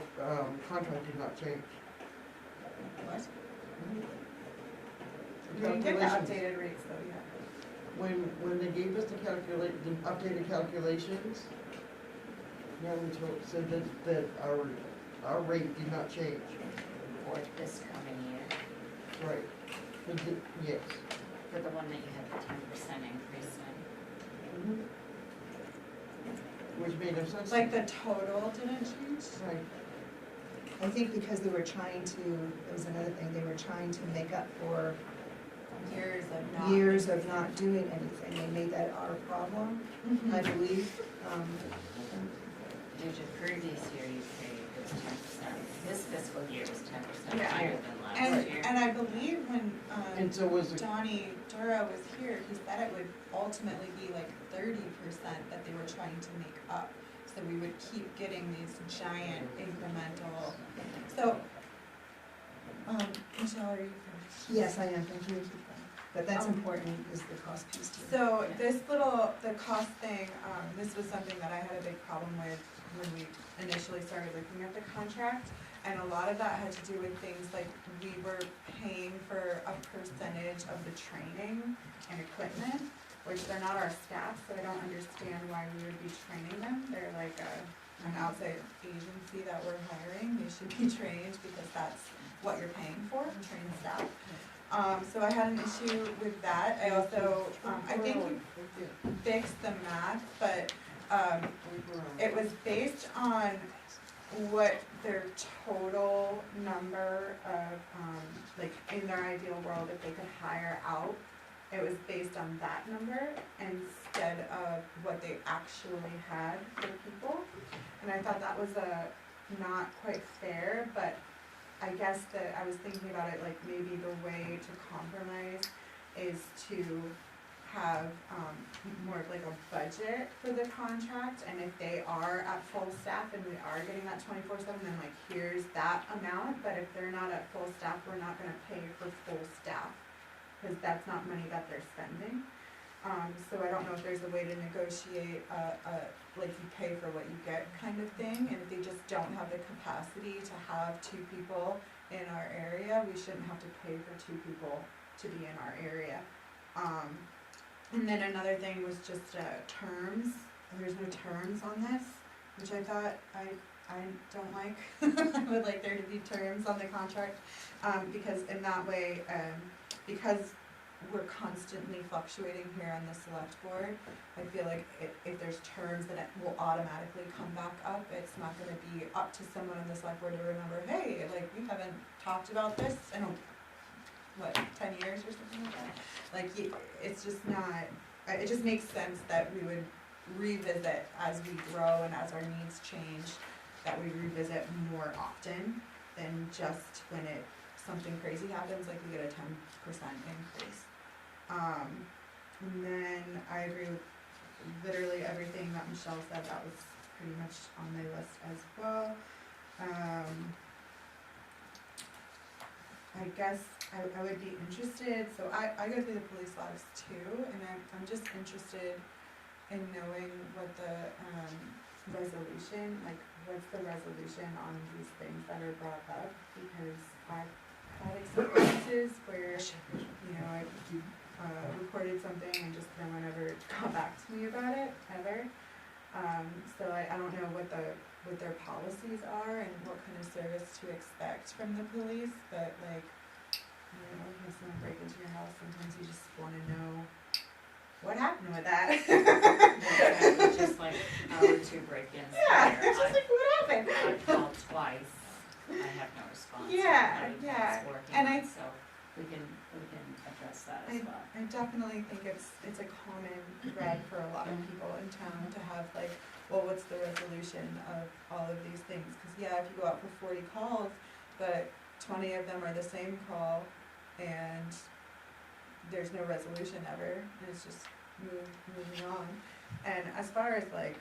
contract did not change. What? The We did the calculations. updated rates though, yeah. When they gave us the updated calculations, Natalie said that our rate did not change. For this coming year, Right. Yes. for the one that you had the 10% increase in. Which made no sense. Like the total didn't change? Right. I think because they were trying to, that was another thing, they were trying to make up for Years of not. doing anything. They made that our problem, Mhm. I believe. Did your previous year you paid was 10%, this fiscal year was 10% Yeah. higher than last year. And I believe when And so was it, Donnie Dura was here, he said it would ultimately be like 30% that they were trying to make up. So we would keep getting these giant incremental, so, Michelle, are you finished? Yes, I am, thank you. But that's important, is the cost piece too. So the cost thing, this was something that I had a big problem with when we initially started looking at the contract. And a lot of that had to do with things like we were paying for a percentage of the training and equipment, which they're not our staff, so I don't understand why we would be training them. They're like an outside agency that we're hiring. They should be trained because that's what you're paying for, train staff. So I had an issue with that. I also, I think we fixed the math, but it was based on what their total number of, like in their ideal world, if they could hire out, it was based on that number instead of what they actually had for people. And I thought that was not quite fair, but I guess that I was thinking about it like maybe the way to compromise is to have, more of like a budget for the contract, and if they are at full staff and we are getting that 24/7, then like, here's that amount, but if they're not at full staff, we're not gonna pay for full staff, cause that's not money that they're spending. So I don't know if there's a way to negotiate like you pay for what you get kind of thing, and if they just don't have the capacity to have 2 people in our area, we shouldn't have to pay for 2 people to be in our area. And then another thing was just terms. There's no terms on this, which I thought I don't like. I would like there to be terms on the contract, because in that way, because we're constantly fluctuating here on the select board, I feel like if there's terms, then it will automatically come back up. It's not gonna be up to someone on the select board to remember, hey, like, we haven't talked about this in, what, 10 years or something like that? Like, it's just not, it just makes sense that we would revisit as we grow and as our needs change, that we revisit more often than just when something crazy happens, like we get a 10% increase. And then I agree with literally everything that Michelle said. That was pretty much on my list as well. I guess I would be interested, so I go through the police logs too, and I'm just interested in knowing what the resolution, like what's the resolution on these things that are brought up, because I've had experiences where, you know, I reported something and just no one ever got back to me about it, ever. So I don't know what their policies are and what kind of service to expect from the police, but like, you know, when someone break into your house, sometimes you just wanna know what happened with that. Yeah, just like our 2 break-ins. Yeah, it's just like, what happened? I've called twice, I have no response. Yeah, None of yeah. it's working, And so we can address that as well. I definitely think it's a common thread for a lot of people in town to have like, well, what's the resolution of all of these things? Cause yeah, if you go out for 40 calls, but 20 of them are the same call and there's no resolution ever, and it's just moving on. And as far as like,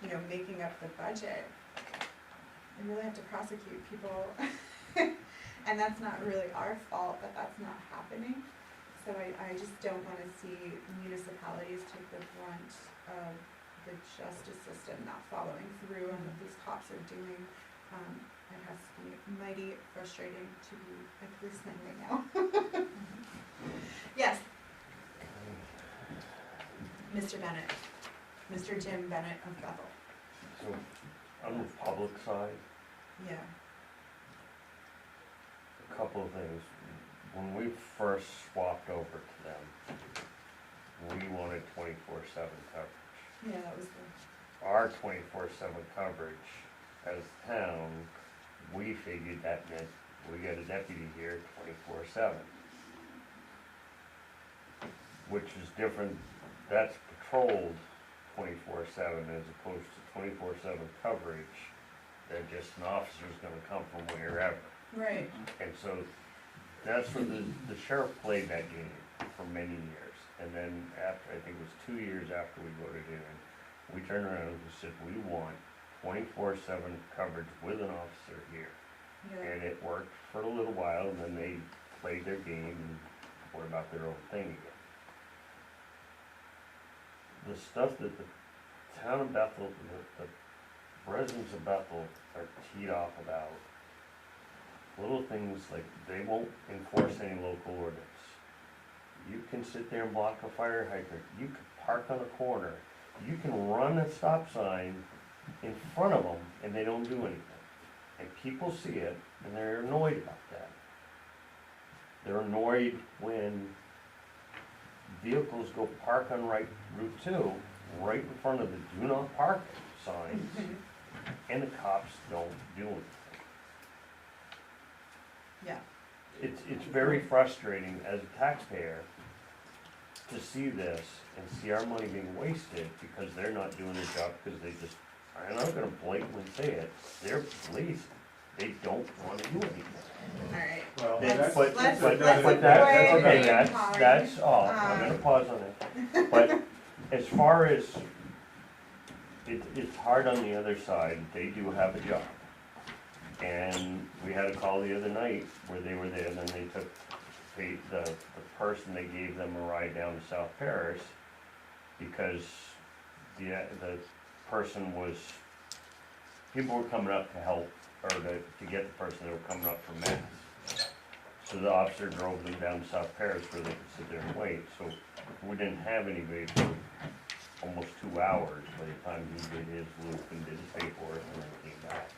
you know, making up the budget, you really have to prosecute people. And that's not really our fault that that's not happening. So I just don't want to see municipalities take the brunt of the justice system not following through on what these cops are doing. It has to be mighty frustrating to be a policeman right now. Yes. Mr. Bennett. Mr. Jim Bennett of Bethel. So, on the public side, Yeah. a couple of things. When we first swapped over to them, we wanted 24/7 coverage. Yeah, that was the. Our 24/7 coverage as a town, we figured that meant we got a deputy here 24/7. Which is different, that's patrolled 24/7 as opposed to 24/7 coverage, that just an officer's gonna come from wherever. Right. And so, that's where the sheriff played that game for many years. And then after, I think it was 2 years after we voted in, we turned around and we said, we want 24/7 coverage with an officer here. Yeah. And it worked for a little while, and then they played their game and went about their own thing again. The stuff that the town of Bethel, the residents of Bethel are teed off about, little things like they won't enforce any local ordinance. You can sit there and block a fire hydrant, you can park on a corner, you can run a stop sign in front of them and they don't do anything. And people see it and they're annoyed about that. They're annoyed when vehicles go park on Route 2, right in front of the do not park signs, and the cops don't do anything. Yeah. It's very frustrating as a taxpayer to see this and see our money being wasted because they're not doing their job, because they just, I'm not gonna blatantly say it, they're lazy. They don't wanna do anything. Alright. Well, Let's- But let's that, avoid okay, name calling. that's all, I'm gonna pause on it. But as far as, it's hard on the other side, they do have a job. And we had a call the other night where they were there, and then they took, the person, they gave them a ride down to South Paris because the person was, people were coming up to help, or to get the person that were coming up from Mass. So the officer drove them down to South Paris where they could sit there and wait, so we didn't have anybody for almost 2 hours by the time he did his loop and did his paperwork and then came back.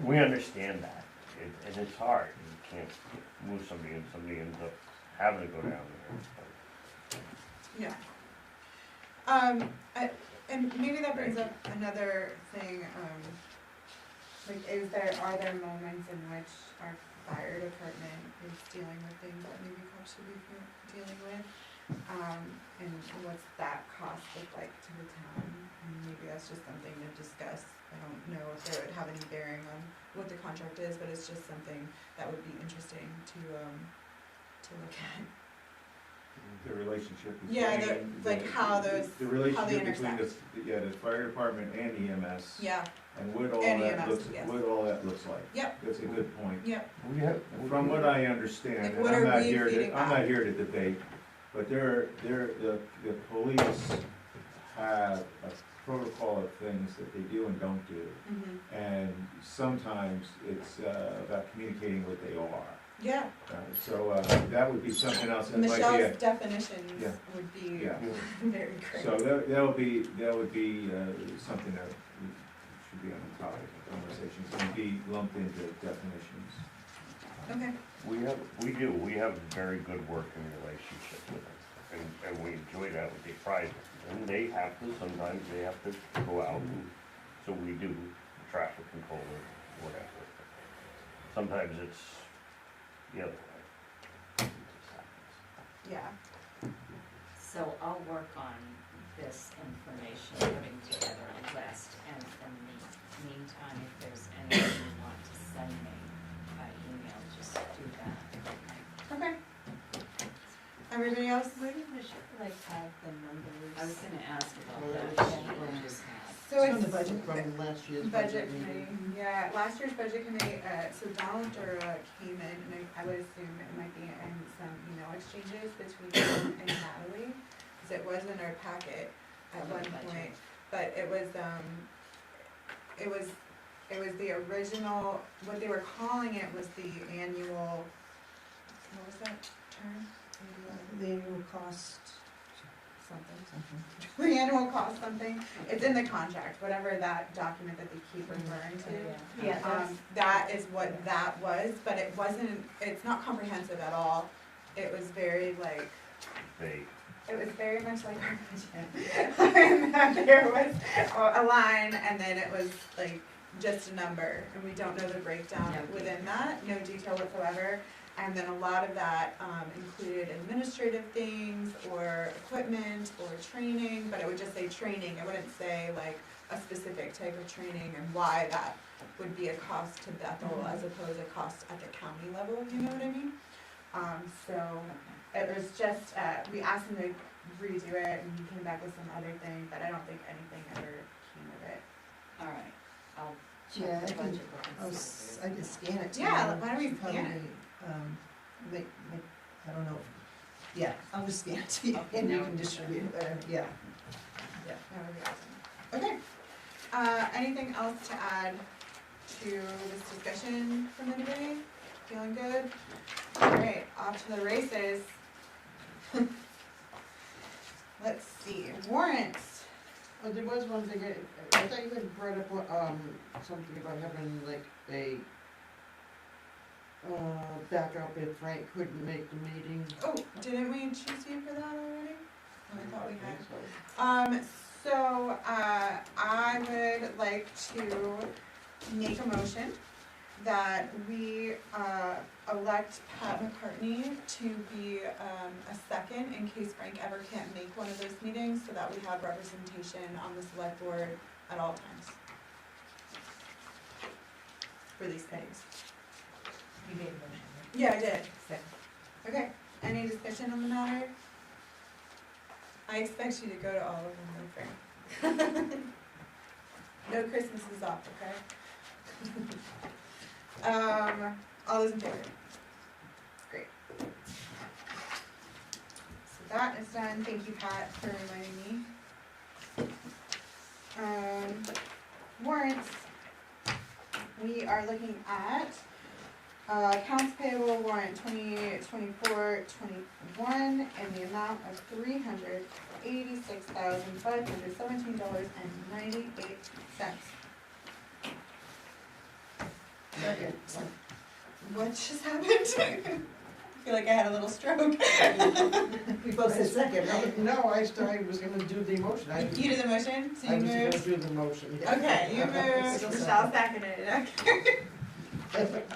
We understand that, and it's hard, you can't move somebody and somebody ends up having to go down there. Yeah. And maybe that brings up another thing, like, are there moments in which our fire department is dealing with things that maybe cops should be dealing with? And what's that cost look like to the town? And maybe that's just something to discuss. I don't know if it would have any bearing on what the contract is, but it's just something that would be interesting to look at. The relationship Yeah, between. like how those, The how they relationship between intersect. the fire department and EMS. Yeah, And what all And that EMS, looks, yes. what all that looks like. Yep. That's a good point. yep, And from what I understand, Like, and what I'm are not we here feeding to, I'm back? not here to debate, but the police have a protocol of things that they do and don't do. mhm, And sometimes it's about communicating what they are. yeah. So that would be something else that might be. Michelle's definitions Yeah. would be Yeah. very great. So that would be something that should be on the topic of conversations and be lumped into definitions. Okay, We have a very good working relationship with them, and we enjoy that, we take pride. And they have to, sometimes they have to go out, and so we do traffic control or whatever. Sometimes it's the other way. yeah. So I'll work on this information, putting together a list, and in the meantime, if there's anything you want to send me by email, just do that. Okay. Everybody else? Where did Michelle, like, have the numbers? I was gonna ask about Well, that, that was she from- just had. So From it's the budget. From last year's budget budget meeting. committee, yeah, last year's budget committee, so Donald Dura came in, and I would assume it might be in some email exchanges between him and Natalie, cause it was in our packet at one point, but it was the original, what they were calling it was the annual, what was that term? The annual cost, Something. The annual cost something, it's in the contract, whatever that document that they keep referring to. Yeah, That is what that was, but it wasn't, it's not comprehensive at all. It was very like, it was very much like our budget. And that there was a line and then it was like just a number, and we don't know the breakdown within that, no detail whatsoever. And then a lot of that included administrative things or equipment or training, but it would just say training, it wouldn't say like a specific type of training and why that would be a cost to Bethel as opposed to cost at the county level, you know what I mean? So it was just, we asked him to redo it and he came back with some other thing, but I don't think anything ever came of it. All right, I'll yeah, check the budget book I and see. can scan it to you. Yeah, why don't we Probably, scan it? Make, I don't know, yeah, I'll just scan it to you Okay, and you that can would be distribute it, whatever, yeah. Yeah, that would be awesome. Okay, anything else to add to this discussion from anybody? Feeling good? Alright, off to the races. Let's see, warrants. Oh, there was one thing, I thought you had brought up, something about having like a, backup if Frank couldn't make the meeting. Oh, didn't we choose you for that already? Oh, I thought we had. So, I would like to make a motion that we, elect Pat McCartney to be, a second in case Frank ever can't make one of those meetings, so that we have representation on the select board at all times. For these things. You made a motion. Yeah, I did. So, Okay, any discussion on the matter? I expect you to go to all of them, no Frank. No Christmases off, okay? All those in favor? Great. So that is done, thank you Pat for reminding me. Warrants. We are looking at accounts payable warrant 2024-21 in the amount of $386,517.98. Second. What just happened? I feel like I had a little stroke. We both said second, right? No, I was gonna do the motion. You did the motion, so I you was gonna moved. do the motion, yeah. Okay, you moved, Still Michelle seconded it, okay.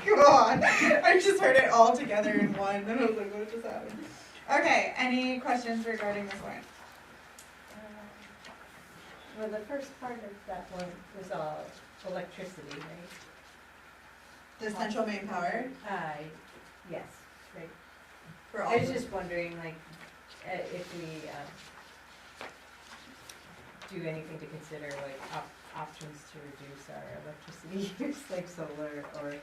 Come on, I just heard it all together in one, and I was like, what just happened? Okay, any questions regarding this warrant? Well, the first part of that one was all electricity, right? The central main power? Yes, right. For all I was the- just wondering, like, if we, do anything to consider, like, options to reduce our electricity use, like solar, or,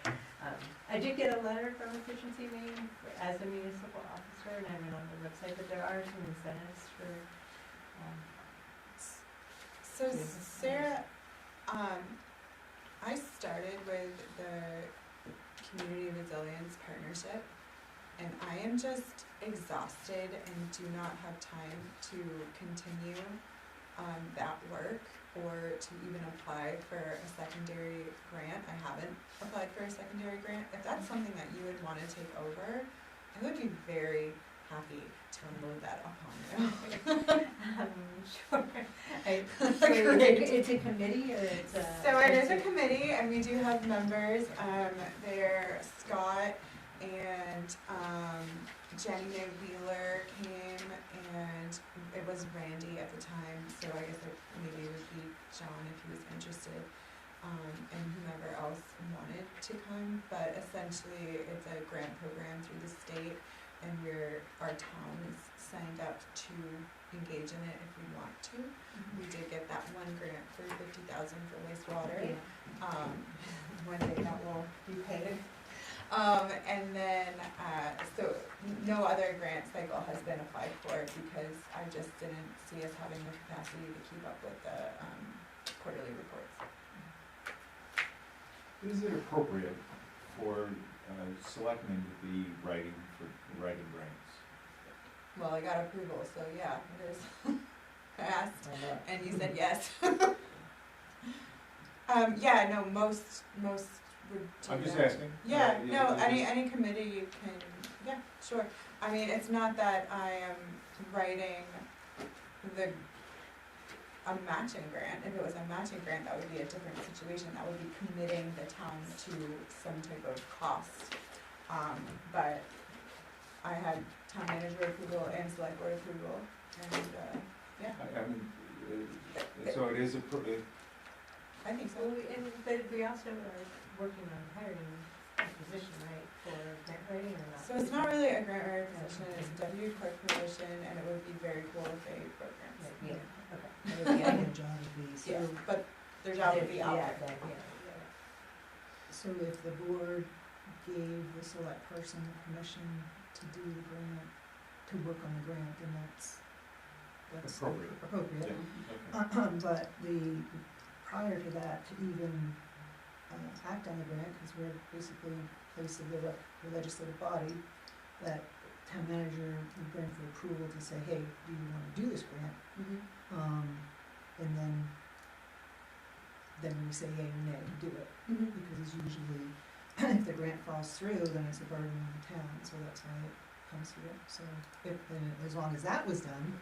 I did get a letter from Efficiency Maine as a municipal officer, and I went on the website, but there are some incentives for, So Sarah, I started with the Community Resilience Partnership, and I am just exhausted and do not have time to continue that work or to even apply for a secondary grant. I haven't applied for a secondary grant. If that's something that you would want to take over, I would be very happy to unload that upon you. sure. It's a committee, or it's a? So it is a committee, and we do have members. They're Scott and Jenny Mae Wheeler came, and it was Randy at the time. So I guess maybe it would be John if he was interested, and whomever else wanted to come. But essentially, it's a grant program through the state, and our town is signed up to engage in it if we want to. We did get that one grant for $50,000 for wastewater. Yeah. One day that will be paid. And then, so no other grant cycle has been applied for because I just didn't see us having the capacity to keep up with the quarterly reports. Is it appropriate for selectmen to be writing grants? Well, I got approval, so yeah, it is. I asked, and you said yes. Yeah, no, most would do I'm just that. asking. Yeah, Yeah, no, yeah, any committee you can, yeah, sure. I mean, it's not that I am writing a matching grant. If it was a matching grant, that would be a different situation. That would be committing the town to some type of cost. But I had town manager approval and select board approval, and, yeah. I mean, so it is I think so. But we also are working on hiring a position, right, for grant writing or not? So it's not really a grant writer position, it's a deputy clerk position, and it would be very cool if they wrote grants. Yeah, okay. Yeah, John would be, so. Yeah, but their job would be out Yeah, there. yeah. So if the board gave the select person permission to do the grant, to work on the grant, then that's appropriate. appropriate. Yeah, okay. But prior to that, to even act on the grant, because we're basically in place of the legislative body, that town manager would bring for approval to say, hey, do you want to do this grant? And then we say yay or nay, do it. Because it's usually, if the grant falls through, then it's a burden on the town, so that's why it comes here. So as long as that was done,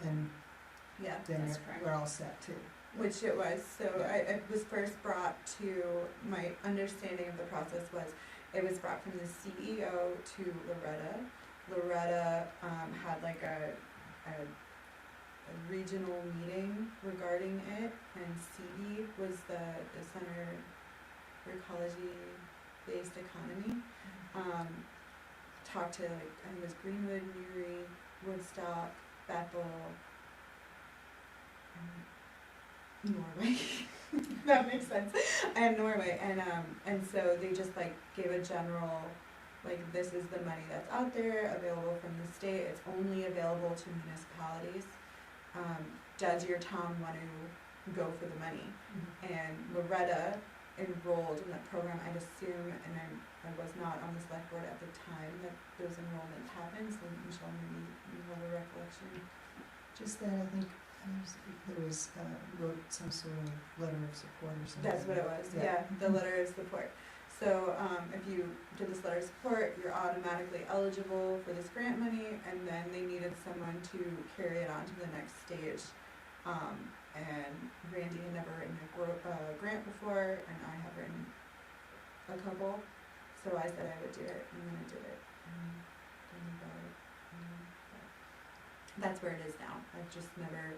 then Yeah, then that's correct. we're all set too. Which it was, so it was first brought to, my understanding of the process was, it was brought from the CEO to Loretta. Loretta, had like a regional meeting regarding it, and CD was the Center for Ecology Based Economy. talked to, like, I think it was Greenwood, Newry, Woodstock, Bethel, Norway. That makes sense. And Norway, and so they just like gave a general, like, this is the money that's out there available from the state. It's only available to municipalities. Does your town want to go for the money? And Loretta enrolled in that program, I'd assume, and I was not on the select board at the time that those enrollments happened, so Michelle, maybe you have a recollection. Just that I think there was, wrote some sort of letter of support or something. That's what it was, yeah, the letter of support. So, if you did this letter of support, you're automatically eligible for this grant money, and then they needed someone to carry it on to the next stage. And Randy had never written a grant before, and I have written a couple, so I said I would do it, and then I did it, and then we got it. That's where it is now. I've just never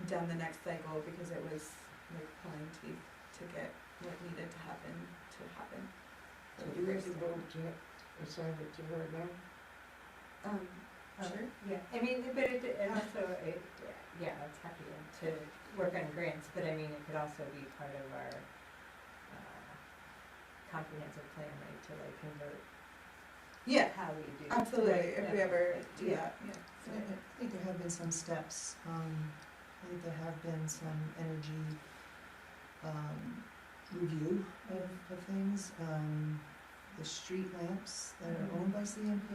done the next cycle because it was like pulling teeth to get what needed to happen. So do we have to vote to assign it to her now? Sure. Yeah, I mean, but it also, yeah, it's happy to work on grants, but I mean, it could also be part of our comprehensive plan, right, to like convert Yeah, how we do. absolutely, Right, if we ever do that, yeah. I think there have been some steps, I think there have been some energy, review of things. The street lamps that are owned by CMP,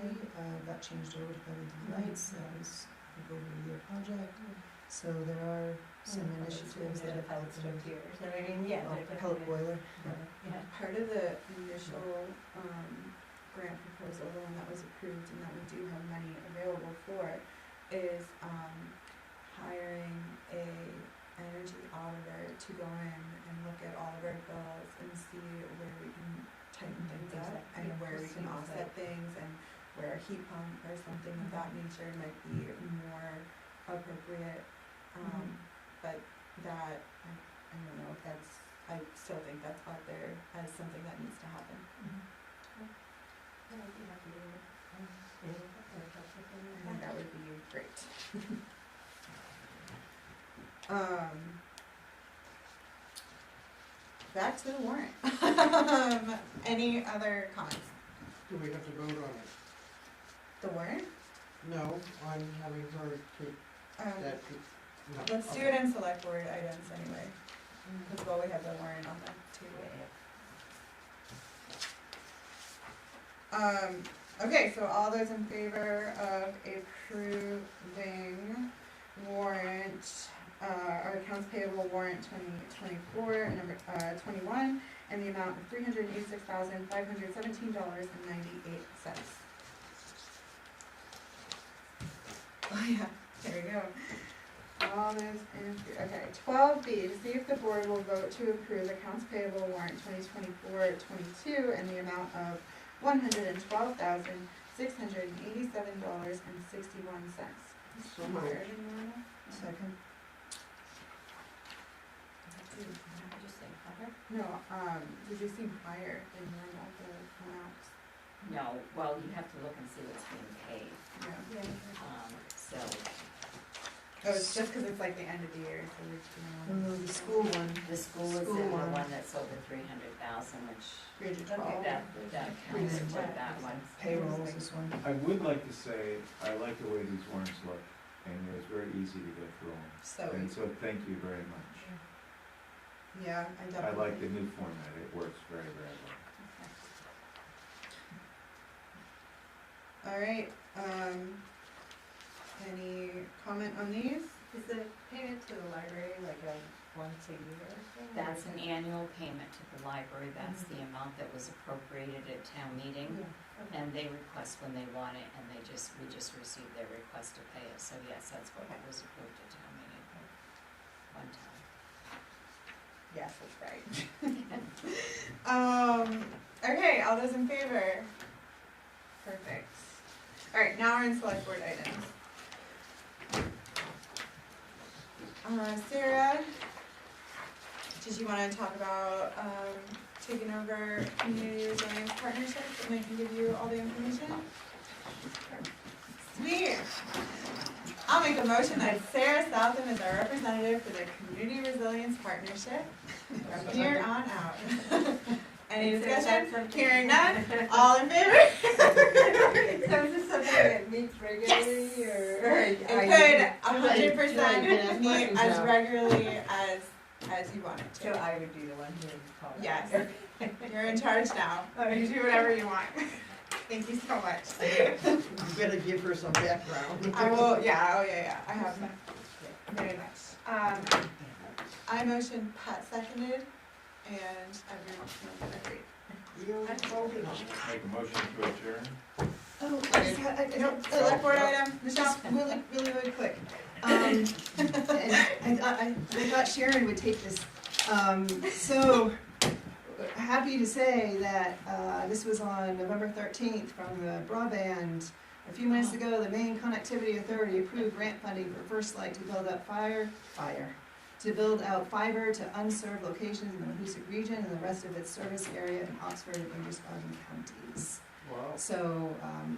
got changed over to LED lights, that was, I think, over a year project. So there are some initiatives that have helped. Here, so I mean, yeah. Pellet boiler. Yeah. Part of the initial, grant proposal, the one that was approved and that we do have money available for, is, hiring a energy auditor to go in and look at all of our bills and see where we can tighten things up and where we can offset things and where a heat pump or something of that nature might be more appropriate. But that, I don't know if that's, I still think that's out there as something that needs to happen. Yeah, I'd be happy to, I think that would be great. Back to the warrant. Any other comments? Do we have to vote on it? The warrant? No, on having her take that. No. Let's do it in select board items anyway, because we have the warrant on the table. Okay, so all those in favor of approving warrant, our accounts payable warrant 2024, number 21, and the amount of $386,517.98. Oh yeah, there we go. All those in, okay, 12B, to see if the board will vote to approve accounts payable warrant 2024-22 and the amount of $112,687.61. So moved. Higher than normal? Second. No, did you seem higher than normal, the amounts? No, well, you have to look and see what's being paid, Yeah. so. Oh, it's just because it's like the end of the year, so we're just gonna. The school one. The school is the one that's over 300,000, which, 312. that accounts for that one. Payroll is this one. I would like to say, I like the way these warrants look, and it was very easy to go through them. So, And so thank you very much. yeah, I I definitely. like the new format, it works very, very well. All right, any comment on these? Is the payment to the library like a once a year thing? That's an annual payment to the library, that's the amount that was appropriated at town meeting. And they request when they want it, and we just received their request to pay it, so yes, that's what was approved at town meeting one time. Yes, that's right. Okay, all those in favor? Perfect. All right, now we're in select board items. Sarah, did you want to talk about taking over Community Resilience Partnership, and I can give you all the information. Sweet. I'll make a motion that Sarah Southam is our representative for the Community Resilience Partnership from here on out. Any discussion? Hearing none, all in favor? So is this something that meets regularly, or? It could 100% meet as regularly as you want it to. So I would be the one who would call that. Yes, you're in charge now. You do whatever you want. Thank you so much. You better give her some background. I will, yeah, oh yeah, I have that. Very much. I motion, Pat seconded, and everyone agreed. Make a motion to adjourn. Oh, I Select board item, Michelle? just really quick. And I thought Sharon would take this. So, happy to say that this was on November 13th from the broadband. A few minutes ago, the Maine Connectivity Authority approved grant funding for First Light to build out to build out fiber to unserved locations in the Mahoosic region and the rest of its service area in Oxford and Androscoggin counties. Wow. So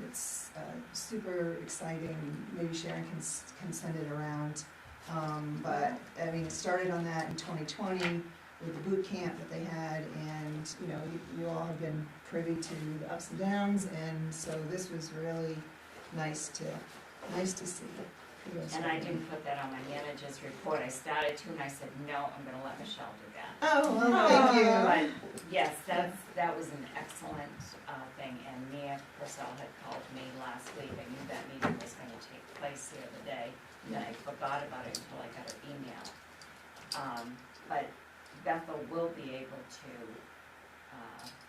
it's super exciting. Maybe Sharon can send it around. But I mean, it started on that in 2020 with the boot camp that they had, and you know, you all have been privy to the ups and downs, and so this was really nice to see. And I didn't put that on my manager's report. I started to, and I said, no, I'm gonna let Michelle do that. Oh, well, thank you. But yes, that was an excellent thing, and Mia Purcell had called me last week. I knew that meeting was gonna take place the other day, and then I forgot about it until I got her email. But Bethel will be able to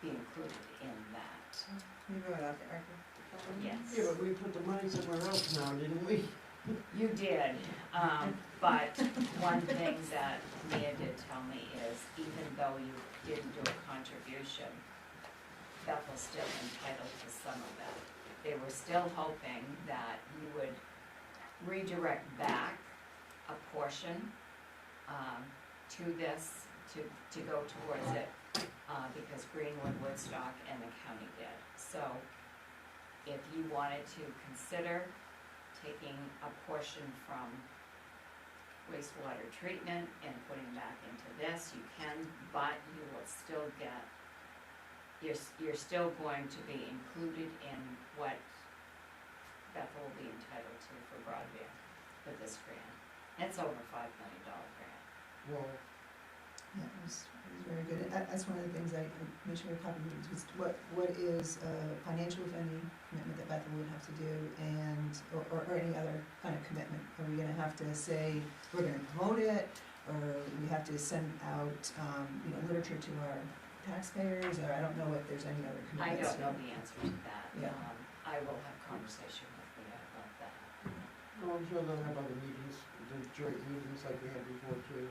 be included in that. You wrote out the Yes. Yeah, but we put the money somewhere else now, didn't we? You did, but one thing that Mia did tell me is even though you didn't do a contribution, Bethel's still entitled to some of that. They were still hoping that you would redirect back a portion to this, to go towards it, because Greenwood, Woodstock, and the county did. So if you wanted to consider taking a portion from wastewater treatment and putting back into this, you can, but you will still get, you're still going to be included in what Bethel will be entitled to for broadband for this grant. It's over $5 million grant. Well, Yeah, it was very good. That's one of the things I made sure I copied, just what is financial, if any, commitment that Bethel would have to do, and, or any other kind of commitment. Are we gonna have to say, we're gonna promote it, or we have to send out, literature to our taxpayers, or I don't know if there's any other I commitments. don't know the answer to that. Yeah. I will have conversation with Mia about that. well, I'm sure they'll have other meetings, the joint meetings like we had before too.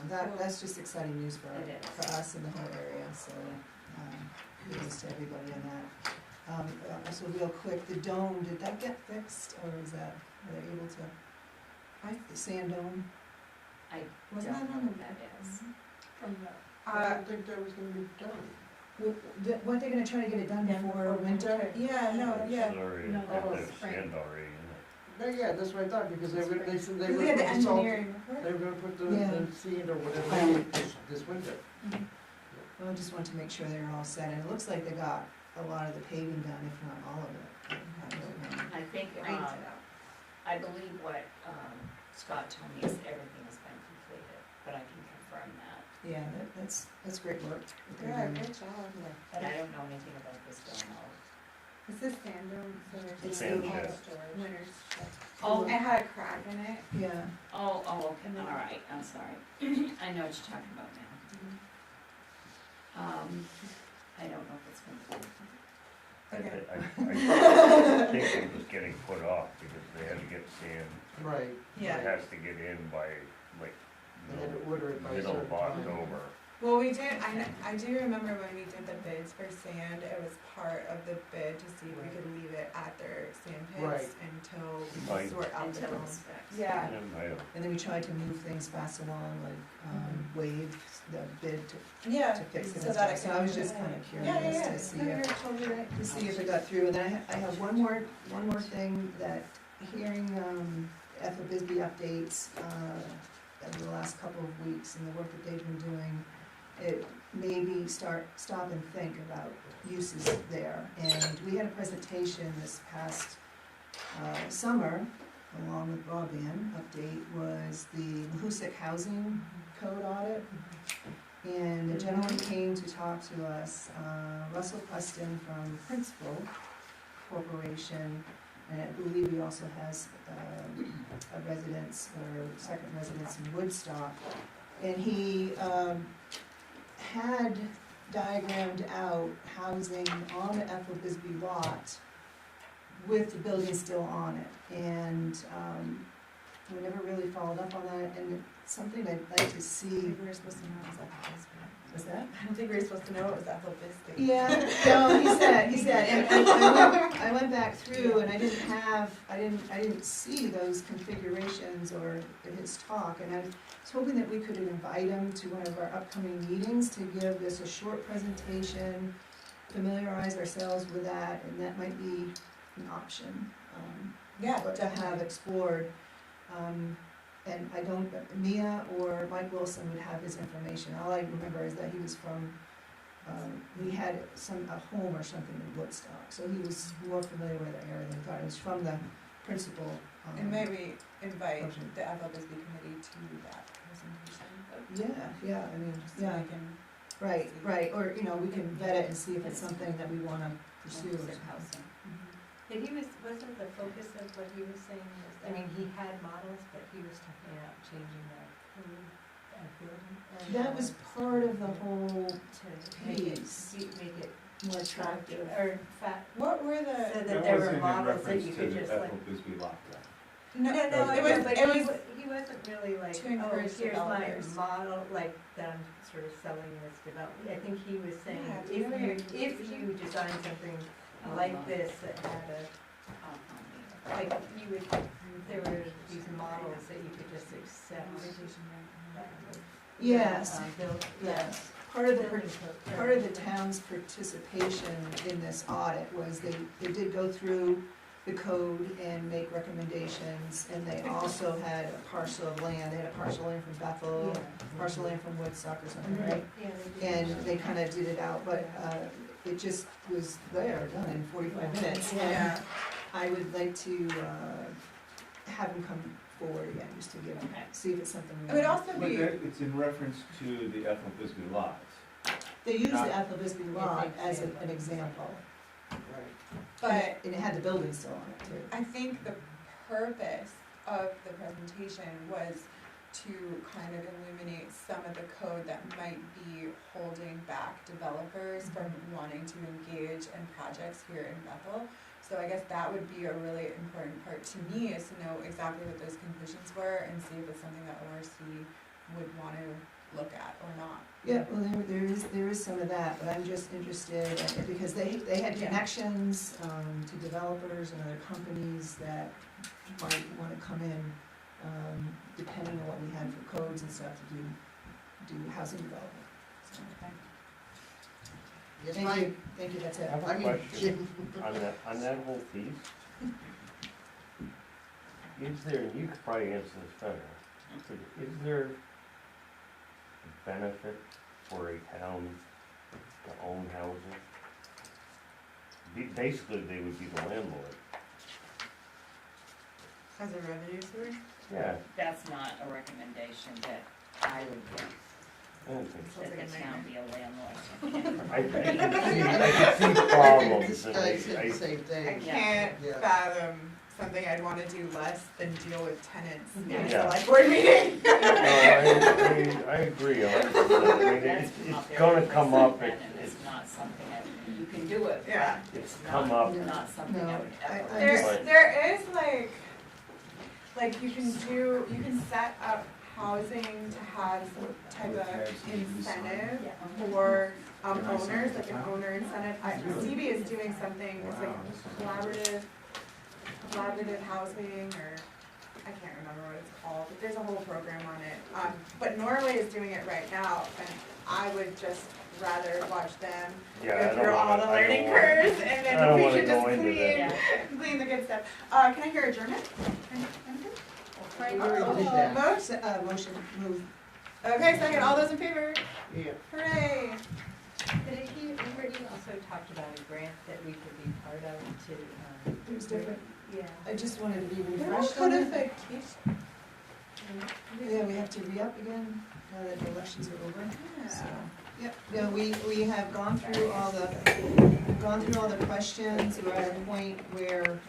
But that's just exciting news for It is. us and the whole area, so kudos to everybody on that. Also real quick, the dome, did that get fixed, or is that, are they able to, the sand dome? I Wasn't don't that know on what that is. From the, I don't think that was gonna be done. Weren't they gonna try to get it done before winter? Yeah, no, yeah. It's already, No, that was it's spring. sand already, isn't Yeah, that's what I thought, because they said they We were had the gonna put salt, engineering report. they were gonna put Yeah. the sand or whatever this winter. Well, I just wanted to make sure they were all set, and it looks like they got a lot of the paving done, if not all of it. I don't know. I think, I believe what Scott told me is everything has been completed, but I can confirm that. Yeah, that's great work. that they're Yeah, doing. great job. But I don't know anything about this dome. Is this sand dome, so there's Sand no shed. storage? Winter's shed. Oh. It had a crack in it. Yeah. Oh, okay, all right, I'm sorry. I know what you're talking about now. I don't know if it's been done. Okay. I think it was getting put off because they had to get sand. Right. Yeah. It has to get in by like They had to order it by a middle of certain time. October. Well, we did, I do remember when we did the bids for sand, it was part of the bid to see if we could leave it at their sand pits until we Right. could sort out the Until room. it's fixed. Yeah. And then we tried to move things fast along, like, waive the bid to Yeah, fix it so and that stuff. it So I was can- just kind of Yeah, curious yeah, to see no, you're if, totally right. to see if it got through. And then I have one more thing, that hearing, Ethel Bisbee updates, over the last couple of weeks and the work that they've been doing, it made me stop and think about uses there. And we had a presentation this past, summer, along with broadband update, was the Mahoosic Housing Code audit. And the gentleman came to talk to us, Russell Preston from Principal Corporation, and I believe he also has a residence or second residence in Woodstock. And he had diagrammed out housing on the Ethel Bisbee lot with the building still on it. And we never really followed up on that, and it's something I'd like to see. We were supposed to know it was Ethel Bisbee. Was that? I don't think we were supposed to know it was Ethel Bisbee. Yeah, no, he said, and I went back through and I didn't see those configurations or his talk, and I was hoping that we could invite him to one of our upcoming meetings to give us a short presentation, familiarize ourselves with that, and that might be an option, to have explored. And I don't, Mia or Mike Wilson would have his information. All I remember is that he was from, he had a home or something in Woodstock, so he was more familiar with the area than I thought. It was from the principal. And maybe invite the Ethel Bisbee committee to that presentation. Yeah, I mean, So we can right, or, we can vet it and see if it's something that we wanna pursue. Housing. And wasn't the focus of what he was saying was, I mean, he had models, but he was talking about changing the code and building. That was part of the whole To make it, piece, make it more attractive. or fact, What were the? so that That there were wasn't in models that reference you to could the just like. Ethel Bisbee lot, though. No, No, it was, but it was, he wasn't really like, to encourage here's my developers. model, like, that I'm sort of selling this development. I think he was saying, Yeah, if you design something like this that had like, you would, there were these models that you could just accept. Yes, Built, yes. Part of the town's participation in this audit was they did go through the code and make recommendations, and they also had a parcel of land. They had a parcel of land from Bethel, a parcel of land from Woodstock or something, right? And they kind of did it out, but it just was there, done in 45 minutes. Yeah. And I would like to have them come forward again, just to give them, see if it's something. It would also But be, it's in reference to the Ethel Bisbee lot. They used not- the Ethel Bisbee lot as an example, but and it had the building still on it too. I think the purpose of the presentation was to kind of illuminate some of the code that might be holding back developers from wanting to engage in projects here in Bethel. So I guess that would be a really important part to me, is to know exactly what those conclusions were and see if it's something that ORC would want to look at or not. Yeah, well, there is some of that, but I'm just interested, because they had connections to developers and other companies that might wanna come in, depending on what we had for codes and stuff to do housing development. So, Yes, Thank you, that's it. I have a question on that whole piece. Is there, and you could probably answer this better, but is there a benefit for a town to own housing? Basically, they would be the landlord. As a revenue source? Yeah. That's not a recommendation that I would give, I don't think so. that the town be a landlord. I can see problems. This and guy said the same thing. I can't fathom something I'd wanna do less than deal with tenants in a Yeah. select board meeting. No, I agree, 100%. I mean, it's gonna come up, It's not something that, you can do it, but Yeah. it's come up. not something I would ever. There is like you can set up housing to have some type of incentive for owners, like an owner incentive. CB is doing something, it's like collaborative housing, or I can't remember what it's called, but there's a whole program on it. But Norway is doing it right now, and I would just rather watch them go through all the learning curves, and then we should just clean the good stuff. Can I hear adjournment? Motion, move. Okay, second, all those in favor? Yeah. Hooray! Did he, remember he also talked about a grant that we could be part of to, It was different. yeah. I just wanted to be refreshed on it. Codification. Yeah, we have to re-up again, now that the elections are over. So, yep, yeah, we have gone through all the questions. We're at a point where,